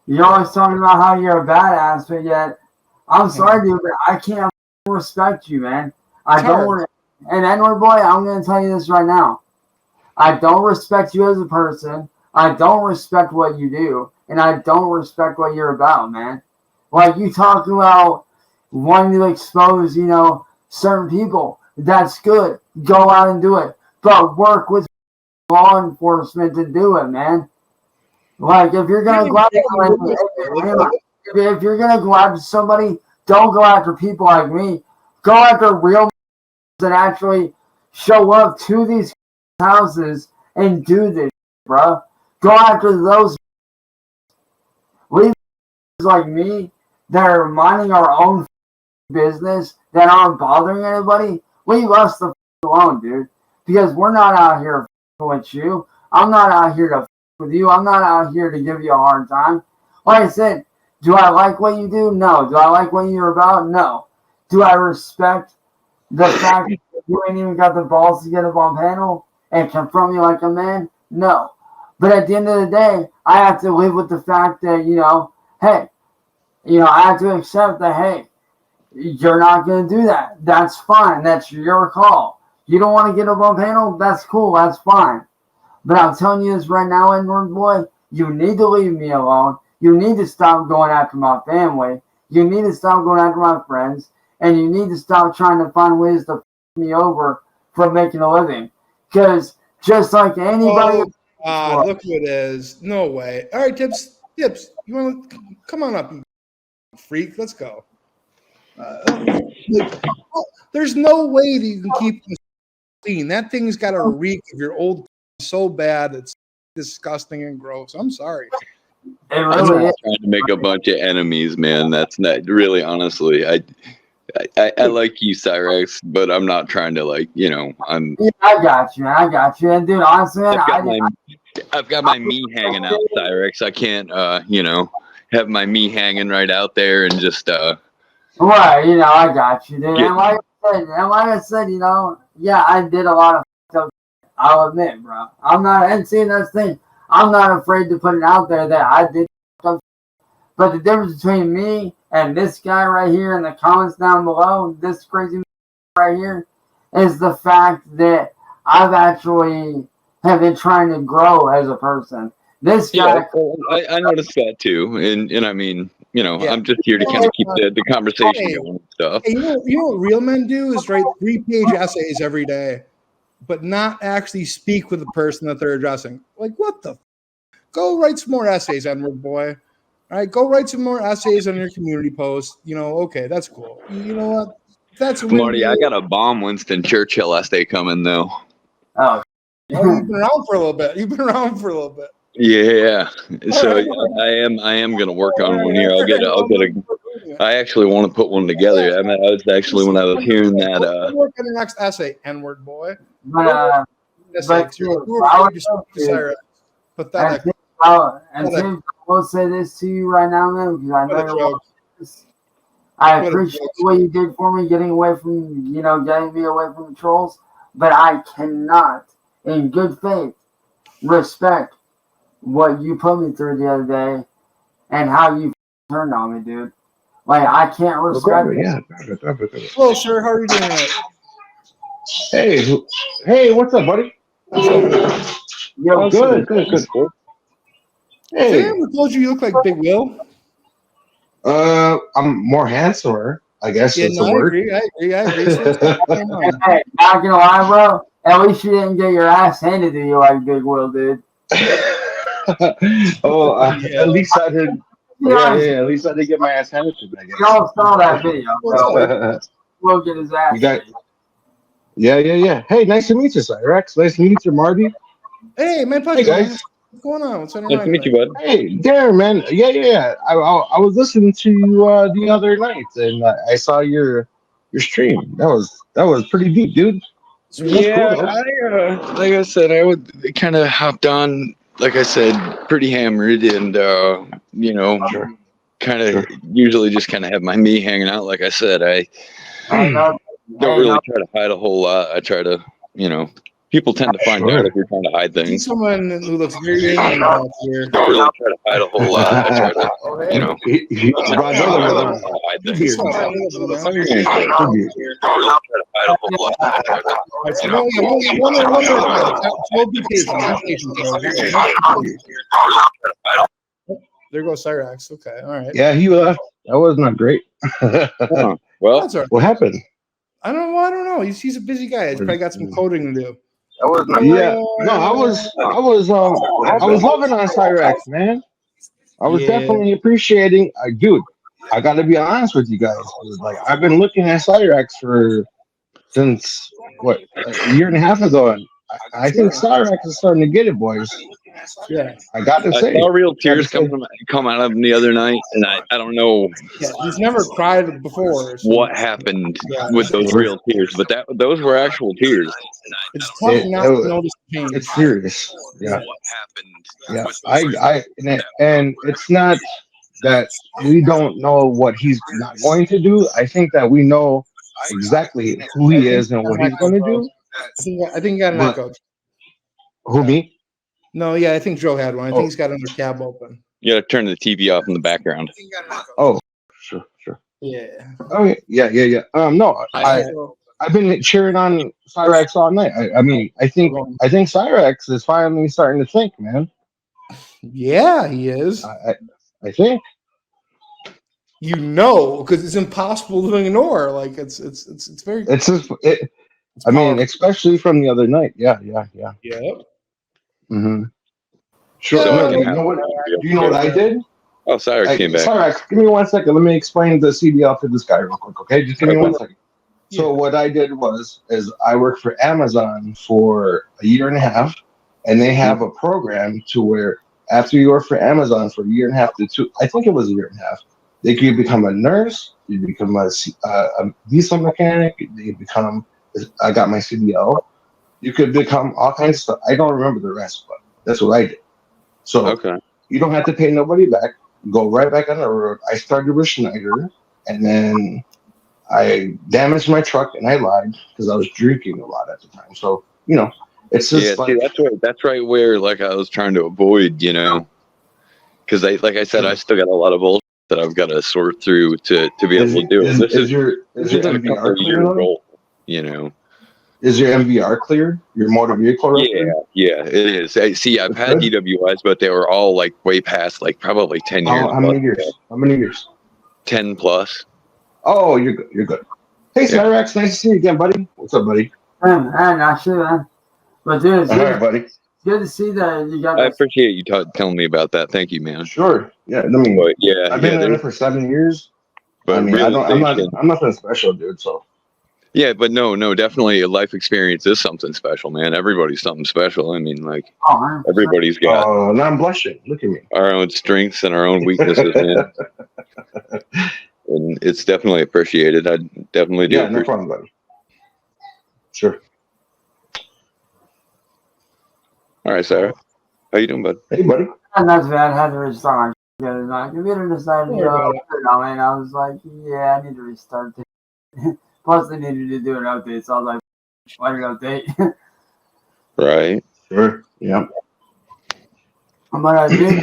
you're always talking about how you're a badass, but yet, I'm sorry, dude, but I can't respect you, man. I don't. And Edward boy, I'm going to tell you this right now. I don't respect you as a person. I don't respect what you do. And I don't respect what you're about, man. Like, you talk about wanting to expose, you know, certain people. That's good. Go out and do it. But work with law enforcement to do it, man. Like, if you're going to go after if you're going to go after somebody, don't go after people like me. Go after real that actually show up to these houses and do this, bro. Go after those like me that are minding our own business, that aren't bothering anybody. Leave us the alone, dude. Because we're not out here with you. I'm not out here to with you. I'm not out here to give you a hard time. Like I said, do I like what you do? No. Do I like what you're about? No. Do I respect the fact that you ain't even got the balls to get up on panel and confront me like a man? No. But at the end of the day, I have to live with the fact that, hey, I have to accept that, hey, you're not going to do that. That's fine. That's your call. You don't want to get up on panel? That's cool. That's fine. But I'm telling you this right now, N-word boy, you need to leave me alone. You need to stop going after my family. You need to stop going after my friends. And you need to stop trying to find ways to f me over for making a living. Because just like anybody... look who it is. No way. All right, Tips, you want to come on up, you freak? Let's go. There's no way that you can keep this clean. That thing's got a reek of your old so bad it's disgusting and gross. I'm sorry. I'm not trying to make a bunch of enemies, man. That's not really, honestly. I like you, Cyraxx, but I'm not trying to I'm. Yeah, I got you, and dude, honestly, I've got my me hanging out, Cyraxx. I can't, have my me hanging right out there and just. Right, I got you, dude. And like I said, yeah, I did a lot of stuff. I'll admit, bro. And see, that's the thing. I'm not afraid to put it out there that I did stuff. But the difference between me and this guy right here in the comments down below, this crazy right here, is the fact that I've actually have been trying to grow as a person. This guy, I noticed that too, and I mean, I'm just here to kind of keep the conversation going and stuff. Hey, you know what real men do is write 3-page essays every day, but not actually speak with the person that they're addressing. Like, what the? Go write some more essays, N-word boy. All right, go write some more essays on your community post. Okay, that's cool. You know what? That's Marty. I got a bomb Winston Churchill essay coming though. Oh, you've been around for a little bit. Yeah, so I am gonna work on one here. I actually want to put one together. I mean, I was actually when I was hearing that. Work on your next essay, N-word boy. But Pathetic. Tim, I will say this to you right now, man, because I know you're I appreciate what you did for me, getting away from, getting me away from the trolls, but I cannot, in good faith, respect what you put me through the other day and how you turned on me, dude. Like, I can't respect it. Hello, sir. How are you doing tonight? Hey, what's up, buddy? Yo, good. Hey, I ever told you look like Big Will? I'm more handsomer, I guess. Yeah, that's no, the word. I agree. So hey, not gonna lie, bro. At least you didn't get your ass handed to you like Big Will did. At least I did. Yeah, at least I did get my ass handed to me, I guess. You all saw that video, bro. Will get his ass handed. Yeah. Hey, nice to meet you, Cyraxx. Nice to meet you, Marty. Hey, man, hey, guys. What's going on? What's on your Nice mind? to meet you, bud. Hey, there, man. Yeah. I was listening to you the other night, and I saw your stream. That was pretty deep, dude. Yeah, cool, like I said, I would kind of hopped on. Like I said, pretty hammered, and kind of usually just kind of have my me hanging out. Like I said, I don't really try to hide a whole lot. I try to, people tend to find out if you're trying to hide things. Someone who looks very angry out here. Don't really try to hide a whole lot. I try to, hide things. There goes Cyraxx. Okay, all right. Yeah, he left. That was not great. Well, that's all right. What happened? I don't know. He's a busy guy. He's probably got some coding to do. Yeah. No, I was loving on Cyraxx, man. I was definitely appreciating. Dude, I got to be honest with you guys. I've been looking at Cyraxx since a year and a half ago, and I think Cyraxx is starting to get it, boys. Yeah, I got to say. I saw real tears come out of him the other night, and I don't know. Yeah, he's never cried before. What happened with those real tears? But those were actual tears. It's tough not to notice pain. It's serious. Yeah. What happened? Yeah. And it's not. that we don't know what he's not going to do. I think that we know exactly who he is and what he's going to do. I think he got an But echo. who, me? No, yeah, I think Joe had one. I think Oh. he's got another tab open. You gotta turn the TV off in the background. Oh, sure. Yeah. Oh yeah. No, I've been cheering on Cyraxx all night. I mean, I think Cyraxx is finally starting to think, man. Yeah, he is. I think. You know, because it's impossible to ignore. Like it's very. It's just I mean, especially from the other night. Yeah. Yeah. Mm-hmm. Sure. So Do you know what I did? Oh, Cyraxx came back. Cyraxx, give me 1 second. Let me explain the CDL to this guy real quick, okay? Just give me 1 second. So what I did is I worked for Amazon for a year and a half, and they have a program to where after you work for Amazon for a year and a half to 2, I think it was a year and a half, they could become a nurse, you become a diesel mechanic, you become, I got my CDL, you could become all kinds of stuff. I don't remember the rest, but that's what I did. So you don't have to pay nobody back. Go right back on the road. I started with Schneider, and then I damaged my truck, and I lied because I was drinking a lot at the time. So it's just see, that's right where like I was trying to avoid, because like I said, I still got a lot of bullshit that I've got to sort through to be able to do it. This is your MVR clear? Is your MVR cleared? Your motor vehicle record? Yeah, it is. I've had DWIs, but they were all like way past like probably 10 years. How many years? How many years? 10 plus. Oh, you're good. You're good. Hey, Cyraxx, nice to see you again, buddy. What's up, buddy? Man, not sure, man. But dude, it's all right, buddy. It's good to see that you got. I appreciate you telling me about that. Thank you, man. Sure. Yeah. I mean, I've been in it for 7 years. But I mean, I'm nothing special, dude. So. Yeah, but no, definitely a life experience is something special, man. Everybody's something special. I mean, like everybody's got. Oh, now I'm blushing. Look at me. Our own strengths and our own weaknesses, man. And it's definitely appreciated. I definitely do. Yeah, no problem, buddy. Sure. All right, Sarah. How you doing, bud? Hey, buddy. Not bad. I had to restart my computer decided to go. And I was like, yeah, I need to restart it. Plus, they needed to do an update, so I was like, why did update? Right. Sure. Yeah. But I did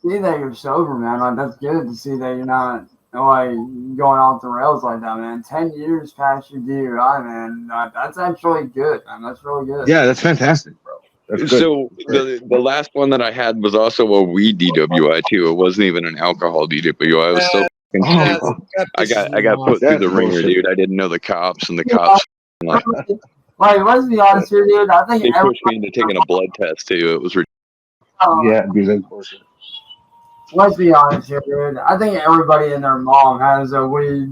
see that you're sober, man. Like, that's good to see that you're not like going off the rails like that, man. 10 years past your DUI, man. That's actually good, man. That's really good. Yeah, that's fantastic, bro. That's good. So the last one that I had was also a weed DWI too. It wasn't even an alcohol DWI. I was so I got put through the ringer, dude. I didn't know the cops, and the cops like. Like, let's be honest here, dude. I think they pushed me into taking a blood test too. It was ridiculous. Yeah, because bullshit. Let's be honest here, dude. I think everybody and their mom has a weed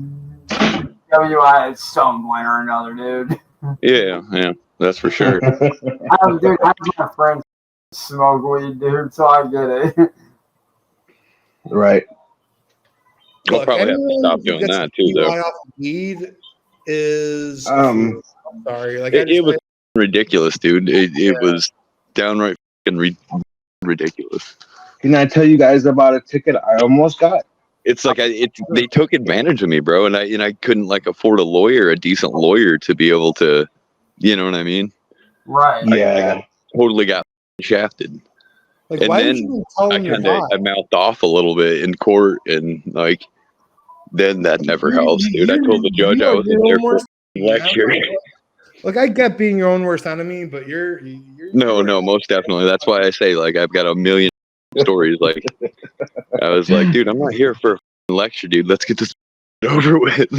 DWI at some point or another, dude. Yeah, that's for sure. I have my friends smoke weed, dude, so I get it. Right. I'll probably have to stop doing that too, though. Off weed is sorry, like it was ridiculous, dude. It was downright ridiculous. Can I tell you guys about a ticket I almost got? It's like they took advantage of me, bro, and I couldn't like afford a decent lawyer to be able to, you know what I mean? Right. Yeah. I totally got shafted. Like, and why then did you tell him I mouthed off a little bit in court, and like then that never helps, dude. I told the judge I was in there for a lecture. Look, I get being your own worst enemy, but you're no, most definitely. That's why I say like I've got a million stories. Like I was like, dude, I'm not here for a lecture, dude. Let's get this over with.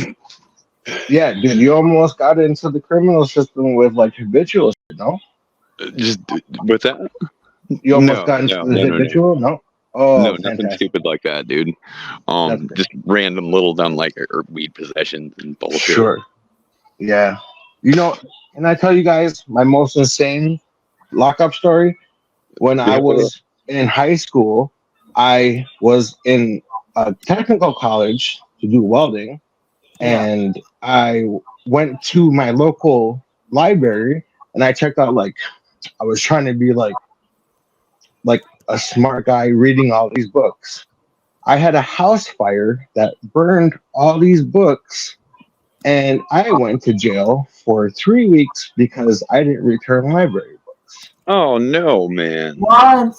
Yeah, dude, you almost got into the criminal system with like habitual shit, no? Just with that? You almost got into the habitual? No. Oh, no, nothing stupid like that, dude. Just random little dumb like or weed possessions and bullshit. Sure. Yeah. You know, and I tell you guys my most insane lockup story. When I was in high school, I was in a technical college to do welding, and I went to my local library and I checked out I was trying to be like a smart guy reading all these books. I had a house fire that burned all these books, and I went to jail for 3 weeks because I didn't return library books. Oh no, man. What?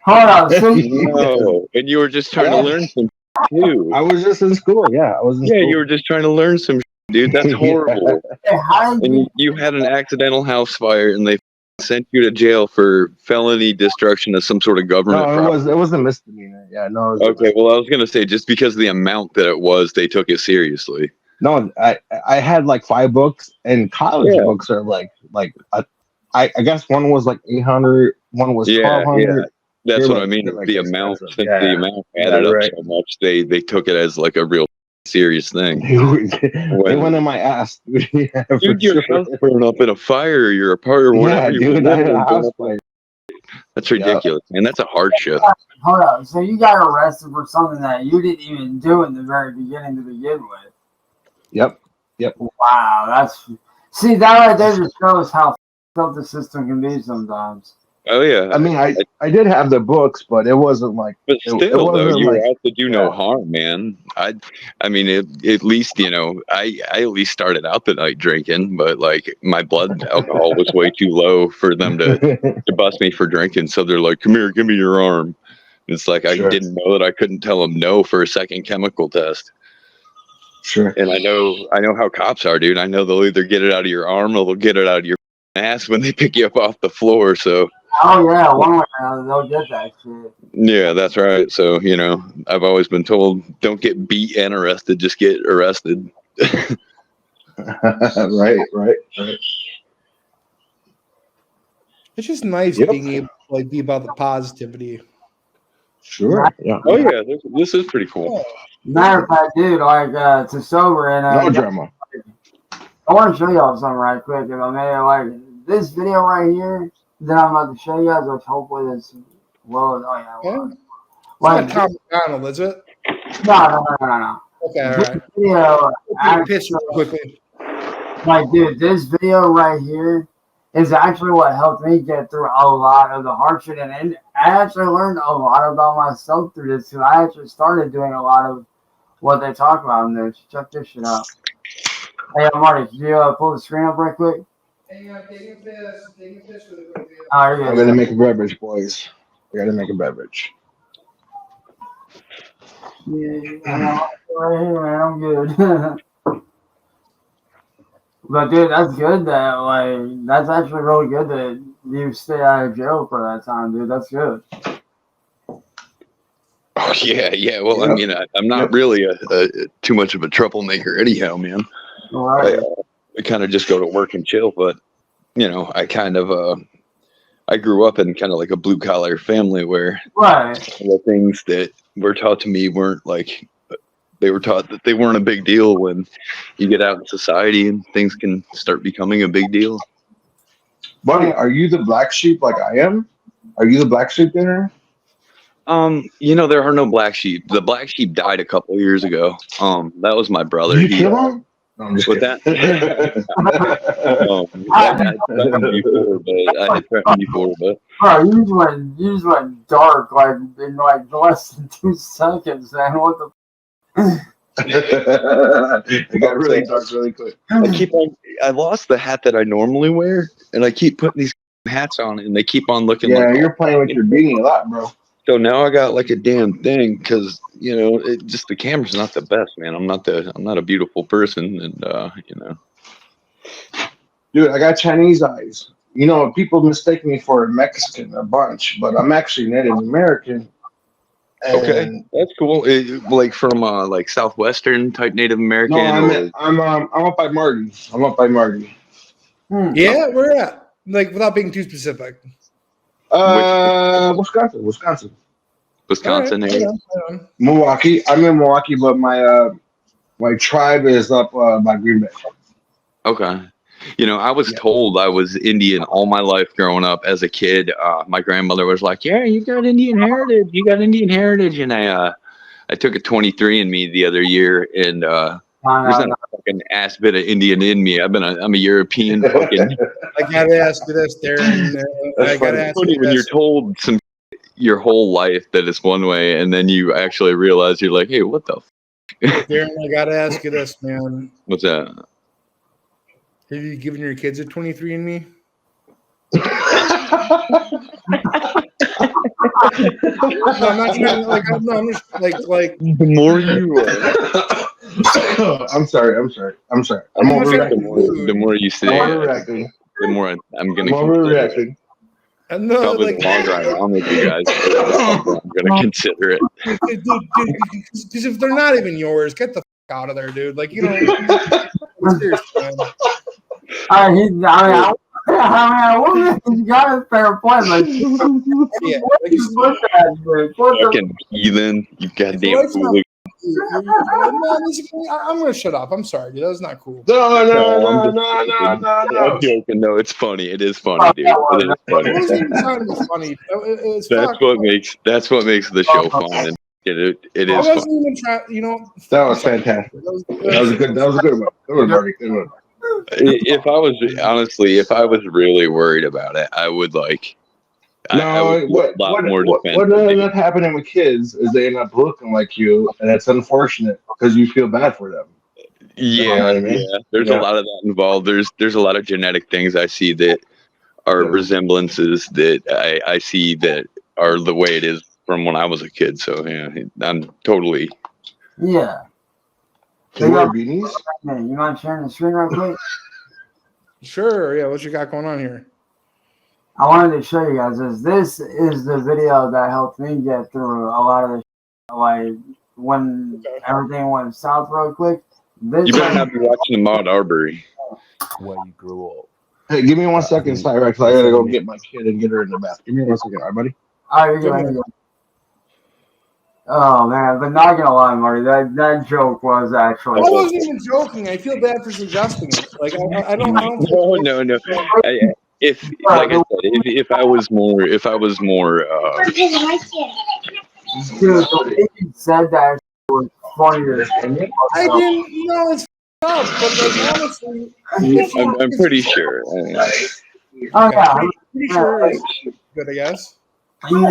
Hold on. So No. And you were just trying to learn some too. I was just in school. Yeah, I was in school. You were just trying to learn some dude. That's horrible. And you had an accidental house fire, and they sent you to jail for felony destruction of some sort of government property. It was a misdemeanor. Yeah, no. Okay, well, I was gonna say just because of the amount that it was, they took it seriously. No, I had like 5 books, and college books are I guess one was like 800, one was 1200. That's what I mean. Like the amount, since the amount added up so much, they took it as like a real serious thing. They went in my ass. Dude, your house burned up in a fire, or your apartment, or whatever. Yeah, dude, I had a house fire. That's ridiculous, man. That's a hardship. Hold on. So you got arrested for something that you didn't even do in the very beginning to begin with. Yep. Wow, that right there just shows how up the system can be sometimes. Oh yeah. I mean, I did have the books, but it wasn't like. But still, though, you were out to do no harm, man. I mean, at least I at least started out the night drinking, but like my blood alcohol was way too low for them to bust me for drinking. So they're like, "Come here, give me your arm." It's like I didn't know that I couldn't tell them no for a second chemical test. Sure. And I know how cops are, dude. I know they'll either get it out of your arm or they'll get it out of your ass when they pick you up off the floor. So. Oh yeah, one way or another they'll get that shit. Yeah, that's right. So I've always been told, don't get beat and arrested, just get arrested. Right. It's just nice being able to like be about the positivity. Sure. Yeah. Oh yeah, this is pretty cool. Matter of fact, dude, like to sober and no drama. I want to show y'all something right quick. If I may, like this video right here that I'm about to show you guys, which hopefully is Like Tom McDonald, is it? No. Okay, all This right. video, Pitch real quickly. like, dude, this video right here is actually what helped me get through a lot of the hardship, and I actually learned a lot about myself through this. Because I actually started doing a lot of what they talk about in there. Check this shit out. Hey, Marty, can you pull the screen up right quick? Hey, take a piss really quick. Oh, you're I'm good. gonna make a beverage, boys. I gotta make a beverage. Yeah, right here, man. I'm good. But dude, that's good. That's actually really good that you stay out of jail for that time, dude. That's good. Oh yeah. Well, I mean, I'm not really a too much of a troublemaker anyhow, man. All right. I kind of just go to work and chill, but I kind of I grew up in kind of like a blue collar family where the things that were taught to me weren't like, they were taught that they weren't a big deal when you get out in society and things can start becoming a big deal. Buddy, are you the black sheep like I am? Are you the black sheep there? There are no black sheep. The black sheep died a couple of years ago. That was my brother. Did you kill him? No, I'm just with kidding. that. I had threatened before, but Bro, you just went dark like in like less than 2 seconds, man. What the? It got really dark really quick. I lost the hat that I normally wear, and I keep putting these hats on, and they keep on looking. Yeah, like you're playing with your beanie a lot, bro. So now I got like a damn thing because the camera's not the best, man. I'm not a beautiful person, and Dude, I got Chinese eyes. People mistake me for a Mexican a bunch, but I'm actually Native American. Okay, that's cool. Like from like Southwestern type Native American. No, I'm up by Marty. Yeah, where at? Like without being too specific. Wisconsin. Wisconsin area. Milwaukee. I'm in Milwaukee, but my tribe is up by Green Bay. Okay. I was told I was Indian all my life growing up as a kid. My grandmother was like, "Yeah, you got Indian heritage. You got Indian heritage." And I took a 23andMe the other year, and there's not a fucking ass bit of Indian in me. I'm a European fucking. I gotta ask you this, Darren. I gotta ask you when this. you're told some, your whole life that it's one way, and then you actually realize you're like, hey, what the? Darren, I gotta ask you this, man. What's that? Have you given your kids a 23andMe? No, I'm not trying to, like, no, I'm just like the more you I'm sorry. I'm overreacting. The more you say Overreacting. the more I'm gonna Overreacting. No, probably like, the longer I'm on with you guys, I'm gonna consider it. dude, because if they're not even yours, get the fuck out of there, dude. Like, you know, seriously, man. You got a fair point. Like, Yeah, Fucking heathen, you goddamn fool. I'm gonna shut up. I'm sorry, dude. That was not cool. No. I'm joking. No, it's funny. It is funny, dude. It is funny. It wasn't even trying to be funny. It's That's what makes the show fun. And it is I wasn't fun. even trying. You know, That was fantastic. That was a good one. Good one, Marty. Good one. If I was really worried about it, I would like. I would be a lot more defensive. What ends up happening with kids is they end up looking like you, and it's unfortunate because you feel bad for them. Yeah, You know what I mean? yeah. There's a lot of that involved. There's a lot of genetic things I see that are resemblances that I see that are the way it is from when I was a kid. So yeah, I'm totally. Yeah. Can you wear beanies? You mind sharing the screen real quick? Sure. Yeah. What you got going on here? I wanted to show you guys this is the video that helped me get through a lot of the like when everything went south real quick. You better not be watching the Maud Arbery. Where you grew up. Hey, give me 1 second, Cyraxx. I gotta go get my kid and get her in the bath. Give me 1 second, all right, buddy? All right, you're good. Oh man, but not gonna lie, Marty, that joke was actually. I wasn't even joking. I feel bad for suggesting it. Like I don't. No. If like I said, if I was more, Dude, the way you said that was funnier. I didn't know it's up, but like honestly, I'm pretty sure. Oh yeah, I'm pretty sure it's good. I guess. Don't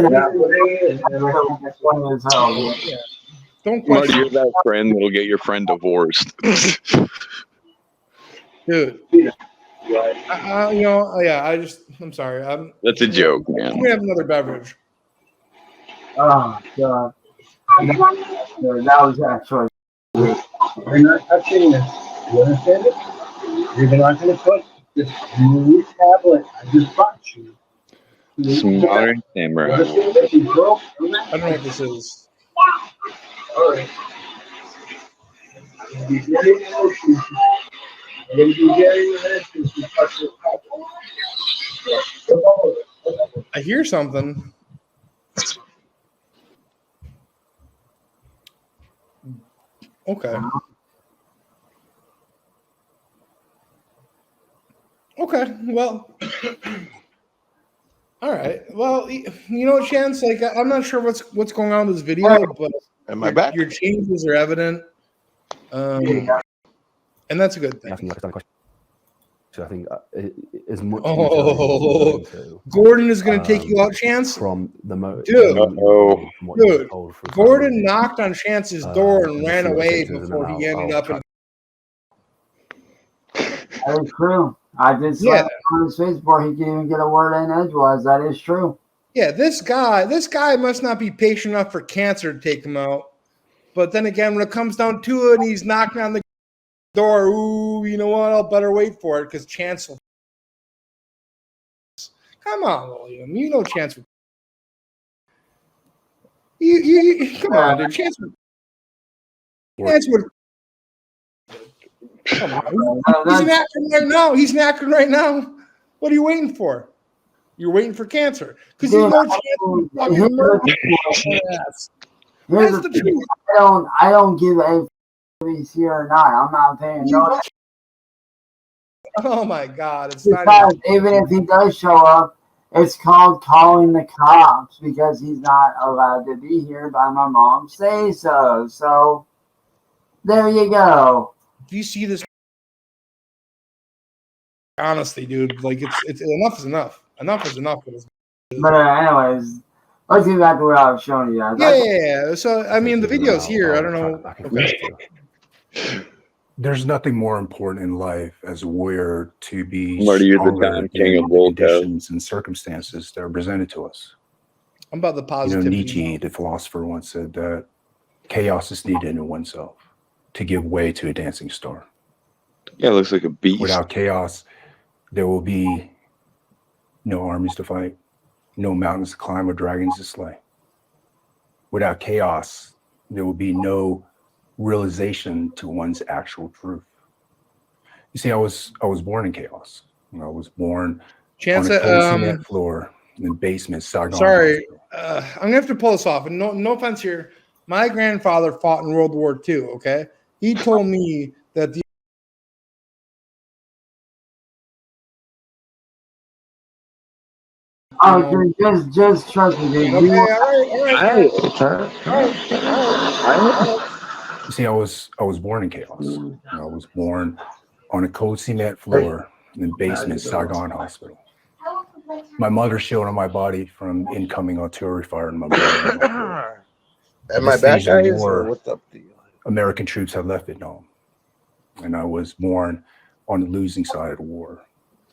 question. Marty, you're that friend that'll get your friend divorced. Dude. You know, yeah. I'm sorry. That's a joke, man. We have another beverage. Oh god. That was actually. We're not touching this. You understand it? You're not going to touch this new tablet I just bought you. Smaller camera. I don't know what this is. All right. Be very emotional. Be very emotional to touch this tablet. I hear something. Okay. Okay. Well. All right. Well, you know, Chance. Like, I'm not sure what's going on with this video, but am I back? Your changes are evident, and that's a good thing. So I think as much. Oh, Gordon is going to take you out, Chance. From the dude, Gordon knocked on Chance's door and ran away before he ended up in. That is true. I did see on his face before he can even get a word in edgewise. That is true. Yeah, this guy must not be patient enough for cancer to take him out. But then again, when it comes down to it, and he's knocking on the door, ooh, you know what? I'll better wait for it because Chance will. Come on, William. You know Chance will. You come on, dude. Chance would. Come on. He's knacking right now. He's knacking right now. What are you waiting for? You're waiting for cancer. Because you know Chance will fucking murder your ass. That's the truth. I don't give a if he's here or not. I'm not paying no. Oh my God! It's because even if he does show up, it's called calling the cops because he's not allowed to be here by my mom say so. So there you go. Do you see this? Honestly, dude, like it's enough is enough. Enough is enough. But anyways, That's exactly what I was showing you guys. Yeah. So I mean, the video's here. I don't know. I confess to you. There's nothing more important in life as a warrior to be Marty, you're the stronger Don King in of the Volko. conditions and circumstances that are presented to us. I'm about the You know, positivity. Nietzsche, the philosopher, once said that chaos is needed in oneself to give way to a dancing star. Yeah, it looks like a beast. Without chaos, there will be no armies to fight, no mountains to climb or dragons to slay. Without chaos, there will be no realization to one's actual truth. You see, I was born in chaos. You know, I was born Chance, on a cold cement floor in the basement. Saigon sorry, Hospital. I'm gonna have to pull this off. And no offense here. My grandfather fought in World War II. Okay, he told me that the Oh, just trust me, dude. Okay, all right. You see, I was born in chaos. You know, I was born on a cold cement floor in the basement, Saigon Hospital. My mother shielded my body from incoming artillery fire in my brain. Am I back, guys? Or what's up? American troops had left Vietnam, and I was born on the losing side of the war,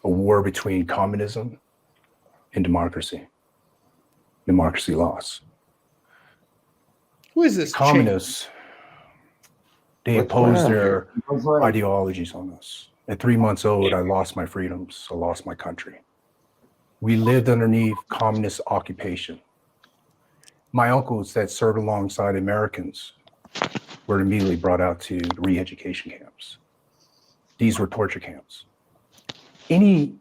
a war between communism and democracy. Democracy lost. Who is this? Communists, they imposed their ideologies on us. At 3 months old, I lost my freedoms. I lost my country. We lived underneath communist occupation. My uncles that served alongside Americans were immediately brought out to re-education camps. These were torture camps. Any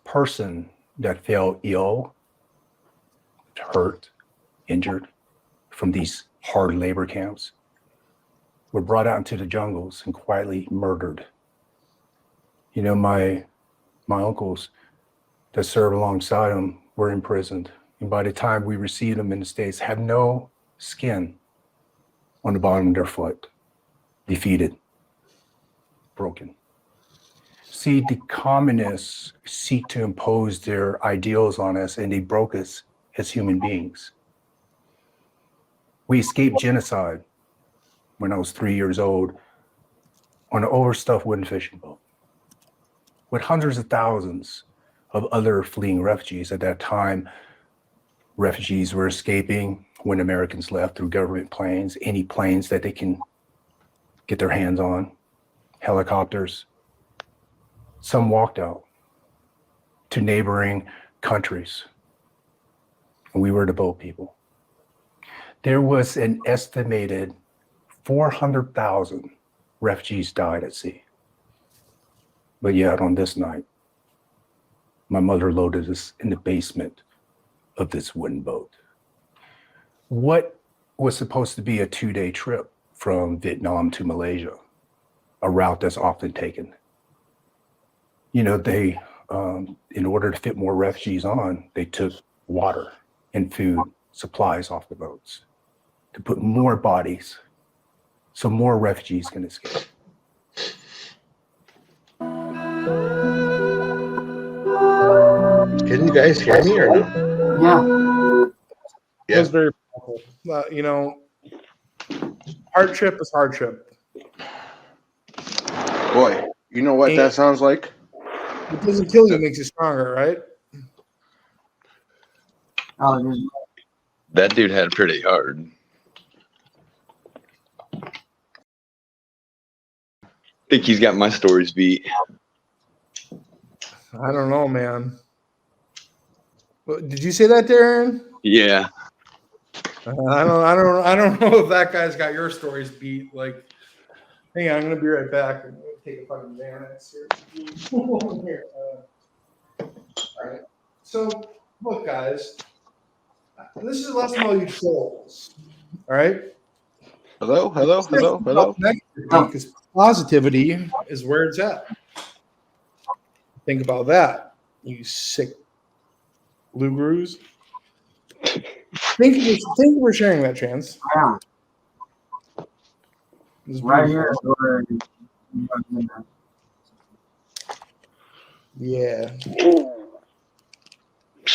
person that fell ill, hurt, injured from these hard labor camps were brought out into the jungles and quietly murdered. You know, my uncles that served alongside them were imprisoned. And by the time we received them in the States, had no skin on the bottom of their foot, defeated, broken. See, the communists seek to impose their ideals on us, and they broke us as human beings. We escaped genocide when I was 3 years old on an overstuffed wooden fishing boat with hundreds of thousands of other fleeing refugees. At that time, refugees were escaping when Americans left through government planes, any planes that they can get their hands on, helicopters. Some walked out to neighboring countries, and we were the boat people. There was an estimated 400,000 refugees died at sea. But yet on this night, my mother loaded us in the basement of this wooden boat. What was supposed to be a 2-day trip from Vietnam to Malaysia, a route that's often taken. You know, they, in order to fit more refugees on, they took water and food supplies off the boats to put more bodies so more refugees can escape. Can you guys hear me or no? Yeah. It was very powerful. You know, hardship is hardship. Boy, you know what that sounds like? It doesn't kill you, it makes you stronger, right? That dude had pretty hard. I think he's got my stories beat. I don't know, man. Did you say that, Darren? Yeah. I don't know if that guy's got your stories beat. Like, hang on, I'm gonna be right back. I'm gonna take a fucking Xanax here. All right. So, look, guys, this is a lesson all you trolls. All right. Hello. Because positivity is where it's at. Think about that, you sick Lugarus. Thank you for sharing that, Chance. Yeah. Right here. Yeah.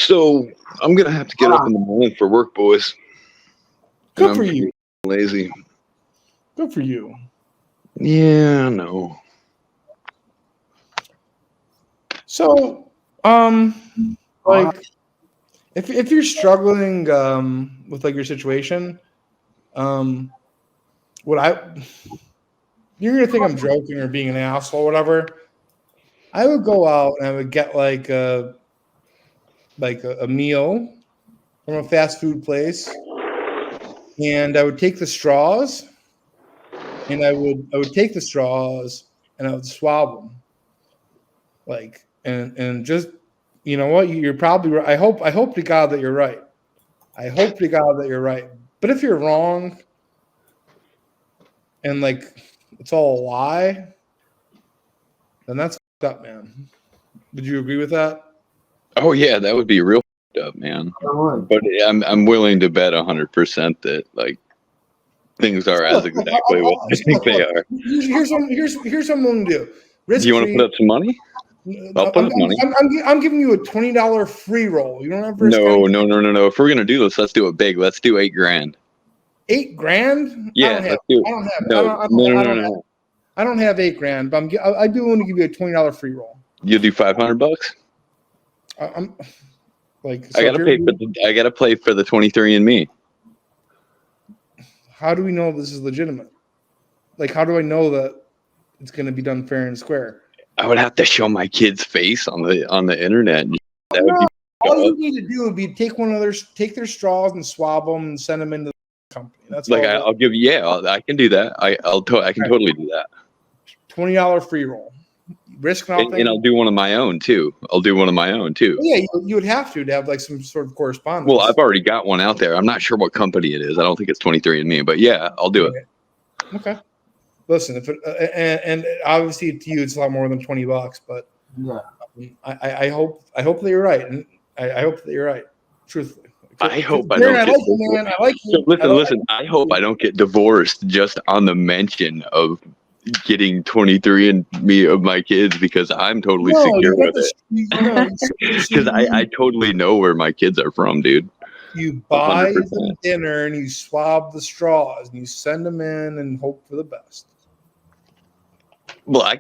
So I'm gonna have to get up in the morning for work, boys. Good for you. Lazy. Good for you. Yeah, no. So, like, if you're struggling with like your situation, what you're gonna think I'm joking or being an asshole or whatever. I would go out and I would get like a meal from a fast food place, and I would take the straws, and I would take the straws and I would swab them, like, and just, you know what, you're probably right. I hope to God that you're right. I hope to God that you're right. But if you're wrong, and like it's all a lie, then that's fucked up, man. Would you agree with that? Oh yeah, that would be real fucked up, man. But I'm willing to bet 100% that like things are as exactly what I think they are. Here's what I'm willing to do. Do you want to put up some money? I'll put up money. I'm giving you a $20 free roll. You don't have risk. No. If we're gonna do this, let's do it big. Let's do $8,000. $8,000? Yeah, let's do it. I don't have $8,000, but I'd be willing to give you a $20 free roll. You'll do $500. I'm like, I gotta play for the 23andMe. How do we know this is legitimate? Like, how do I know that it's going to be done fair and square? I would have to show my kid's face on the internet. That would be all you need to do would be take their straws and swab them and send them into the company. That's like all. I'll give you. Yeah, I can do that. I can totally do that. $20 free roll. Risk nothing. And I'll do one of my own too. Yeah, you would have to have like some sort of correspondence. Well, I've already got one out there. I'm not sure what company it is. I don't think it's 23andMe, but yeah, I'll do it. Okay. Listen, if it, and obviously to you it's a lot more than $20, but yeah, I hope that you're right, and I hope that you're right. Truthfully, I hope I don't. I like you. Listen. I hope I don't get divorced just on the mention of getting 23andMe of my kids, because I'm totally secure with it. Because I totally know where my kids are from, dude. You buy them dinner and you swab the straws and you send them in and hope for the best. Well,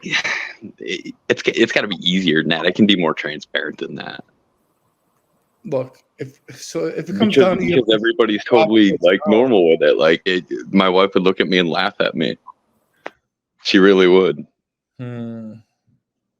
it's got to be easier than that. I can be more transparent than that. Look, if it comes down to because everybody's totally like normal with it. Like my wife would look at me and laugh at me. She really would.